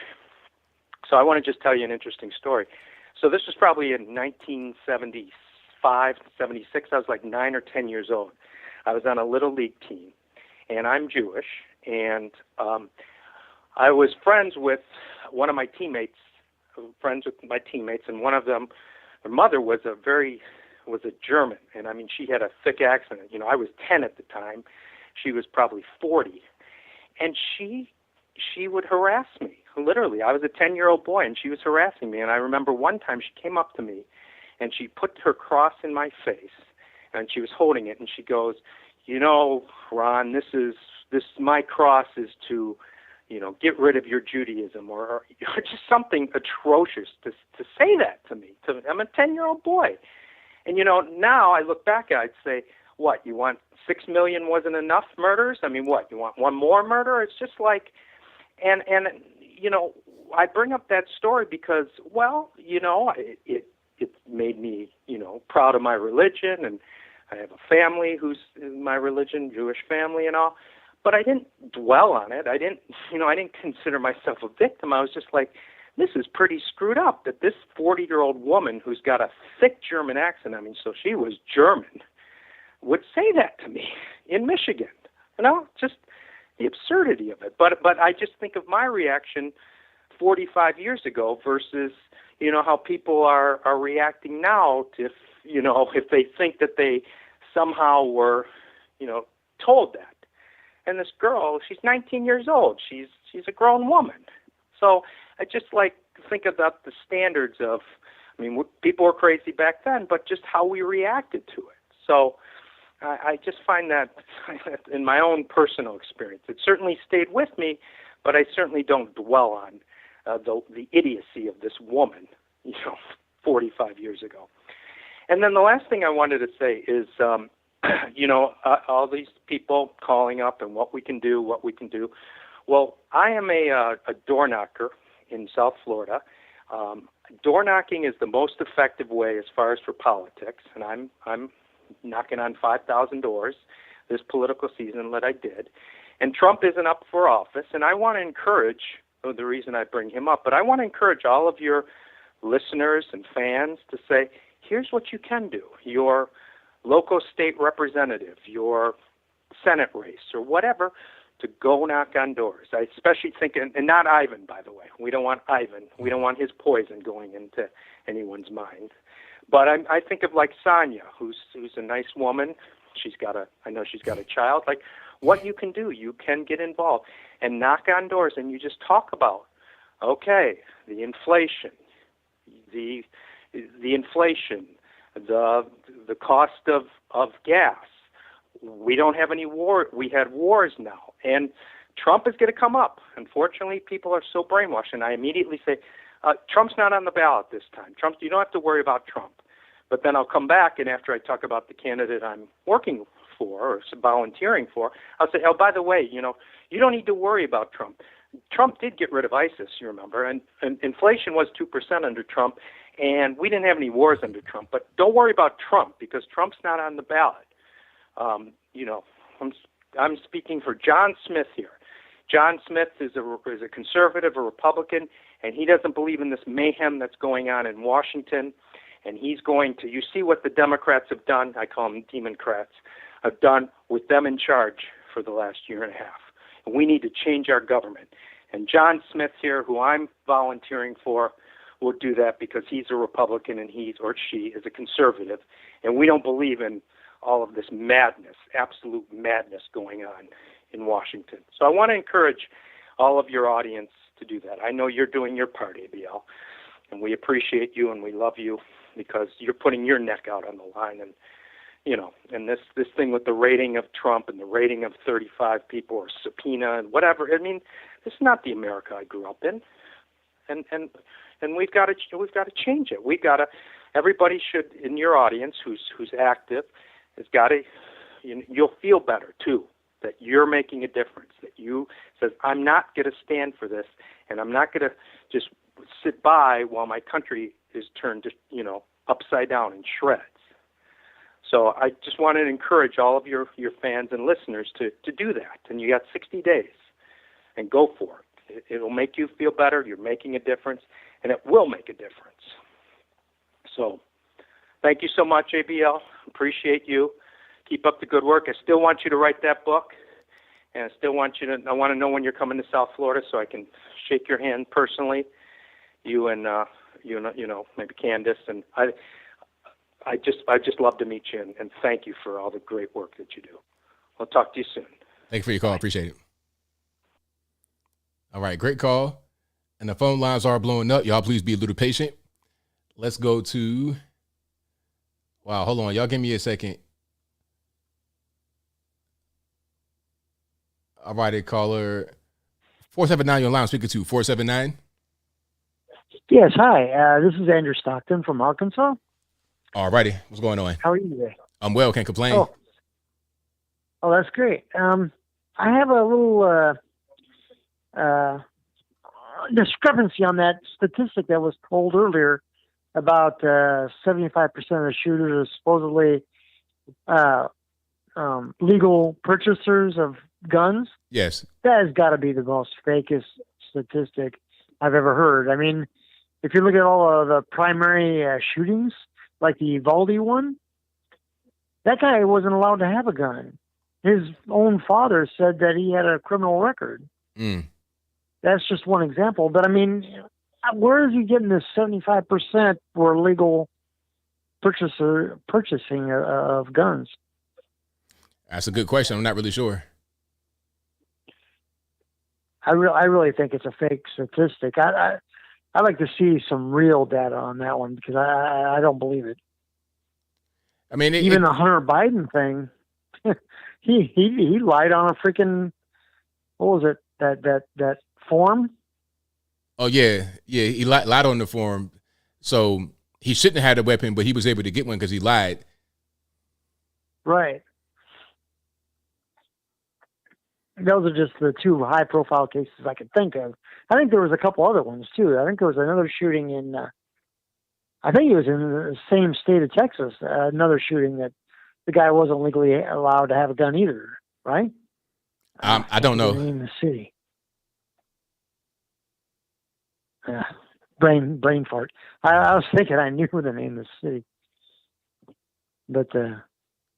So I want to just tell you an interesting story. So this was probably in 1975, 76. I was 9 or 10 years old. I was on a little league team, and I'm Jewish, and I was friends with one of my teammates, and one of them, her mother was a German, and I mean, she had a thick accent. I was 10 at the time. She was probably 40. And she would harass me. Literally, I was a 10-year-old boy, and she was harassing me. And I remember one time she came up to me, and she put her cross in my face, and she was holding it, and she goes, Ron, my cross is to, get rid of your Judaism, or just something atrocious to say that to me. I'm a 10-year-old boy. And, now I look back at it, I'd say, what, you want 6 million wasn't enough murders? I mean, what, you want one more murder? It's just and I bring up that story because, it made me, proud of my religion, and I have a family who's in my religion, Jewish family and all, but I didn't dwell on it. I didn't consider myself a victim. I was just this is pretty screwed up that this 40-year-old woman who's got a thick German accent, I mean, so she was German, would say that to me in Michigan. Just the absurdity of it. But I just think of my reaction 45 years ago versus, how people are reacting now to, if they think that they somehow were, told that. And this girl, she's 19 years old. She's a grown woman. So I just think about the standards of, people were crazy back then, but just how we reacted to it. So I just find that in my own personal experience, it certainly stayed with me, but I certainly don't dwell on the idiocy of this woman 45 years ago. And then the last thing I wanted to say is, all these people calling up and what we can do. Well, I am a door knocker in South Florida. Door knocking is the most effective way as far as for politics, and I'm knocking on 5,000 doors this political season that I did. And Trump isn't up for office, and I want to encourage, the reason I bring him up, but I want to encourage all of your listeners and fans to say, here's what you can do. Your local state representative, your Senate race, or whatever, to go knock on doors. I especially think, and not Ivan, by the way. We don't want Ivan. We don't want his poison going into anyone's mind. But I think of like Sonia, who's a nice woman. I know she's got a child. Like, what you can do, you can get involved and knock on doors, and you just talk about, okay, the inflation, the cost of gas. We don't have any war. We had wars now, and Trump is going to come up. Unfortunately, people are so brainwashed, and I immediately say, Trump's not on the ballot this time. Trump, you don't have to worry about Trump. But then I'll come back, and after I talk about the candidate I'm working for or volunteering for, I'll say, oh, by the way, you don't need to worry about Trump. Trump did get rid of ISIS, you remember, and inflation was 2% under Trump, and we didn't have any wars under Trump. But don't worry about Trump, because Trump's not on the ballot. I'm speaking for John Smith here. John Smith is a conservative, a Republican, and he doesn't believe in this mayhem that's going on in Washington. And he's going to, you see what the Democrats have done, I call them Democrats, have done with them in charge for the last year and a half. And we need to change our government. And John Smith here, who I'm volunteering for, will do that because he's a Republican and he or she is a conservative. And we don't believe in all of this madness, absolute madness going on in Washington. So I want to encourage all of your audience to do that. I know you're doing your part, ABL, and we appreciate you and we love you because you're putting your neck out on the line. And, and this thing with the rating of Trump and the rating of 35 people or subpoena and whatever, I mean, this is not the America I grew up in. And we've got to change it. Everybody should, in your audience who's active, has got to, you'll feel better too, that you're making a difference, that you says, I'm not going to stand for this, and I'm not going to just sit by while my country is turned, upside down in shreds. So I just want to encourage all of your fans and listeners to do that. And you got 60 days, and go for it. It'll make you feel better. You're making a difference, and it will make a difference. So thank you so much, ABL. Appreciate you. Keep up the good work. I still want you to write that book, and I want to know when you're coming to South Florida so I can shake your hand personally. You and maybe Candace, and I just love to meet you and thank you for all the great work that you do. I'll talk to you soon. Thank you for your call. Appreciate it. All right, great call. And the phone lines are blowing up. Y'all please be a little patient. Let's go to, wow, hold on. Y'all give me a second. All righty, caller 479, you're online. Speaker 2, 479. Yes, hi. This is Andrew Stockton from Arkansas. All righty. What's going on? How are you today? I'm well. Can't complain. Oh, that's great. I have a little discrepancy on that statistic that was told earlier about 75% of the shooters are supposedly legal purchasers of guns. Yes. That has got to be the most fakest statistic I've ever heard. I mean, if you look at all of the primary shootings, like the Uvalde one, that guy wasn't allowed to have a gun. His own father said that he had a criminal record. That's just one example. But I mean, where is he getting this 75% for legal purchasing of guns? That's a good question. I'm not really sure. I really think it's a fake statistic. I'd like to see some real data on that one because I don't believe it. I mean, even the Hunter Biden thing, he lied on a freaking, what was it, that form? Oh yeah, he lied on the form. So he shouldn't have had a weapon, but he was able to get one because he lied. Right. Those are just the two high-profile cases I could think of. I think there was a couple other ones, too. I think there was another shooting in, I think it was in the same state of Texas, another shooting that the guy wasn't legally allowed to have a gun either, right? I don't know. In the city. Brain fart. I was thinking I knew the name of the city. But a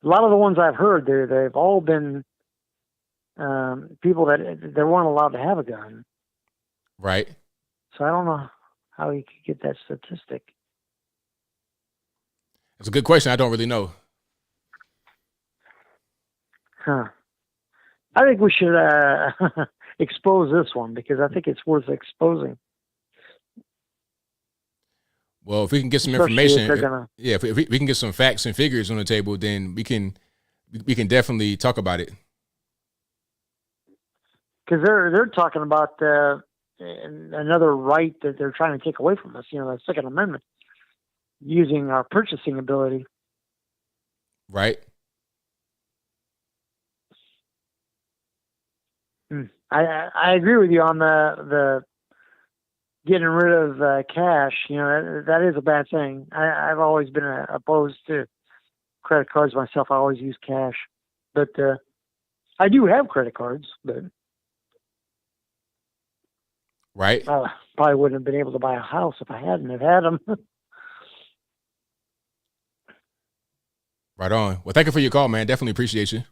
lot of the ones I've heard, they've all been people that weren't allowed to have a gun. Right. So I don't know how you could get that statistic. It's a good question. I don't really know. Huh. I think we should expose this one because I think it's worth exposing. Well, if we can get some Especially information, if we can get some facts and figures on the table, then we can definitely talk about it. Because they're talking about another right that they're trying to take away from us. The Second Amendment, using our purchasing ability. Right. I agree with you on the getting rid of cash. That is a bad thing. I've always been opposed to credit cards myself. I always use cash, but I do have credit cards. But right, probably wouldn't have been able to buy a house if I hadn't have had them. Right on. Well, thank you for your call, man. Definitely appreciate you.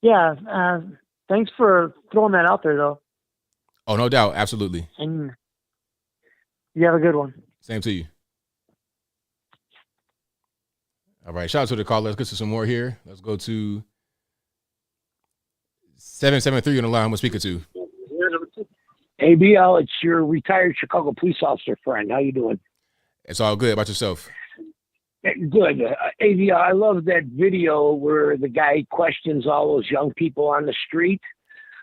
Yeah. Thanks for throwing that out there, though. Oh, no doubt. Absolutely. And you have a good one. Same to you. All right. Shout out to the call. Let's get to some more here. Let's go to 773 on the line. We're speaking to. ABL, it's your retired Chicago police officer friend. How you doing? It's all good. How about yourself? Good. ABL, I love that video where the guy questions all those young people on the street.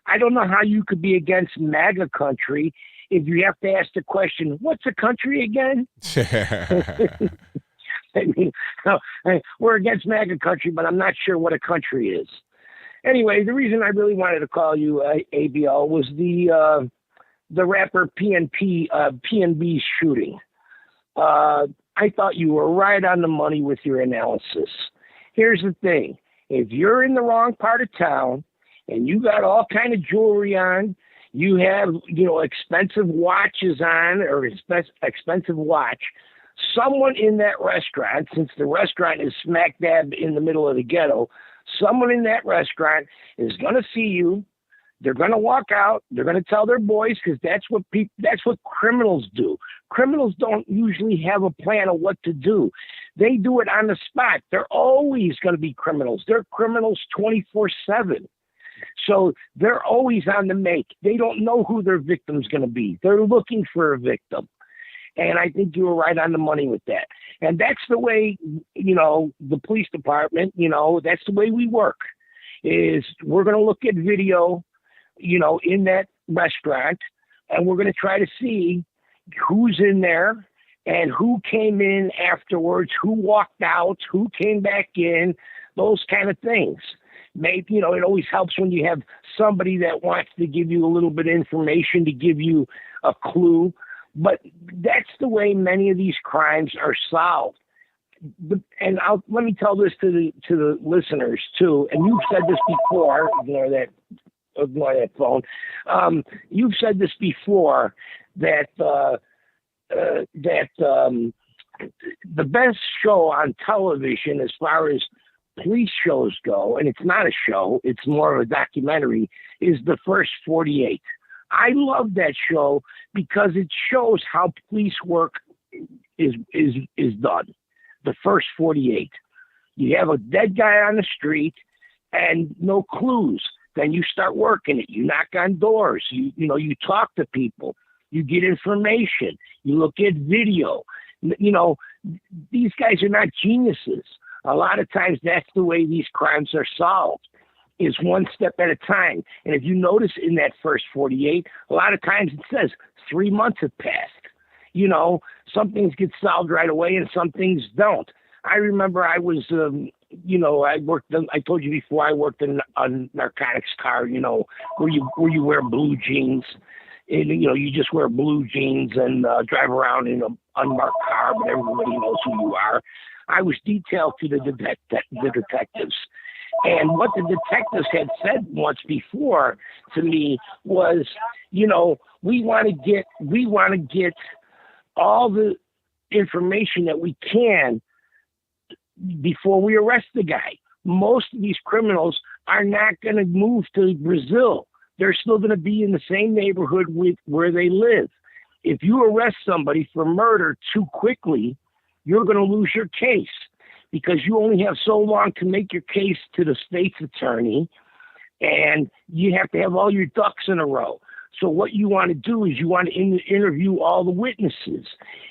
I don't know how you could be against MAGA country if you have to ask the question, what's a country again? I mean, we're against MAGA country, but I'm not sure what a country is. Anyway, the reason I really wanted to call you, ABL, was the rapper PnB shooting. I thought you were right on the money with your analysis. Here's the thing. If you're in the wrong part of town and you got all kind of jewelry on, you have, expensive watches on or expensive watch, someone in that restaurant, since the restaurant is smack dab in the middle of the ghetto, someone in that restaurant is going to see you. They're going to walk out. They're going to tell their boys because that's what criminals do. Criminals don't usually have a plan of what to do. They do it on the spot. They're always going to be criminals. They're criminals 24/7. So they're always on the make. They don't know who their victim's going to be. They're looking for a victim. And I think you were right on the money with that. And that's the way, the police department, that's the way we work, is we're going to look at video, in that restaurant, and we're going to try to see who's in there and who came in afterwards, who walked out, who came back in, those kind of things. Maybe, it always helps when you have somebody that wants to give you a little bit of information, to give you a clue. But that's the way many of these crimes are solved. And let me tell this to the listeners too. And you've said this before. Ignore that phone. You've said this before that the best show on television, as far as police shows go, and it's not a show, it's more of a documentary, is The First 48. I love that show because it shows how police work is done. The First 48. You have a dead guy on the street and no clues. Then you start working it. You knock on doors. You talk to people. You get information. You look at video. These guys are not geniuses. A lot of times that's the way these crimes are solved, is one step at a time. And if you notice in that First 48, a lot of times it says 3 months have passed. You know, some things get solved right away and some things don't. I remember I was, I told you before, I worked in a narcotics car, where you wear blue jeans. And, you just wear blue jeans and drive around in an unmarked car, but everybody knows who you are. I was detailed to the detectives. And what the detectives had said once before to me was, we want to get all the information that we can before we arrest the guy. Most of these criminals are not going to move to Brazil. They're still going to be in the same neighborhood where they live. If you arrest somebody for murder too quickly, you're going to lose your case because you only have so long to make your case to the state's attorney, and you have to have all your ducks in a row. So what you want to do is you want to interview all the witnesses.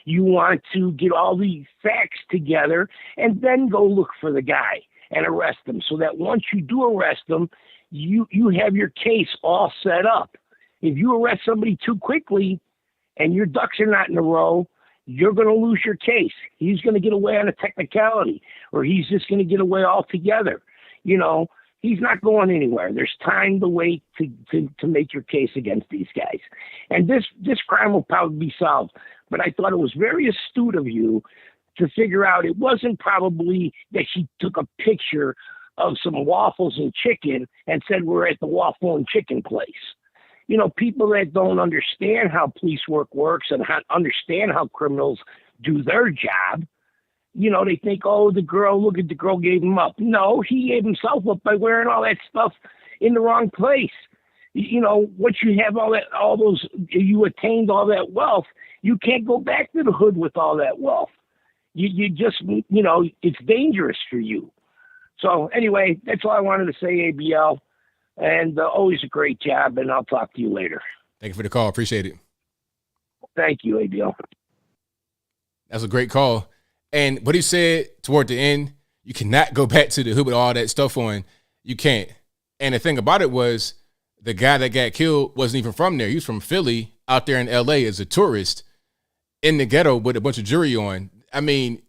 You want to get all the facts together and then go look for the guy and arrest him, so that once you do arrest him, you have your case all set up. If you arrest somebody too quickly and your ducks are not in a row, you're going to lose your case. He's going to get away on a technicality, or he's just going to get away altogether. He's not going anywhere. There's time to wait to make your case against these guys. And this crime will probably be solved. But I thought it was very astute of you to figure out it wasn't probably that she took a picture of some waffles and chicken and said, we're at the waffle and chicken place. People that don't understand how police work works and understand how criminals do their job, they think, look at the girl gave him up. No, he gave himself up by wearing all that stuff in the wrong place. Once you have you attained all that wealth, you can't go back to the hood with all that wealth. You just, it's dangerous for you. So anyway, that's all I wanted to say, ABL. And always a great job, and I'll talk to you later. Thank you for the call. Appreciate it. Thank you, ABL. That's a great call. And what he said toward the end, you cannot go back to the hood with all that stuff on. You can't. And the thing about it was the guy that got killed wasn't even from there. He was from Philly out there in L.A. as a tourist in the ghetto with a bunch of jewelry on. I mean,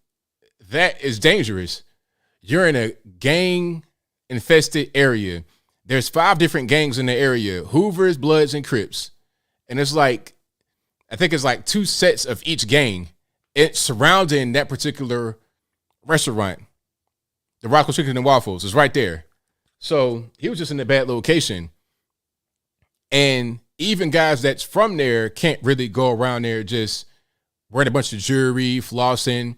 that is dangerous. You're in a gang-infested area. There's 5 different gangs in the area, Hoovers, Bloods, and Crips. And it's like, I think it's like 2 sets of each gang. It's surrounding that particular restaurant. The Rocco's Chicken and Waffles is right there. So he was just in a bad location. And even guys that's from there can't really go around there just wearing a bunch of jewelry, flossing.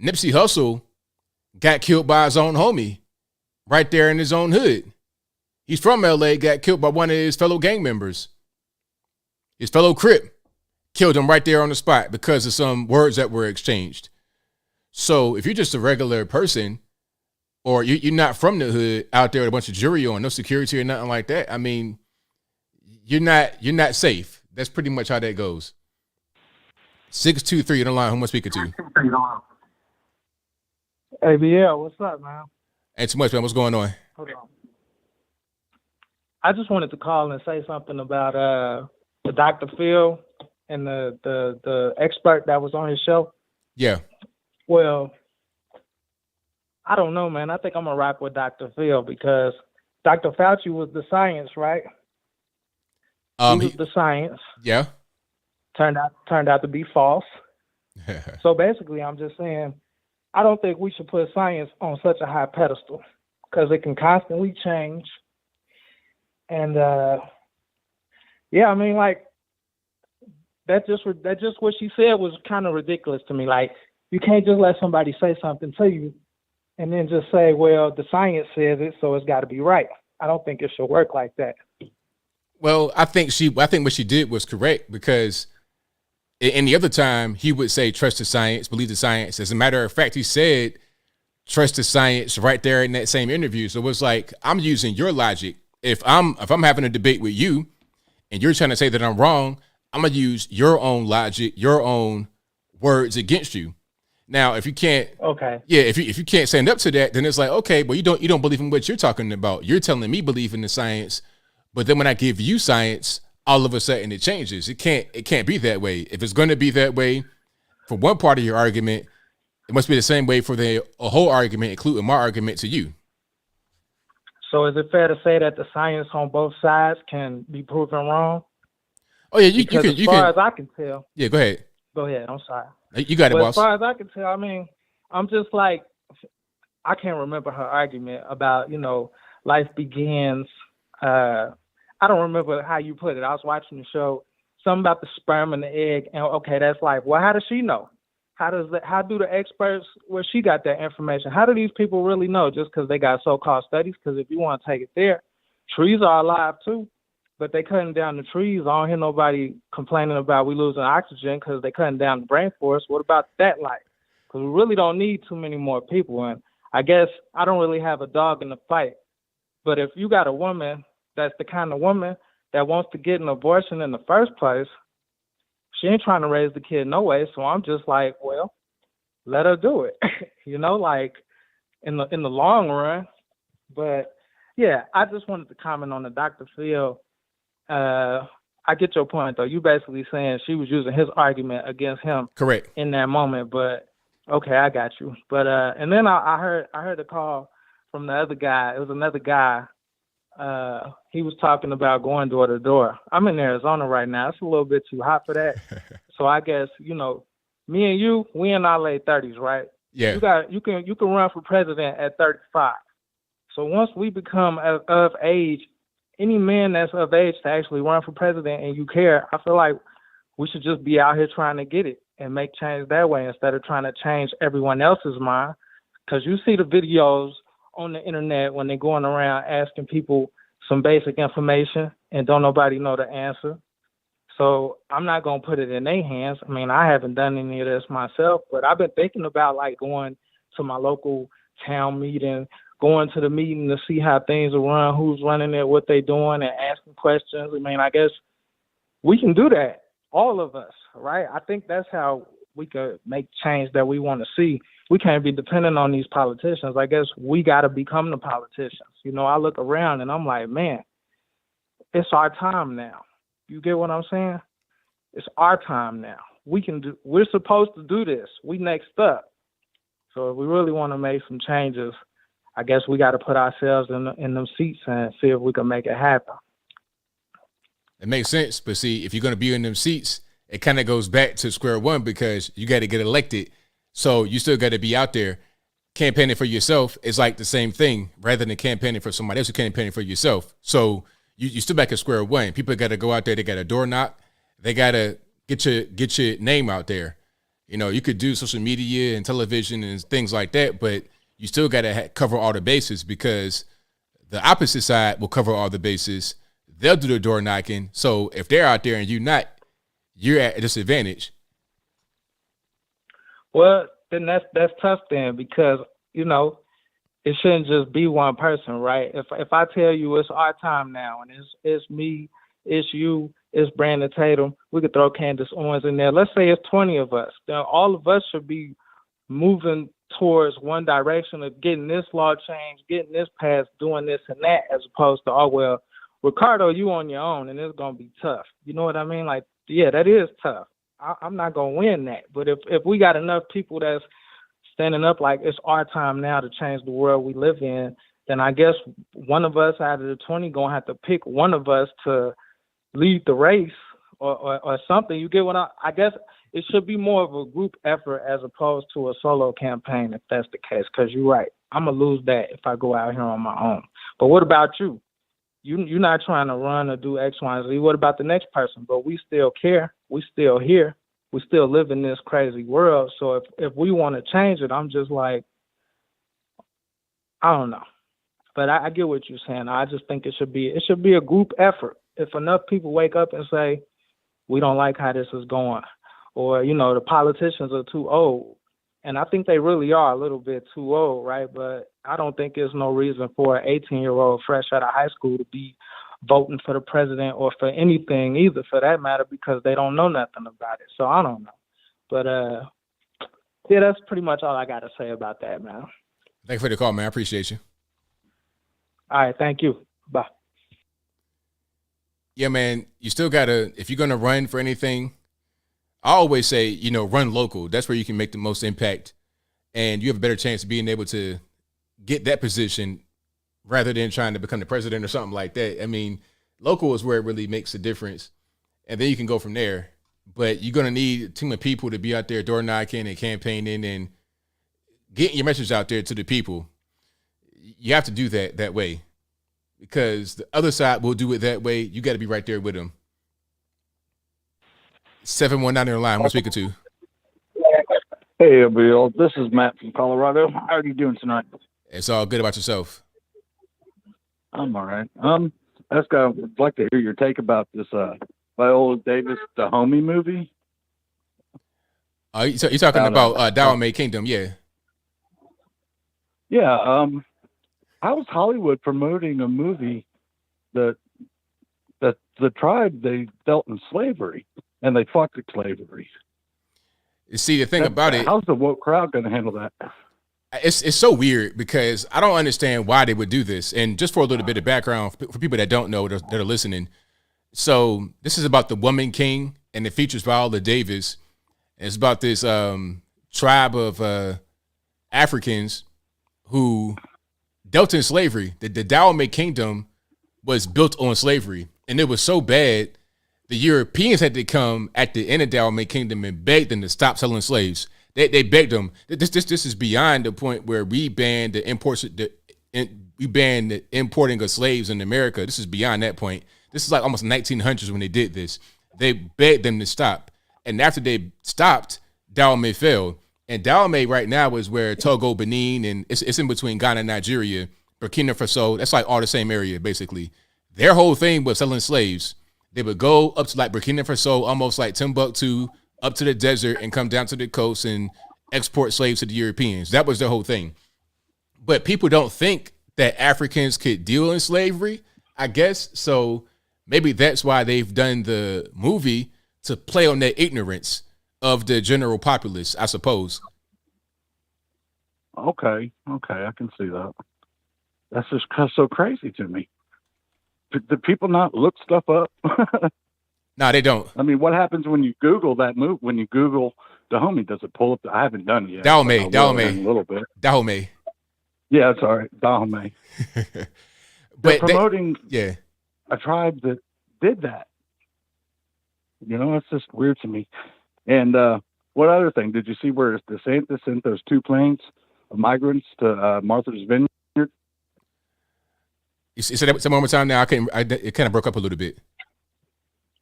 Nipsey Hussle got killed by his own homie right there in his own hood. He's from LA, got killed by one of his fellow gang members. His fellow Crip killed him right there on the spot because of some words that were exchanged. So if you're just a regular person, or you're not from the hood out there with a bunch of jewelry on, no security or nothing like that, I mean, you're not safe. That's pretty much how that goes. 623 on the line. Who am I speaking to? ABL, what's up, man? Ain't too much, man. What's going on? Hold on. I just wanted to call and say something about the Dr. Phil and the expert that was on his show. Yeah. Well, I don't know, man. I think I'm gonna rock with Dr. Phil because Dr. Fauci was the science, right? He was the science. Yeah. Turned out to be false. So basically, I'm just saying, I don't think we should put science on such a high pedestal because it can constantly change. And yeah, I mean, like that just what she said was kind of ridiculous to me. Like, you can't just let somebody say something to you and then just say, well, the science says it, so it's got to be right. I don't think it should work like that. Well, I think what she did was correct, because in the other time he would say trust the science, believe the science. As a matter of fact, he said trust the science right there in that same interview. So it was like, I'm using your logic. If I'm having a debate with you and you're trying to say that I'm wrong, I'm gonna use your own logic, your own words against you. Now, if you can't, if you can't stand up to that, then it's like, okay, well, you don't believe in what you're talking about. You're telling me believe in the science, but then when I give you science, all of a sudden it changes. It can't be that way. If it's going to be that way for one part of your argument, it must be the same way for a whole argument, including my argument to you. So is it fair to say that the science on both sides can be proven wrong? Oh yeah, you can. As far as I can tell. Yeah, go ahead. Go ahead. I'm sorry. You got it, boss. As far as I can tell, I mean, I'm just like, I can't remember her argument about, life begins. I don't remember how you put it. I was watching the show, something about the sperm and the egg, and okay, that's life. Well, how does she know? How do the experts, where she got that information? How do these people really know just because they got so-called studies? Because if you want to take it there, trees are alive too, but they cutting down the trees. I don't hear nobody complaining about we losing oxygen because they cutting down the rainforest. What about that life? Because we really don't need too many more people. And I guess I don't really have a dog in the fight. But if you got a woman that's the kind of woman that wants to get an abortion in the first place, she ain't trying to raise the kid no way. So I'm just like, well, let her do it, like in the long run. But yeah, I just wanted to comment on the Dr. Phil. I get your point though. You basically saying she was using his argument against him. Correct. In that moment, but okay, I got you. But and then I heard a call from the other guy. It was another guy. He was talking about going door to door. I'm in Arizona right now. It's a little bit too hot for that. So I guess, me and you, we in our late 30s, right? Yeah. You can run for president at 35. So once we become of age, any man that's of age to actually run for president and you care, I feel like we should just be out here trying to get it and make change that way instead of trying to change everyone else's mind. Because you see the videos on the internet when they're going around asking people some basic information and don't nobody know the answer. So I'm not going to put it in their hands. I mean, I haven't done any of this myself, but I've been thinking about like going to my local town meeting, going to the meeting to see how things are run, who's running it, what they're doing, and asking questions. I mean, I guess we can do that, all of us, right? I think that's how we could make change that we want to see. We can't be dependent on these politicians. I guess we got to become the politicians. I look around and I'm like, man, it's our time now. You get what I'm saying? It's our time now. We're supposed to do this. We next up. So if we really want to make some changes, I guess we got to put ourselves in them seats and see if we can make it happen. It makes sense. But see, if you're going to be in them seats, it kind of goes back to square one because you got to get elected. So you still got to be out there campaigning for yourself. It's like the same thing rather than campaigning for somebody else, you're campaigning for yourself. So you still back at square one. People got to go out there. They got to door knock. They got to get your name out there. You could do social media and television and things like that, but you still got to cover all the bases because the opposite side will cover all the bases. They'll do the door knocking. So if they're out there and you're not, you're at a disadvantage. Well, then that's tough then because, it shouldn't just be one person, right? If I tell you it's our time now and it's me, it's you, it's Brandon Tatum, we could throw Candace Owens in there. Let's say it's 20 of us. Then all of us should be moving towards one direction of getting this law changed, getting this passed, doing this and that, as opposed to, oh, well, Ricardo, you on your own and it's going to be tough. You know what I mean? Like, yeah, that is tough. I'm not going to win that. But if we got enough people that's standing up like it's our time now to change the world we live in, then I guess one of us out of the 20 going to have to pick one of us to lead the race or something. You get what I guess it should be more of a group effort as opposed to a solo campaign if that's the case, because you're right. I'm going to lose that if I go out here on my own. But what about you? You're not trying to run or do X, Y, and Z. What about the next person? But we still care. We still here. We still live in this crazy world. So if we want to change it, I'm just like, I don't know. But I get what you're saying. I just think it should be a group effort. If enough people wake up and say, we don't like how this is going, or, the politicians are too old. And I think they really are a little bit too old, right? But I don't think there's no reason for an 18-year-old fresh out of high school to be voting for the president or for anything either, for that matter, because they don't know nothing about it. So I don't know. But, yeah, that's pretty much all I got to say about that, man. Thanks for the call, man. I appreciate you. All right. Thank you. Bye. Yeah, man, you still gotta, if you're gonna run for anything, I always say, run local. That's where you can make the most impact, and you have a better chance of being able to get that position rather than trying to become the president or something like that. I mean, local is where it really makes a difference, and then you can go from there. But you're gonna need a team of people to be out there door knocking and campaigning and getting your message out there to the people. You have to do that way, because the other side will do it that way. You got to be right there with them. 719 on the line. Who am I speaking to? Hey, ABL. This is Matt from Colorado. How are you doing tonight? It's all good. About yourself? I'm all right. I would like to hear your take about this Viola Davis, the Homie movie. You're talking about Dowame Kingdom, yeah. Yeah. How is Hollywood promoting a movie that the tribe, they dealt in slavery and they fought to slavery? You see, the thing about it, how's the woke crowd going to handle that? It's so weird, because I don't understand why they would do this. And just for a little bit of background for people that don't know, that are listening. So this is about the Woman King, and it features Viola Davis. And it's about this tribe of Africans who dealt in slavery. The Dowame Kingdom was built on slavery, and it was so bad, the Europeans had to come at the end of Dowame Kingdom and beg them to stop selling slaves. They begged them. This is beyond the point where we banned the importing of slaves in America. This is beyond that point. This is like almost 1900s when they did this. They begged them to stop, and after they stopped, Dahomey fell. And Dahomey right now is where Togo, Benin, and it's in between Ghana and Nigeria, Burkina Faso. That's like all the same area, basically. Their whole thing was selling slaves. They would go up to like Burkina Faso, almost like Timbuktu, up to the desert, and come down to the coast and export slaves to the Europeans. That was their whole thing. But people don't think that Africans could deal in slavery, I guess. So maybe that's why they've done the movie, to play on that ignorance of the general populace, I suppose. Okay, I can see that. That's just so crazy to me. Do people not look stuff up? No, they don't. I mean, what happens when you Google that move? When you Google the homie, does it pull up? I haven't done it yet. Dahomey. A little bit. Dahomey. Yeah, it's all right. Dahomey. But promoting a tribe that did that. It's just weird to me. And what other thing? Did you see where DeSantis sent those 2 planes of migrants to Martha's Vineyard? You said that one more time now? It kind of broke up a little bit.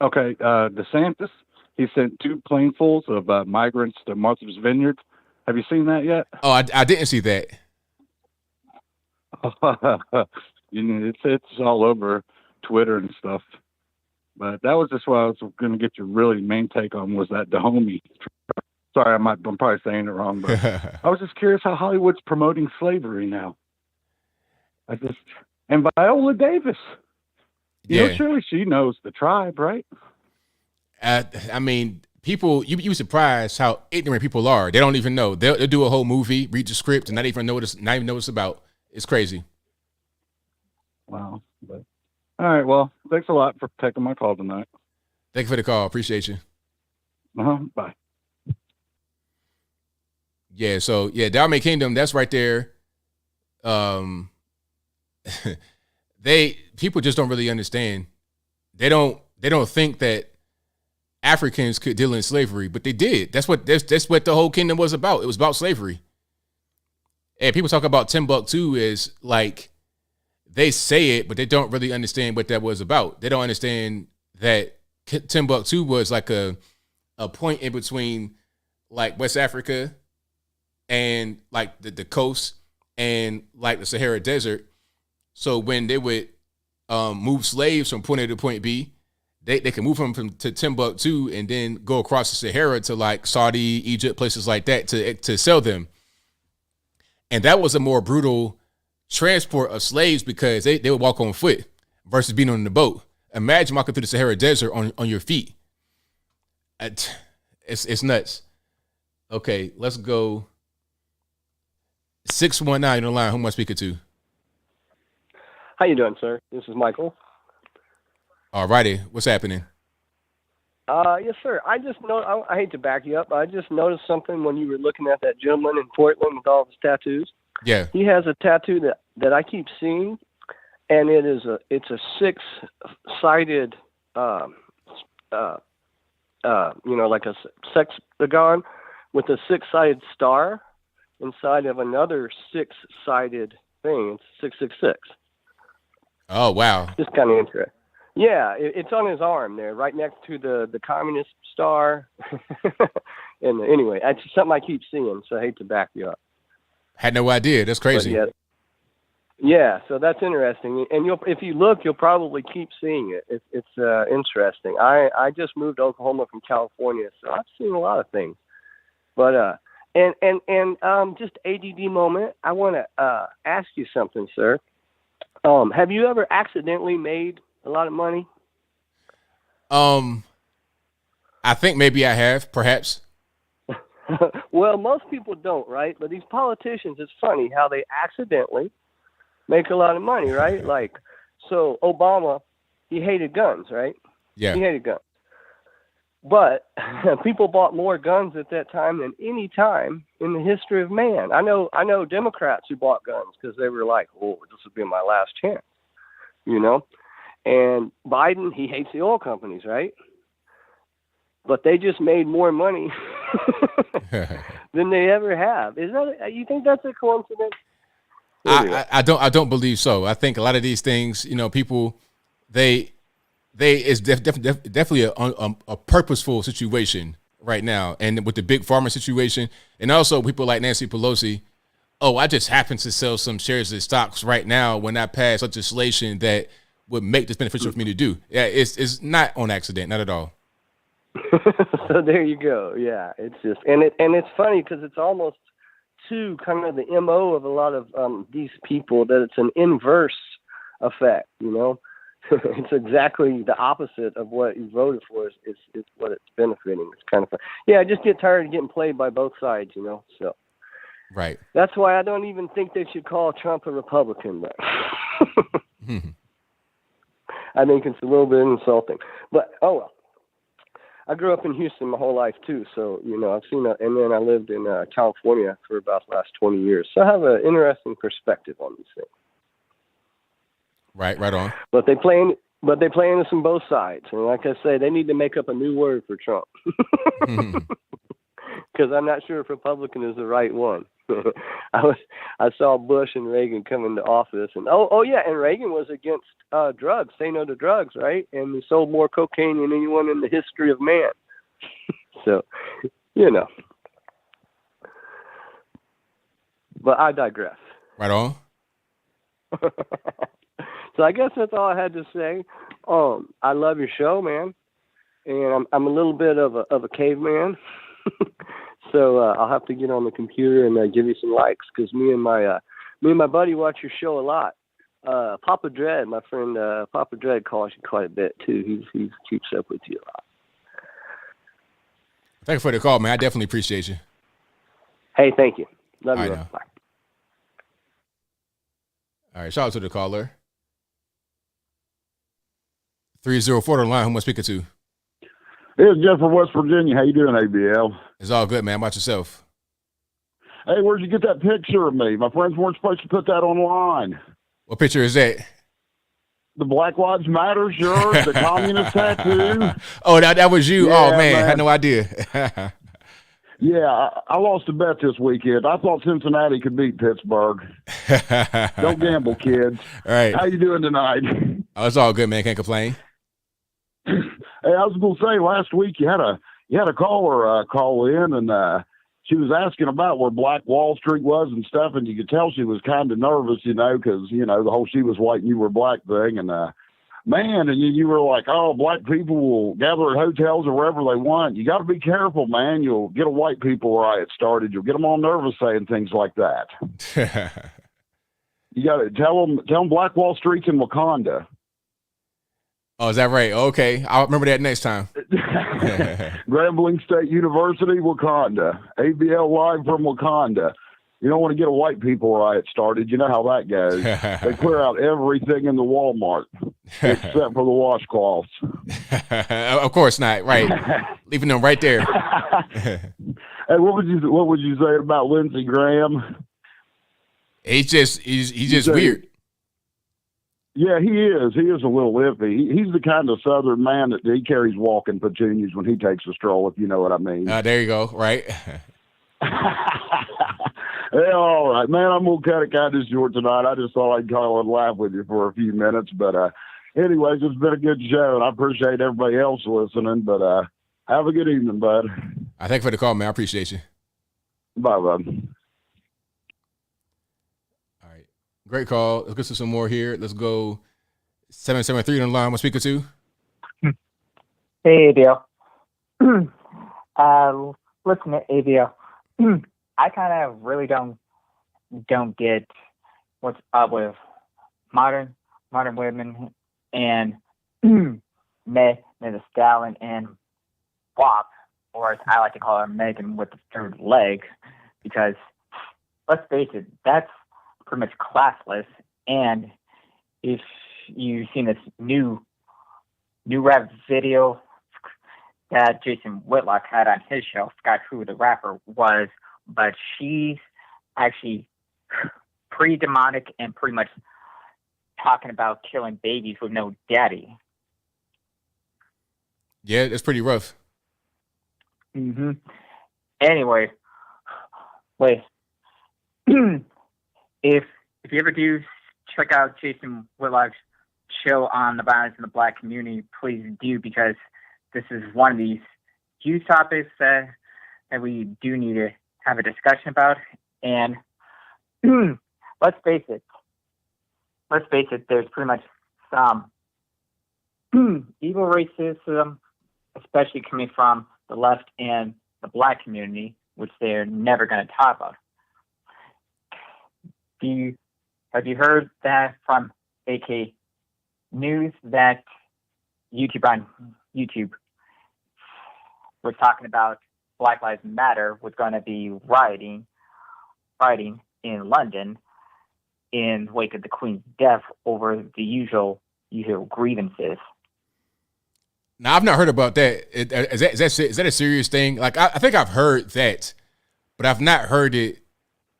Okay, DeSantis, he sent 2 planefuls of migrants to Martha's Vineyard. Have you seen that yet? Oh, I didn't see that. It's all over Twitter and stuff. But that was just what I was going to get your really main take on, was that Dahomey. Sorry, I'm probably saying it wrong, but I was just curious how Hollywood's promoting slavery now. And Viola Davis. Surely she knows the tribe, right? I mean, people, you'd be surprised how ignorant people are. They don't even know. They'll do a whole movie, read the script, and not even know what it's about. It's crazy. Wow. But all right, well, thanks a lot for taking my call tonight. Thank you for the call. Appreciate you. Bye. Yeah, so Dahomey Kingdom, that's right there. People just don't really understand. They don't think that Africans could deal in slavery, but they did. That's what the whole kingdom was about. It was about slavery. And people talk about Timbuktu as like, they say it, but they don't really understand what that was about. They don't understand that Timbuktu was like a point in between like West Africa and like the coast and like the Sahara Desert. So when they would move slaves from point A to point B, they can move them to Timbuktu and then go across the Sahara to like Saudi, Egypt, places like that to sell them. And that was a more brutal transport of slaves because they would walk on foot versus being on the boat. Imagine walking through the Sahara Desert on your feet. It's nuts. Okay, let's go. 619 on the line. Who am I speaking to? How you doing, sir? This is Michael. All righty. What's happening? Yes, sir. I just know. I hate to back you up. I just noticed something when you were looking at that gentleman in Portland with all his tattoos. Yeah. He has a tattoo that I keep seeing, and it's a 6-sided, like a sexagon with a 6-sided star inside of another 6-sided thing. It's 666. Oh wow. Just kind of interesting. Yeah, it's on his arm there, right next to the communist star. And anyway, it's just something I keep seeing, so I hate to back you up. Had no idea. That's crazy. Yeah, so that's interesting. And if you look, you'll probably keep seeing it. It's interesting. I just moved to Oklahoma from California, so I've seen a lot of things. But just ADD moment. I want to ask you something, sir. Have you ever accidentally made a lot of money? I think maybe I have, perhaps. Well, most people don't, right? But these politicians, it's funny how they accidentally make a lot of money, right? Like, so Obama, he hated guns, right? Yeah. He hated guns. But people bought more guns at that time than any time in the history of man. I know Democrats who bought guns because they were like, oh, this will be my last chance, And Biden, he hates the oil companies, right? But they just made more money than they ever have. You think that's a coincidence? I don't believe so. I think a lot of these things, people, it's definitely a purposeful situation right now. And with the big pharma situation, and also people like Nancy Pelosi, I just happen to sell some shares of stocks right now when I pass legislation that would make this beneficial for me to do. Yeah, it's not on accident, not at all. So there you go. Yeah, it's just and it's funny because it's almost to kind of the MO of a lot of these people that it's an inverse effect. It's exactly the opposite of what you voted for. Is what it's benefiting. It's kind of fun. Yeah, I just get tired of getting played by both sides. So. Right. That's why I don't even think they should call Trump a Republican. But I think it's a little bit insulting. But oh well. I grew up in Houston my whole life too, so I've seen that. And then I lived in California for about the last 20 years, so I have an interesting perspective on these things. Right on. But they play into some both sides, and like I say, they need to make up a new word for Trump because I'm not sure if Republican is the right one. I saw Bush and Reagan come into office, and and Reagan was against drugs, say no to drugs, right? And he sold more cocaine than anyone in the history of man. So, But I digress. Right on. So I guess that's all I had to say. I love your show, man, and I'm a little bit of a caveman. So I'll have to get on the computer and give you some likes because me and my buddy watch your show a lot. Papa Dread, my friend Papa Dread, calls you quite a bit too. He keeps up with you a lot. Thank you for the call, man. I definitely appreciate you. Hey, thank you. Love you. Bye. All right, shout out to the caller. 304 on the line. Who am I speaking to? It's Jeff from West Virginia. How you doing, ABL? It's all good, man. How about yourself? Hey, where'd you get that picture of me? My friends weren't supposed to put that online. What picture is that? The Black Lives Matter shirt, the communist tattoo. Oh, that was you? Yeah, oh, man. I had no idea. Yeah, I lost a bet this weekend. I thought Cincinnati could beat Pittsburgh. Don't gamble, kids. All right. How you doing tonight? Oh, it's all good, man. Can't complain. Hey, I was going to say, last week you had a caller call in, and she was asking about where Black Wall Street was and stuff, and you could tell she was kind of nervous, because, the whole she was white and you were black thing. And, man, and you were like, oh, black people will gather at hotels or wherever they want. You got to be careful, man. You'll get a white people riot started. You'll get them all nervous saying things like that. You got to tell them Black Wall Street's in Wakanda. Oh, is that right? Okay. I'll remember that next time. Grambling State University, Wakanda. ABL live from Wakanda. You don't want to get a white people riot started. You know how that goes. They clear out everything in the Walmart except for the washcloths. Of course not. Right. Leaving them right there. Hey, what would you say about Lindsey Graham? He's just weird. Yeah, he is. He is a little iffy. He's the kind of Southern man that he carries walking petunias when he takes a stroll, if you know what I mean. There you go. Right. Yeah, all right, man. I'm gonna cut it kind of short tonight. I just thought I'd call and laugh with you for a few minutes, but anyways, it's been a good show, and I appreciate everybody else listening. But have a good evening, bud. I thank you for the call, man. I appreciate you. Bye, bud. All right, great call. Let's get to some more here. Let's go 773 on the line. What speaker to? Hey, ABL. Listen to ABL. I kind of really don't get what's up with modern women and Meg the Stallion and WAP, or as I like to call her, Megan with the third leg, because let's face it, that's pretty much classless. And if you've seen this new rap video that Jason Whitlock had on his show, forgot who the rapper was, but she's actually pretty demonic and pretty much talking about killing babies with no daddy. Yeah, it's pretty rough. Mm-hmm. Anyway, wait. If you ever do check out Jason Whitlock's show on the violence in the Black community, please do, because this is one of these huge topics that we do need to have a discussion about. And let's face it, there's pretty much some evil racism, especially coming from the left and the Black community, which they're never going to talk about. Have you heard that from AK News that YouTube was talking about Black Lives Matter was going to be rioting in London in wake of the Queen's death over the usual grievances? Now, I've not heard about that. Is that a serious thing? Like, I think I've heard that, but I've not heard it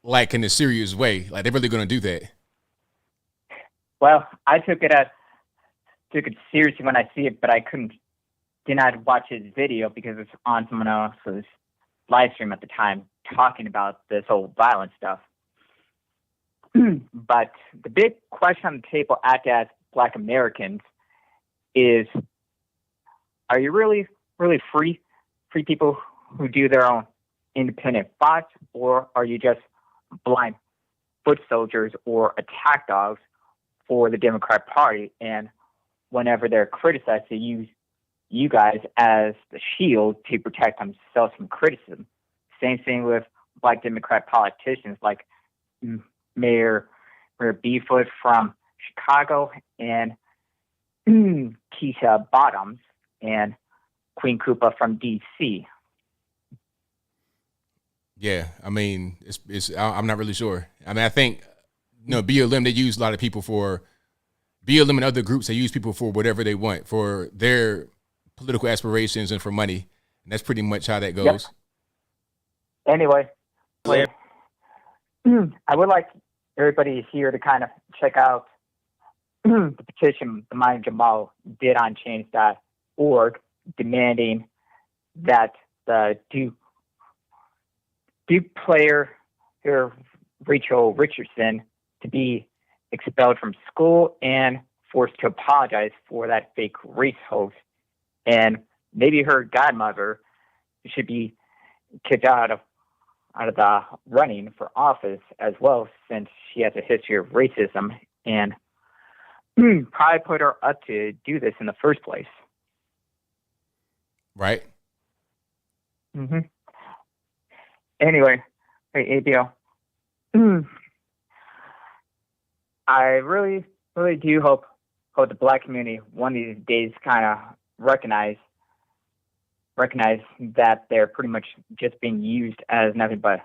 like in a serious way. Like, they're really going to do that. Well, I took it seriously when I see it, but I did not watch his video because it's on someone else's live stream at the time talking about this whole violent stuff. But the big question on the table at as Black Americans is, are you really free people who do their own independent thoughts, or are you just blind foot soldiers or attack dogs for the Democrat Party? And whenever they're criticized, they use you guys as the shield to protect themselves from criticism. Same thing with Black Democrat politicians like Mayor Beefoot from Chicago and Keisha Bottoms and Queen Koopa from D.C. Yeah, I mean, I'm not really sure. I mean, I think, BLM, they use a lot of people for BLM and other groups. They use people for whatever they want, for their political aspirations and for money. And that's pretty much how that goes. Yep. Anyway, I would like everybody here to kind of check out the petition the Maya Jamal did on change.org, demanding that the Duke player here, Rachel Richardson, to be expelled from school and forced to apologize for that fake race hoax. And maybe her godmother should be kicked out of the running for office as well, since she has a history of racism and probably put her up to do this in the first place. Right. Mm-hmm. Anyway, hey, ABL. I really do hope the Black community one of these days kind of recognize that they're pretty much just being used as nothing but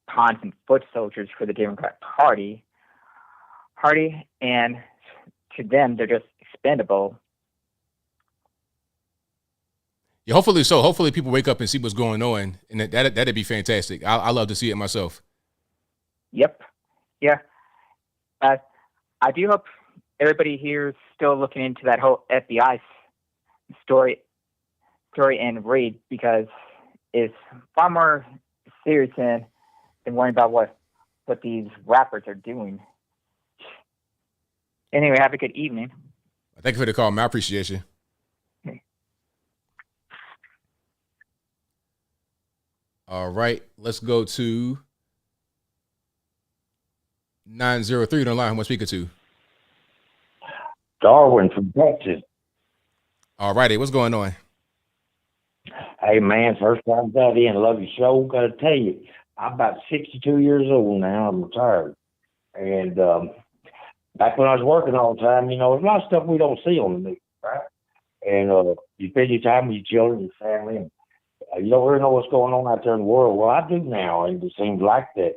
pawns and foot soldiers for the Democrat Party, and to them, they're just expendable. Yeah, hopefully so. Hopefully people wake up and see what's going on, and that'd be fantastic. I love to see it myself. Yep. Yeah. I do hope everybody here is still looking into that whole FBI story and raid, because it's far more serious than worrying about what these rappers are doing. Anyway, have a good evening. Thank you for the call, man. I appreciate you. All right, let's go to 903 on the line. Who am I speaking to? Darwin from Texas. All righty, what's going on? Hey, man, first time got in. Love your show. Got to tell you, I'm about 62 years old now. I'm retired. And back when I was working all the time, there's a lot of stuff we don't see on the news, right? And you spend your time with your children, your family, and you don't really know what's going on out there in the world. Well, I do now, and it seems like that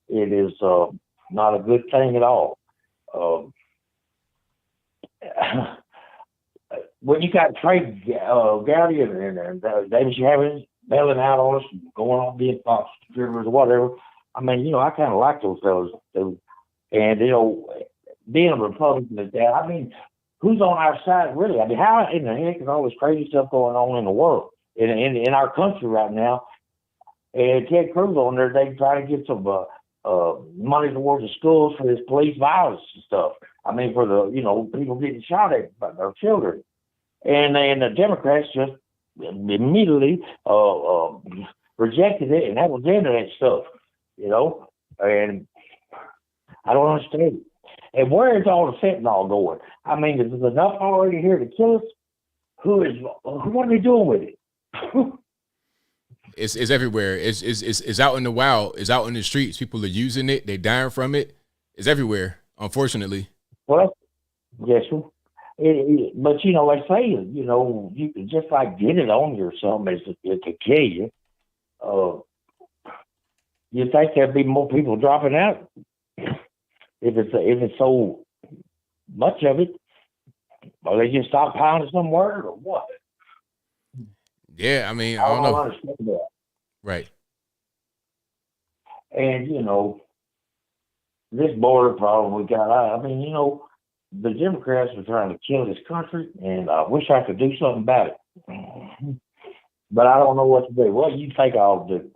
it is not a good thing at all. When you got trade Gowdy and Davis Chavez bailing out on us, going on being fox distributors or whatever, I kind of like those fellas too. And, being a Republican is that, who's on our side really? How in the heck is all this crazy stuff going on in the world, in our country right now? And Ted Cruz on there, they try to get some money towards the schools for this police violence and stuff. For the, people getting shot at by their children. And the Democrats just immediately rejected it, and that was the end of that stuff, and I don't understand it. And where is all the fentanyl going? Is there enough already here to kill us? What are they doing with it? It's everywhere. It's out in the wild. It's out in the streets. People are using it. They're dying from it. It's everywhere, unfortunately. Well, yes, but they say, you can just get it on you or something, it could kill you. You think there'd be more people dropping out if it's so much of it? Or they just stockpiling somewhere or what? Yeah, I don't know. Understand that. Right. And this border problem we got, the Democrats are trying to kill this country, and I wish I could do something about it. But I don't know what to do. What do you think I'll do?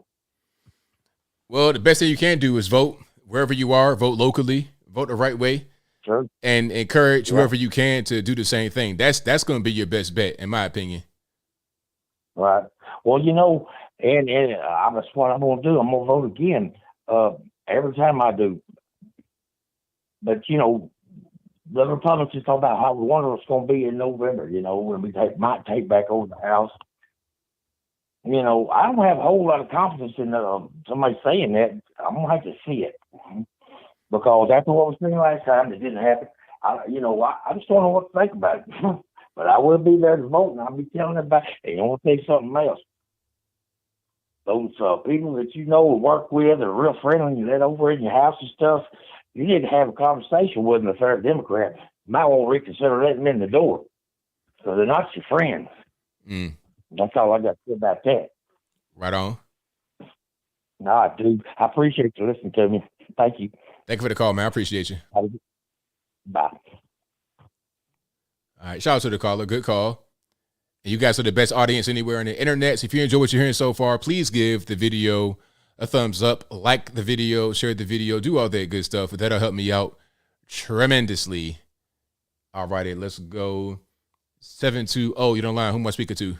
Well, the best thing you can do is vote wherever you are, vote locally, vote the right way, sure, and encourage whoever you can to do the same thing. That's going to be your best bet, in my opinion. Right. Well, and that's what I'm going to do. I'm going to vote again every time I do. But, the Republicans talk about how wonderful it's going to be in November, when we might take back over the House. I don't have a whole lot of confidence in somebody saying that. I'm going to have to see it. Because after what was seen last time, it didn't happen. I just don't know what to think about it. But I will be there to vote, and I'll be telling everybody, hey, I want to tell you something else. Those people that work with are real friendly, you let over in your house and stuff, you need to have a conversation with them if they're a Democrat. You might want to reconsider letting them in the door. So they're not your friends. That's all I got to say about that. Right on. No, I do. I appreciate you listening to me. Thank you. Thank you for the call, man. I appreciate you. Bye. All right, shout out to the caller. Good call. And you guys are the best audience anywhere on the internet. So if you enjoy what you're hearing so far, please give the video a thumbs up, like the video, share the video, do all that good stuff. That'll help me out tremendously. All righty, let's go. 720, you're on line. Who am I speaking to?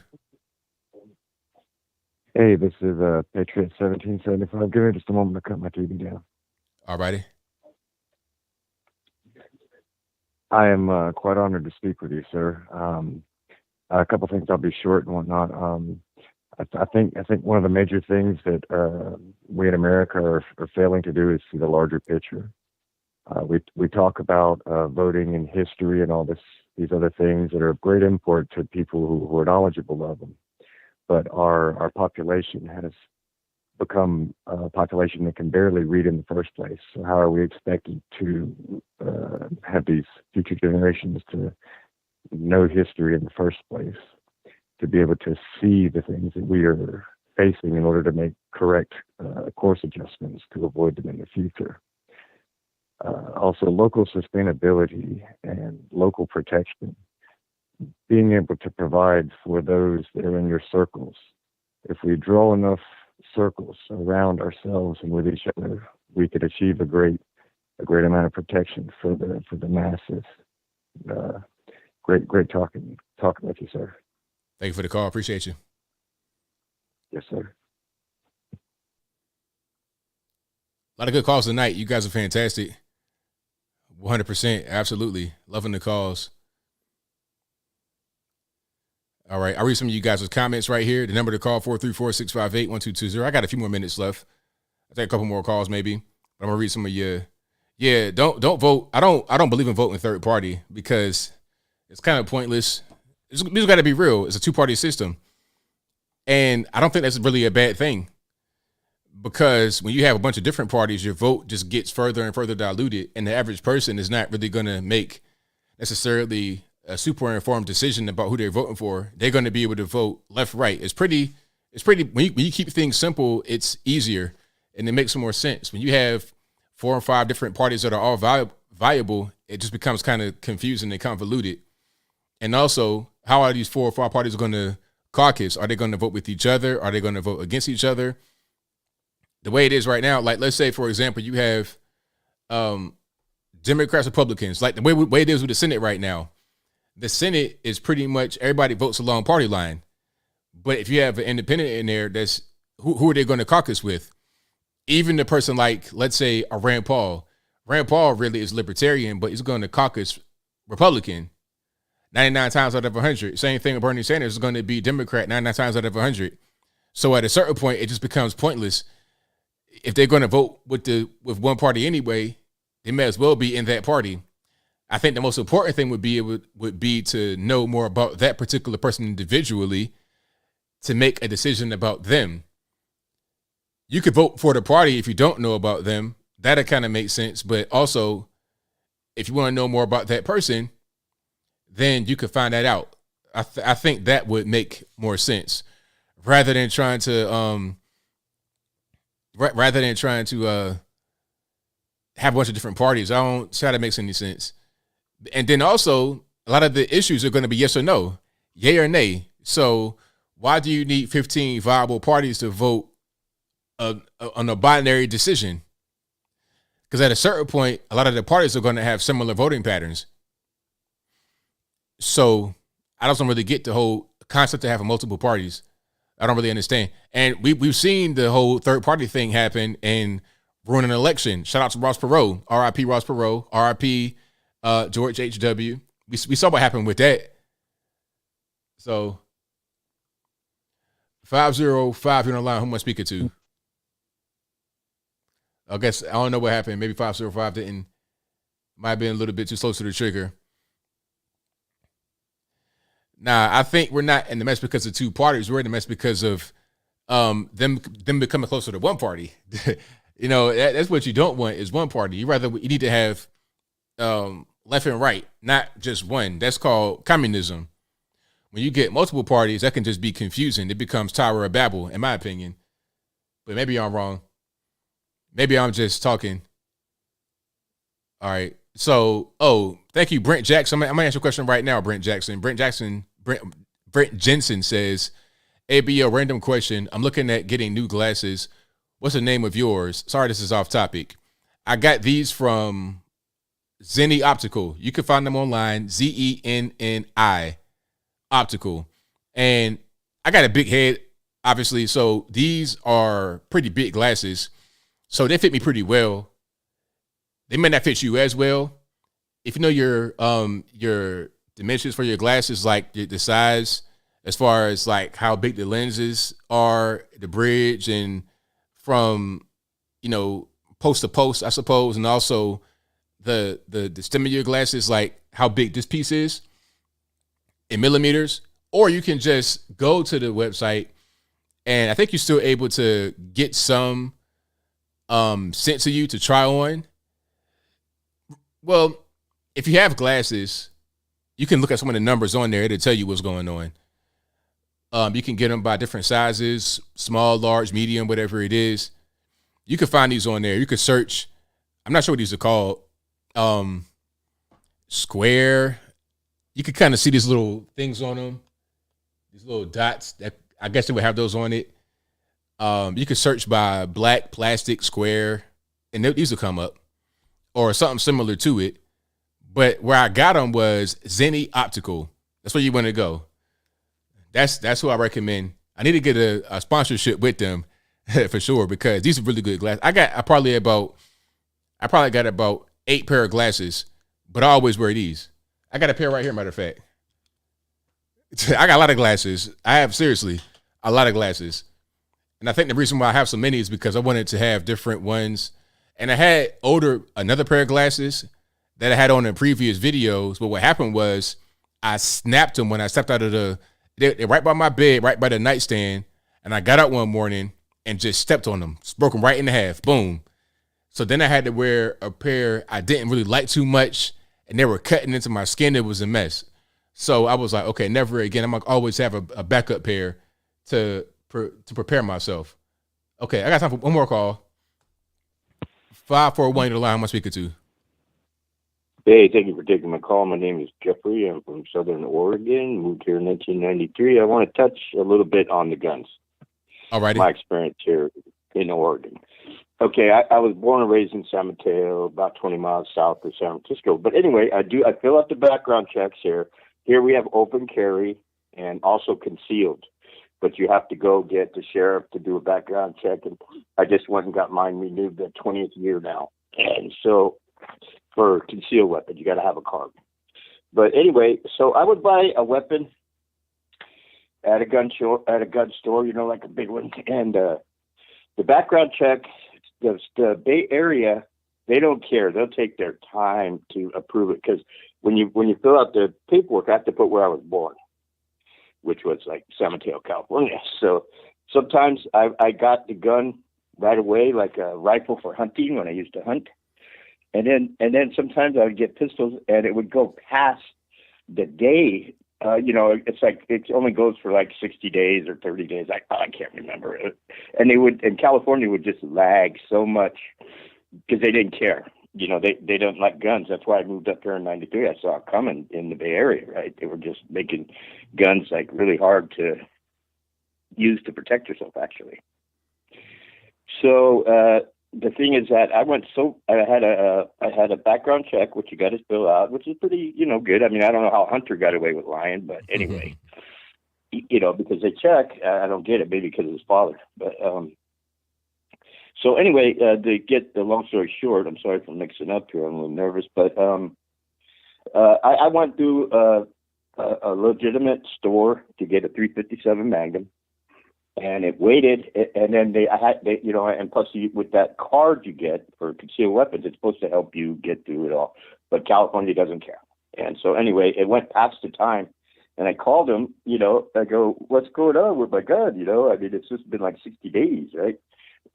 Hey, this is Patriot 1775. Give me just a moment to cut my TV down. All righty. I am quite honored to speak with you, sir. A couple things. I'll be short and whatnot. I think one of the major things that we in America are failing to do is see the larger picture. We talk about voting and history and all these other things that are of great import to people who are knowledgeable of them. But our population has become a population that can barely read in the first place. So how are we expected to have these future generations to know history in the first place, to be able to see the things that we are facing in order to make correct course adjustments to avoid them in the future? Also, local sustainability and local protection, being able to provide for those that are in your circles. If we draw enough circles around ourselves and with each other, we could achieve a great amount of protection for the masses. Great talking with you, sir. Thank you for the call. Appreciate you. Yes, sir. A lot of good calls tonight. You guys are fantastic. 100%. Absolutely. Loving the calls. All right. I'll read some of you guys' comments right here. The number to call, 434-658-1220. I got a few more minutes left. I think a couple more calls maybe. But I'm going to read some of you. Yeah, don't vote. I don't believe in voting third party because it's kind of pointless. It's got to be real. It's a two-party system. And I don't think that's really a bad thing. Because when you have a bunch of different parties, your vote just gets further and further diluted, and the average person is not really going to make necessarily a super informed decision about who they're voting for. They're going to be able to vote left, right. It's pretty. When you keep things simple, it's easier, and it makes more sense. When you have 4 or 5 different parties that are all viable, it just becomes kind of confusing and convoluted. And also, how are these 4 or 5 parties going to caucus? Are they going to vote with each other? Are they going to vote against each other? The way it is right now, like let's say, for example, you have Democrats, Republicans, like the way it is with the Senate right now. The Senate is pretty much everybody votes along party line. But if you have an independent in there, that's who are they going to caucus with? Even the person like, let's say, a Rand Paul. Rand Paul really is libertarian, but he's going to caucus Republican 99 times out of 100. Same thing with Bernie Sanders is going to be Democrat 99 times out of 100. So at a certain point, it just becomes pointless. If they're going to vote with one party anyway, they may as well be in that party. I think the most important thing would be to know more about that particular person individually to make a decision about them. You could vote for the party if you don't know about them. That'll kind of make sense. But also, if you want to know more about that person, then you could find that out. I think that would make more sense rather than trying to have a bunch of different parties. I don't see how that makes any sense. And then also, a lot of the issues are going to be yes or no, yay or nay. So why do you need 15 viable parties to vote on a binary decision? Because at a certain point, a lot of the parties are going to have similar voting patterns. So I don't really get the whole concept of having multiple parties. I don't really understand. And we've seen the whole third party thing happen and ruin an election. Shout out to Ross Perot, RIP Ross Perot, RIP George H.W. We saw what happened with that. So 505, you're on the line. Who am I speaking to? I guess I don't know what happened. Maybe 505 might have been a little bit too close to the trigger. Nah, I think we're not in the mess because of 2 parties. We're in the mess because of them becoming closer to one party. You know, that's what you don't want is one party. You need to have left and right, not just one. That's called communism. When you get multiple parties, that can just be confusing. It becomes Tower of Babel, in my opinion. But maybe I'm wrong. Maybe I'm just talking. All right. So, thank you, Brent Jackson. I'm gonna answer a question right now, Brent Jackson. Brent Jensen says, ABL, random question. I'm looking at getting new glasses. What's the name of yours? Sorry, this is off topic. I got these from Zenni Optical. You can find them online, Zenni Optical. And I got a big head, obviously. So these are pretty big glasses. So they fit me pretty well. They may not fit you as well. If you know your dimensions for your glasses, like the size, as far as like how big the lenses are, the bridge, and from, post to post, I suppose, and also the stem of your glasses, like how big this piece is in millimeters. Or you can just go to the website And I think you're still able to get some sent to you to try on. Well, if you have glasses, you can look at some of the numbers on there. It'll tell you what's going on. You can get them by different sizes, small, large, medium, whatever it is. You can find these on there. You can search. I'm not sure what these are called. Square. You can kind of see these little things on them. These little dots that I guess they would have those on it. You can search by black, plastic, square, and these will come up, or something similar to it. But where I got them was Zenny Optical. That's where you want to go. That's who I recommend. I need to get a sponsorship with them for sure, because these are really good glasses. I probably got about 8 pair of glasses, but I always wear these. I got a pair right here, matter of fact. I got a lot of glasses. I have, seriously, a lot of glasses. And I think the reason why I have so many is because I wanted to have different ones. And I had another pair of glasses that I had on in previous videos. But what happened was I snapped them when I stepped out of they're right by my bed, right by the nightstand. And I got up one morning and just stepped on them, broke them right in half, boom. So then I had to wear a pair I didn't really like too much, and they were cutting into my skin. It was a mess. So I was like, okay, never again. I'm gonna always have a backup pair to prepare myself. Okay, I got time for one more call. 541, the line I'm speaking to. Hey, thank you for taking my call. My name is Jeffrey. I'm from Southern Oregon. Moved here in 1993. I want to touch a little bit on the guns. All righty. My experience here in Oregon. Okay, I was born and raised in San Mateo, about 20 miles south of San Francisco. But anyway, I fill out the background checks here. Here we have open carry and also concealed. But you have to go get the sheriff to do a background check. And I just went and got mine renewed the 20th year now. And so for concealed weapon, you got to have a card. But anyway, so I would buy a weapon at a gun store, you know, like a big one. And the background check, the Bay Area, they don't care. They'll take their time to approve it, because when you fill out the paperwork, I have to put where I was born, which was like San Mateo, California. So sometimes I got the gun right away, like a rifle for hunting when I used to hunt. And then sometimes I would get pistols, and it would go past the day. You know, it's like it only goes for like 60 days or 30 days. I can't remember it. And California would just lag so much because they didn't care. You know, they don't like guns. That's why I moved up here in 93. I saw it coming in the Bay Area, right? They were just making guns like really hard to use to protect yourself, actually. So the thing is that I had a background check, which you got to fill out, which is pretty, you know, good. I mean, I don't know how Hunter got away with lying, but anyway, you know, because they check. I don't get it, maybe because of his father. But so anyway, to get the long story short, I'm sorry for mixing up here. I'm a little nervous, but I went through a legitimate store to get a 357 Magnum. And it waited, and then you know, and plus with that card you get for concealed weapons, it's supposed to help you get through it all. But California doesn't care. And so anyway, it went past the time, and I called them, you know, I go, what's going on with my gun? You know, I mean, it's just been like 60 days, right?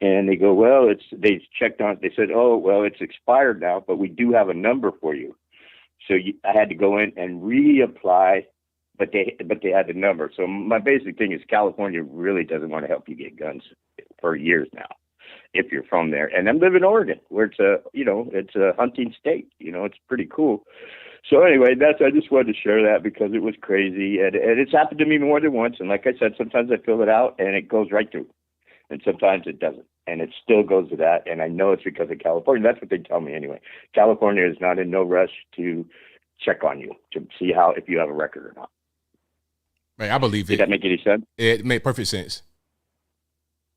And they go, well, they checked on it. They said, oh, well, it's expired now, but we do have a number for you. So I had to go in and reapply. But they had the number. So my basic thing is California really doesn't want to help you get guns for years now, if you're from there. And I'm living in Oregon, where it's a hunting state. You know, it's pretty cool. So anyway, I just wanted to share that because it was crazy, and it's happened to me more than once. And like I said, sometimes I fill it out and it goes right through, and sometimes it doesn't, and it still goes to that. And I know it's because of California. That's what they tell me anyway. California is not in no rush to check on you to see if you have a record or not. Right, I believe it. Did that make any sense? It made perfect sense.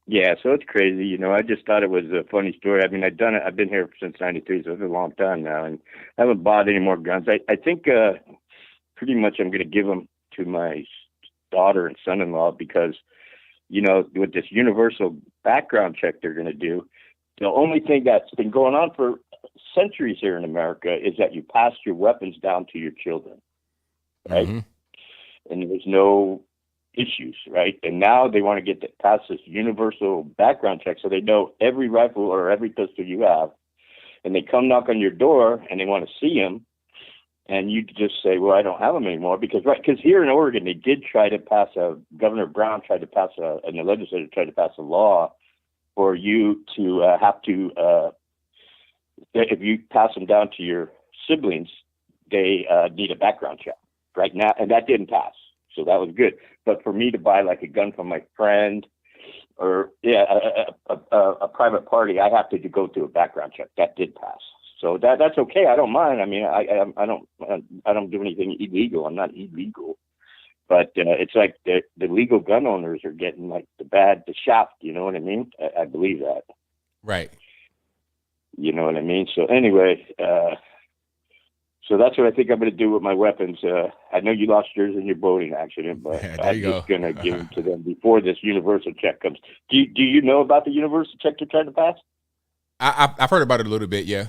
Yeah, so it's crazy. You know, I just thought it was a funny story. I mean, I've done it. I've been here since 93, so it's a long time now, and I haven't bought any more guns. I think pretty much I'm going to give them to my daughter and son-in-law because, you know, with this universal background check they're going to do, the only thing that's been going on for centuries here in America is that you pass your weapons down to your children, right? Mm-hmm. And there's no issues, right? And now they want to get past this universal background check, so they know every rifle or every pistol you have, and they come knock on your door and they want to see them, and you just say, well, I don't have them anymore, because here in Oregon they did try to pass Governor Brown tried to pass and the legislature tried to pass a law for you to have to if you pass them down to your siblings, they need a background check right now, and that didn't pass. So that was good. But for me to buy like a gun from my friend or a private party, I have to go through a background check. That did pass. So that's okay. I don't mind. I mean, I don't do anything illegal. I'm not illegal. But it's like the legal gun owners are getting like the shaft. You know what I mean? I believe that. Right. You know what I mean? So anyway, so that's what I think I'm going to do with my weapons. I know you lost yours in your boating accident, but I'm just going to give them to them before this universal check comes. Do you know about the universal check you're trying to pass? I've heard about it a little bit, yeah.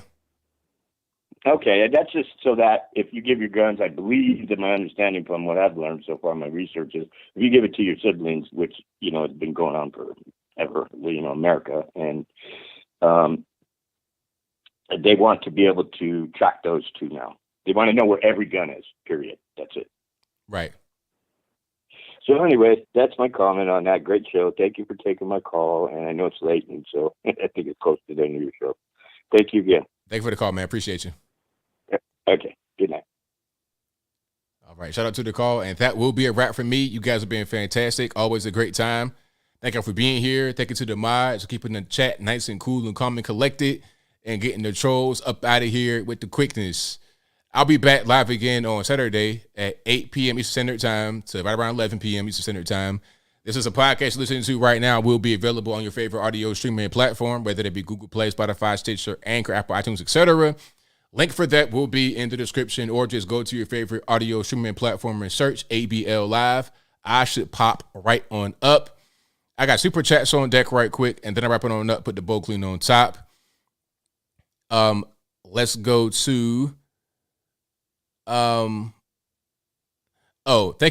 Okay, and that's just so that if you give your guns, I believe that my understanding from what I've learned so far, my research is, if you give it to your siblings, which, you know, has been going on forever, you know, America, and they want to be able to track those two now. They want to know where every gun is, period. That's it. Right. So anyway, that's my comment on that. Great show. Thank you for taking my call. And I know it's late, and so I think it's close to the end of your show. Thank you again. Thank you for the call, man. Appreciate you. Okay. Good night. All right. Shout out to the call. And that will be a wrap for me. You guys have been fantastic. Always a great time. Thank you for being here. Thank you to the mods for keeping the chat nice and cool and calm and collected and getting the trolls up out of here with the quickness. I'll be back live again on Saturday at 8 p.m. Eastern Standard Time to right around 11 p.m. Eastern Standard Time. This is a podcast you're listening to right now. Will be available on your favorite audio streaming platform, whether it be Google Play, Spotify, Stitcher, Anchor, Apple, iTunes, etc. Link for that will be in the description, or just go to your favorite audio streaming platform and search ABL Live. I should pop right on up. I got super chats on deck right quick, and then I wrap it on up, put the bowl clean on top. Let's go to thank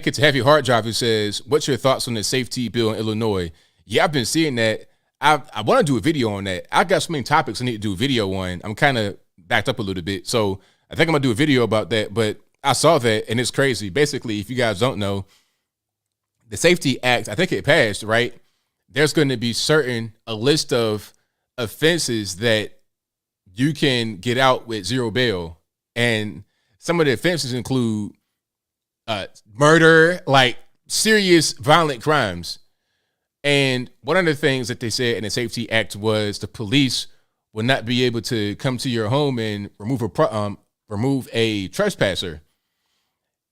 you to Heavy Hard Drive, who says, what's your thoughts on the safety bill in Illinois? Yeah, I've been seeing that. I want to do a video on that. I got so many topics I need to do a video on. I'm kind of backed up a little bit, so I think I'm gonna do a video about that. But I saw that, and it's crazy. Basically, if you guys don't know, the Safety Act, I think it passed, right? There's going to be a list of offenses that you can get out with zero bail, and some of the offenses include murder, like serious violent crimes. And one of the things that they said in the Safety Act was the police will not be able to come to your home and remove a trespasser.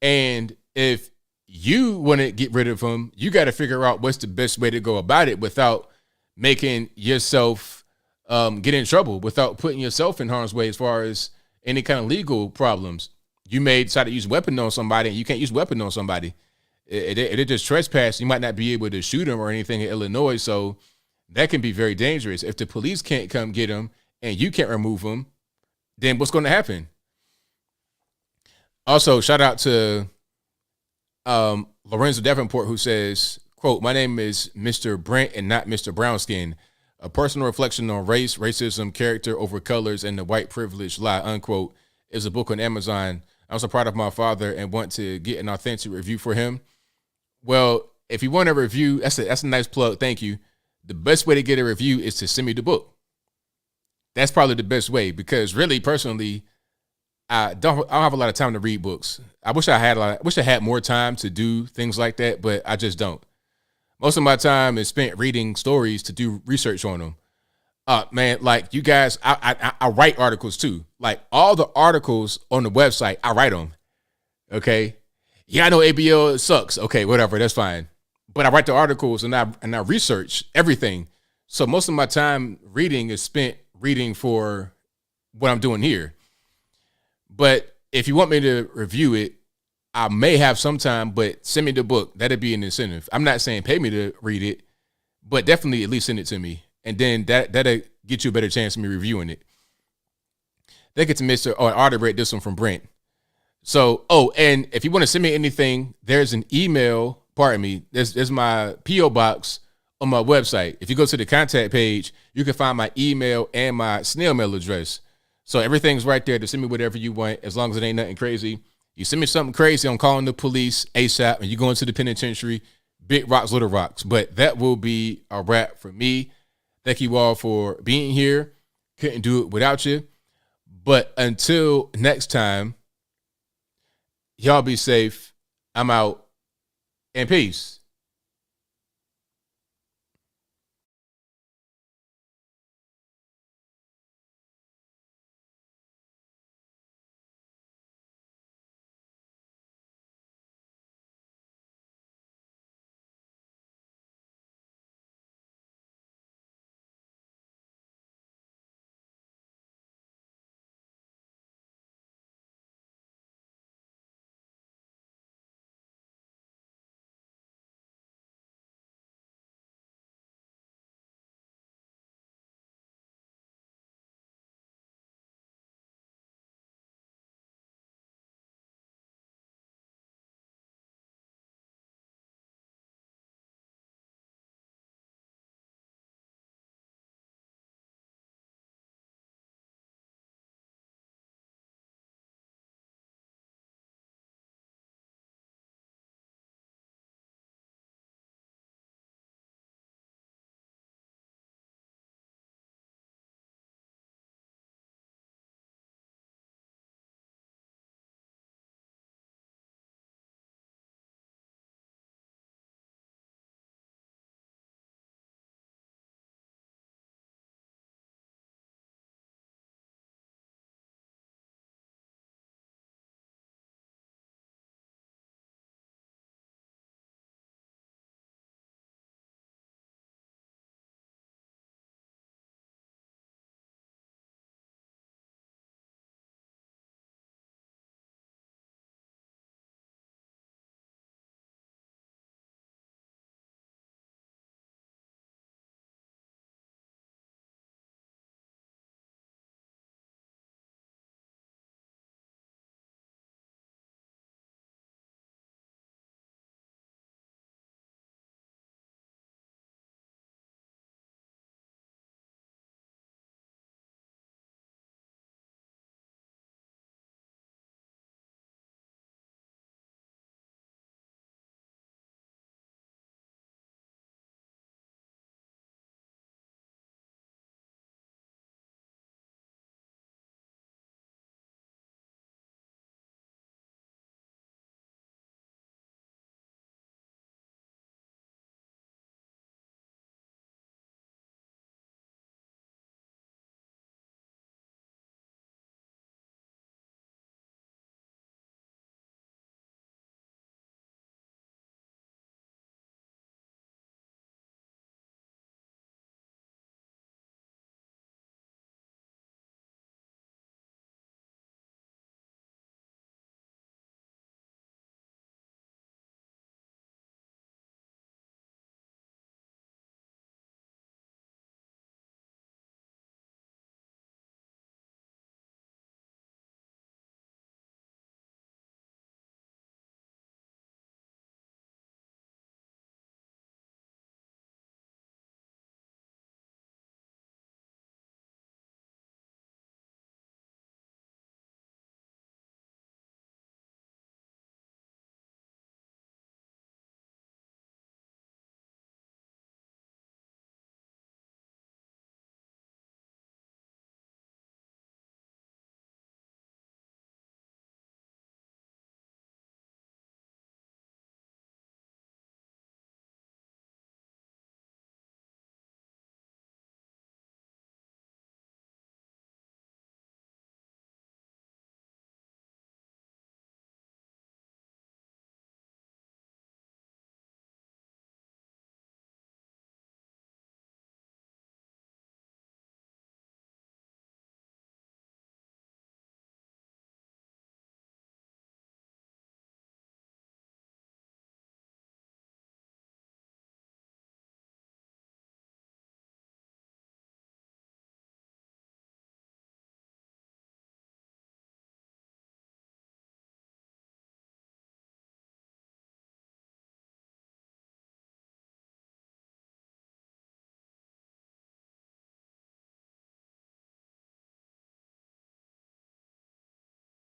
And if you want to get rid of them, you got to figure out what's the best way to go about it without making yourself get in trouble, without putting yourself in harm's way as far as any kind of legal problems. You may decide to use a weapon on somebody, and you can't use a weapon on somebody. It just trespass. You might not be able to shoot them or anything in Illinois, so that can be very dangerous. If the police can't come get them and you can't remove them, then what's going to happen? Also, shout out to Lorenzo Davenport, who says, quote, my name is Mr. Brent and not Mr. Brownskin. A personal reflection on race, racism, character over colors, and the white privilege lie, unquote, is a book on Amazon. I'm so proud of my father and want to get an authentic review for him. Well, if you want a review, that's a nice plug. Thank you. The best way to get a review is to send me the book. That's probably the best way, because really, personally, I don't have a lot of time to read books. I wish I had more time to do things like that, but I just don't. Most of my time is spent reading stories to do research on them. Man, like you guys, I write articles too. Like all the articles on the website, I write them. Okay. Yeah, I know ABL sucks. Okay, whatever, that's fine. But I write the articles and I research everything. So most of my time reading is spent reading for what I'm doing here. But if you want me to review it, I may have some time, but send me the book. That'd be an incentive. I'm not saying pay me to read it, but definitely at least send it to me. And then that'll get you a better chance of me reviewing it. Thank you to Mr. I already read this one from Brent. So, and if you want to send me anything, there's an email pardon me, there's my P.O. box on my website. If you go to the contact page, you can find my email and my snail mail address. So everything's right there to send me whatever you want, as long as it ain't nothing crazy. You send me something crazy, I'm calling the police ASAP, and you go into the penitentiary. Big rocks, little rocks. But that will be a wrap for me. Thank you all for being here. Couldn't do it without you. But until next time, y'all be safe. I'm out. And peace.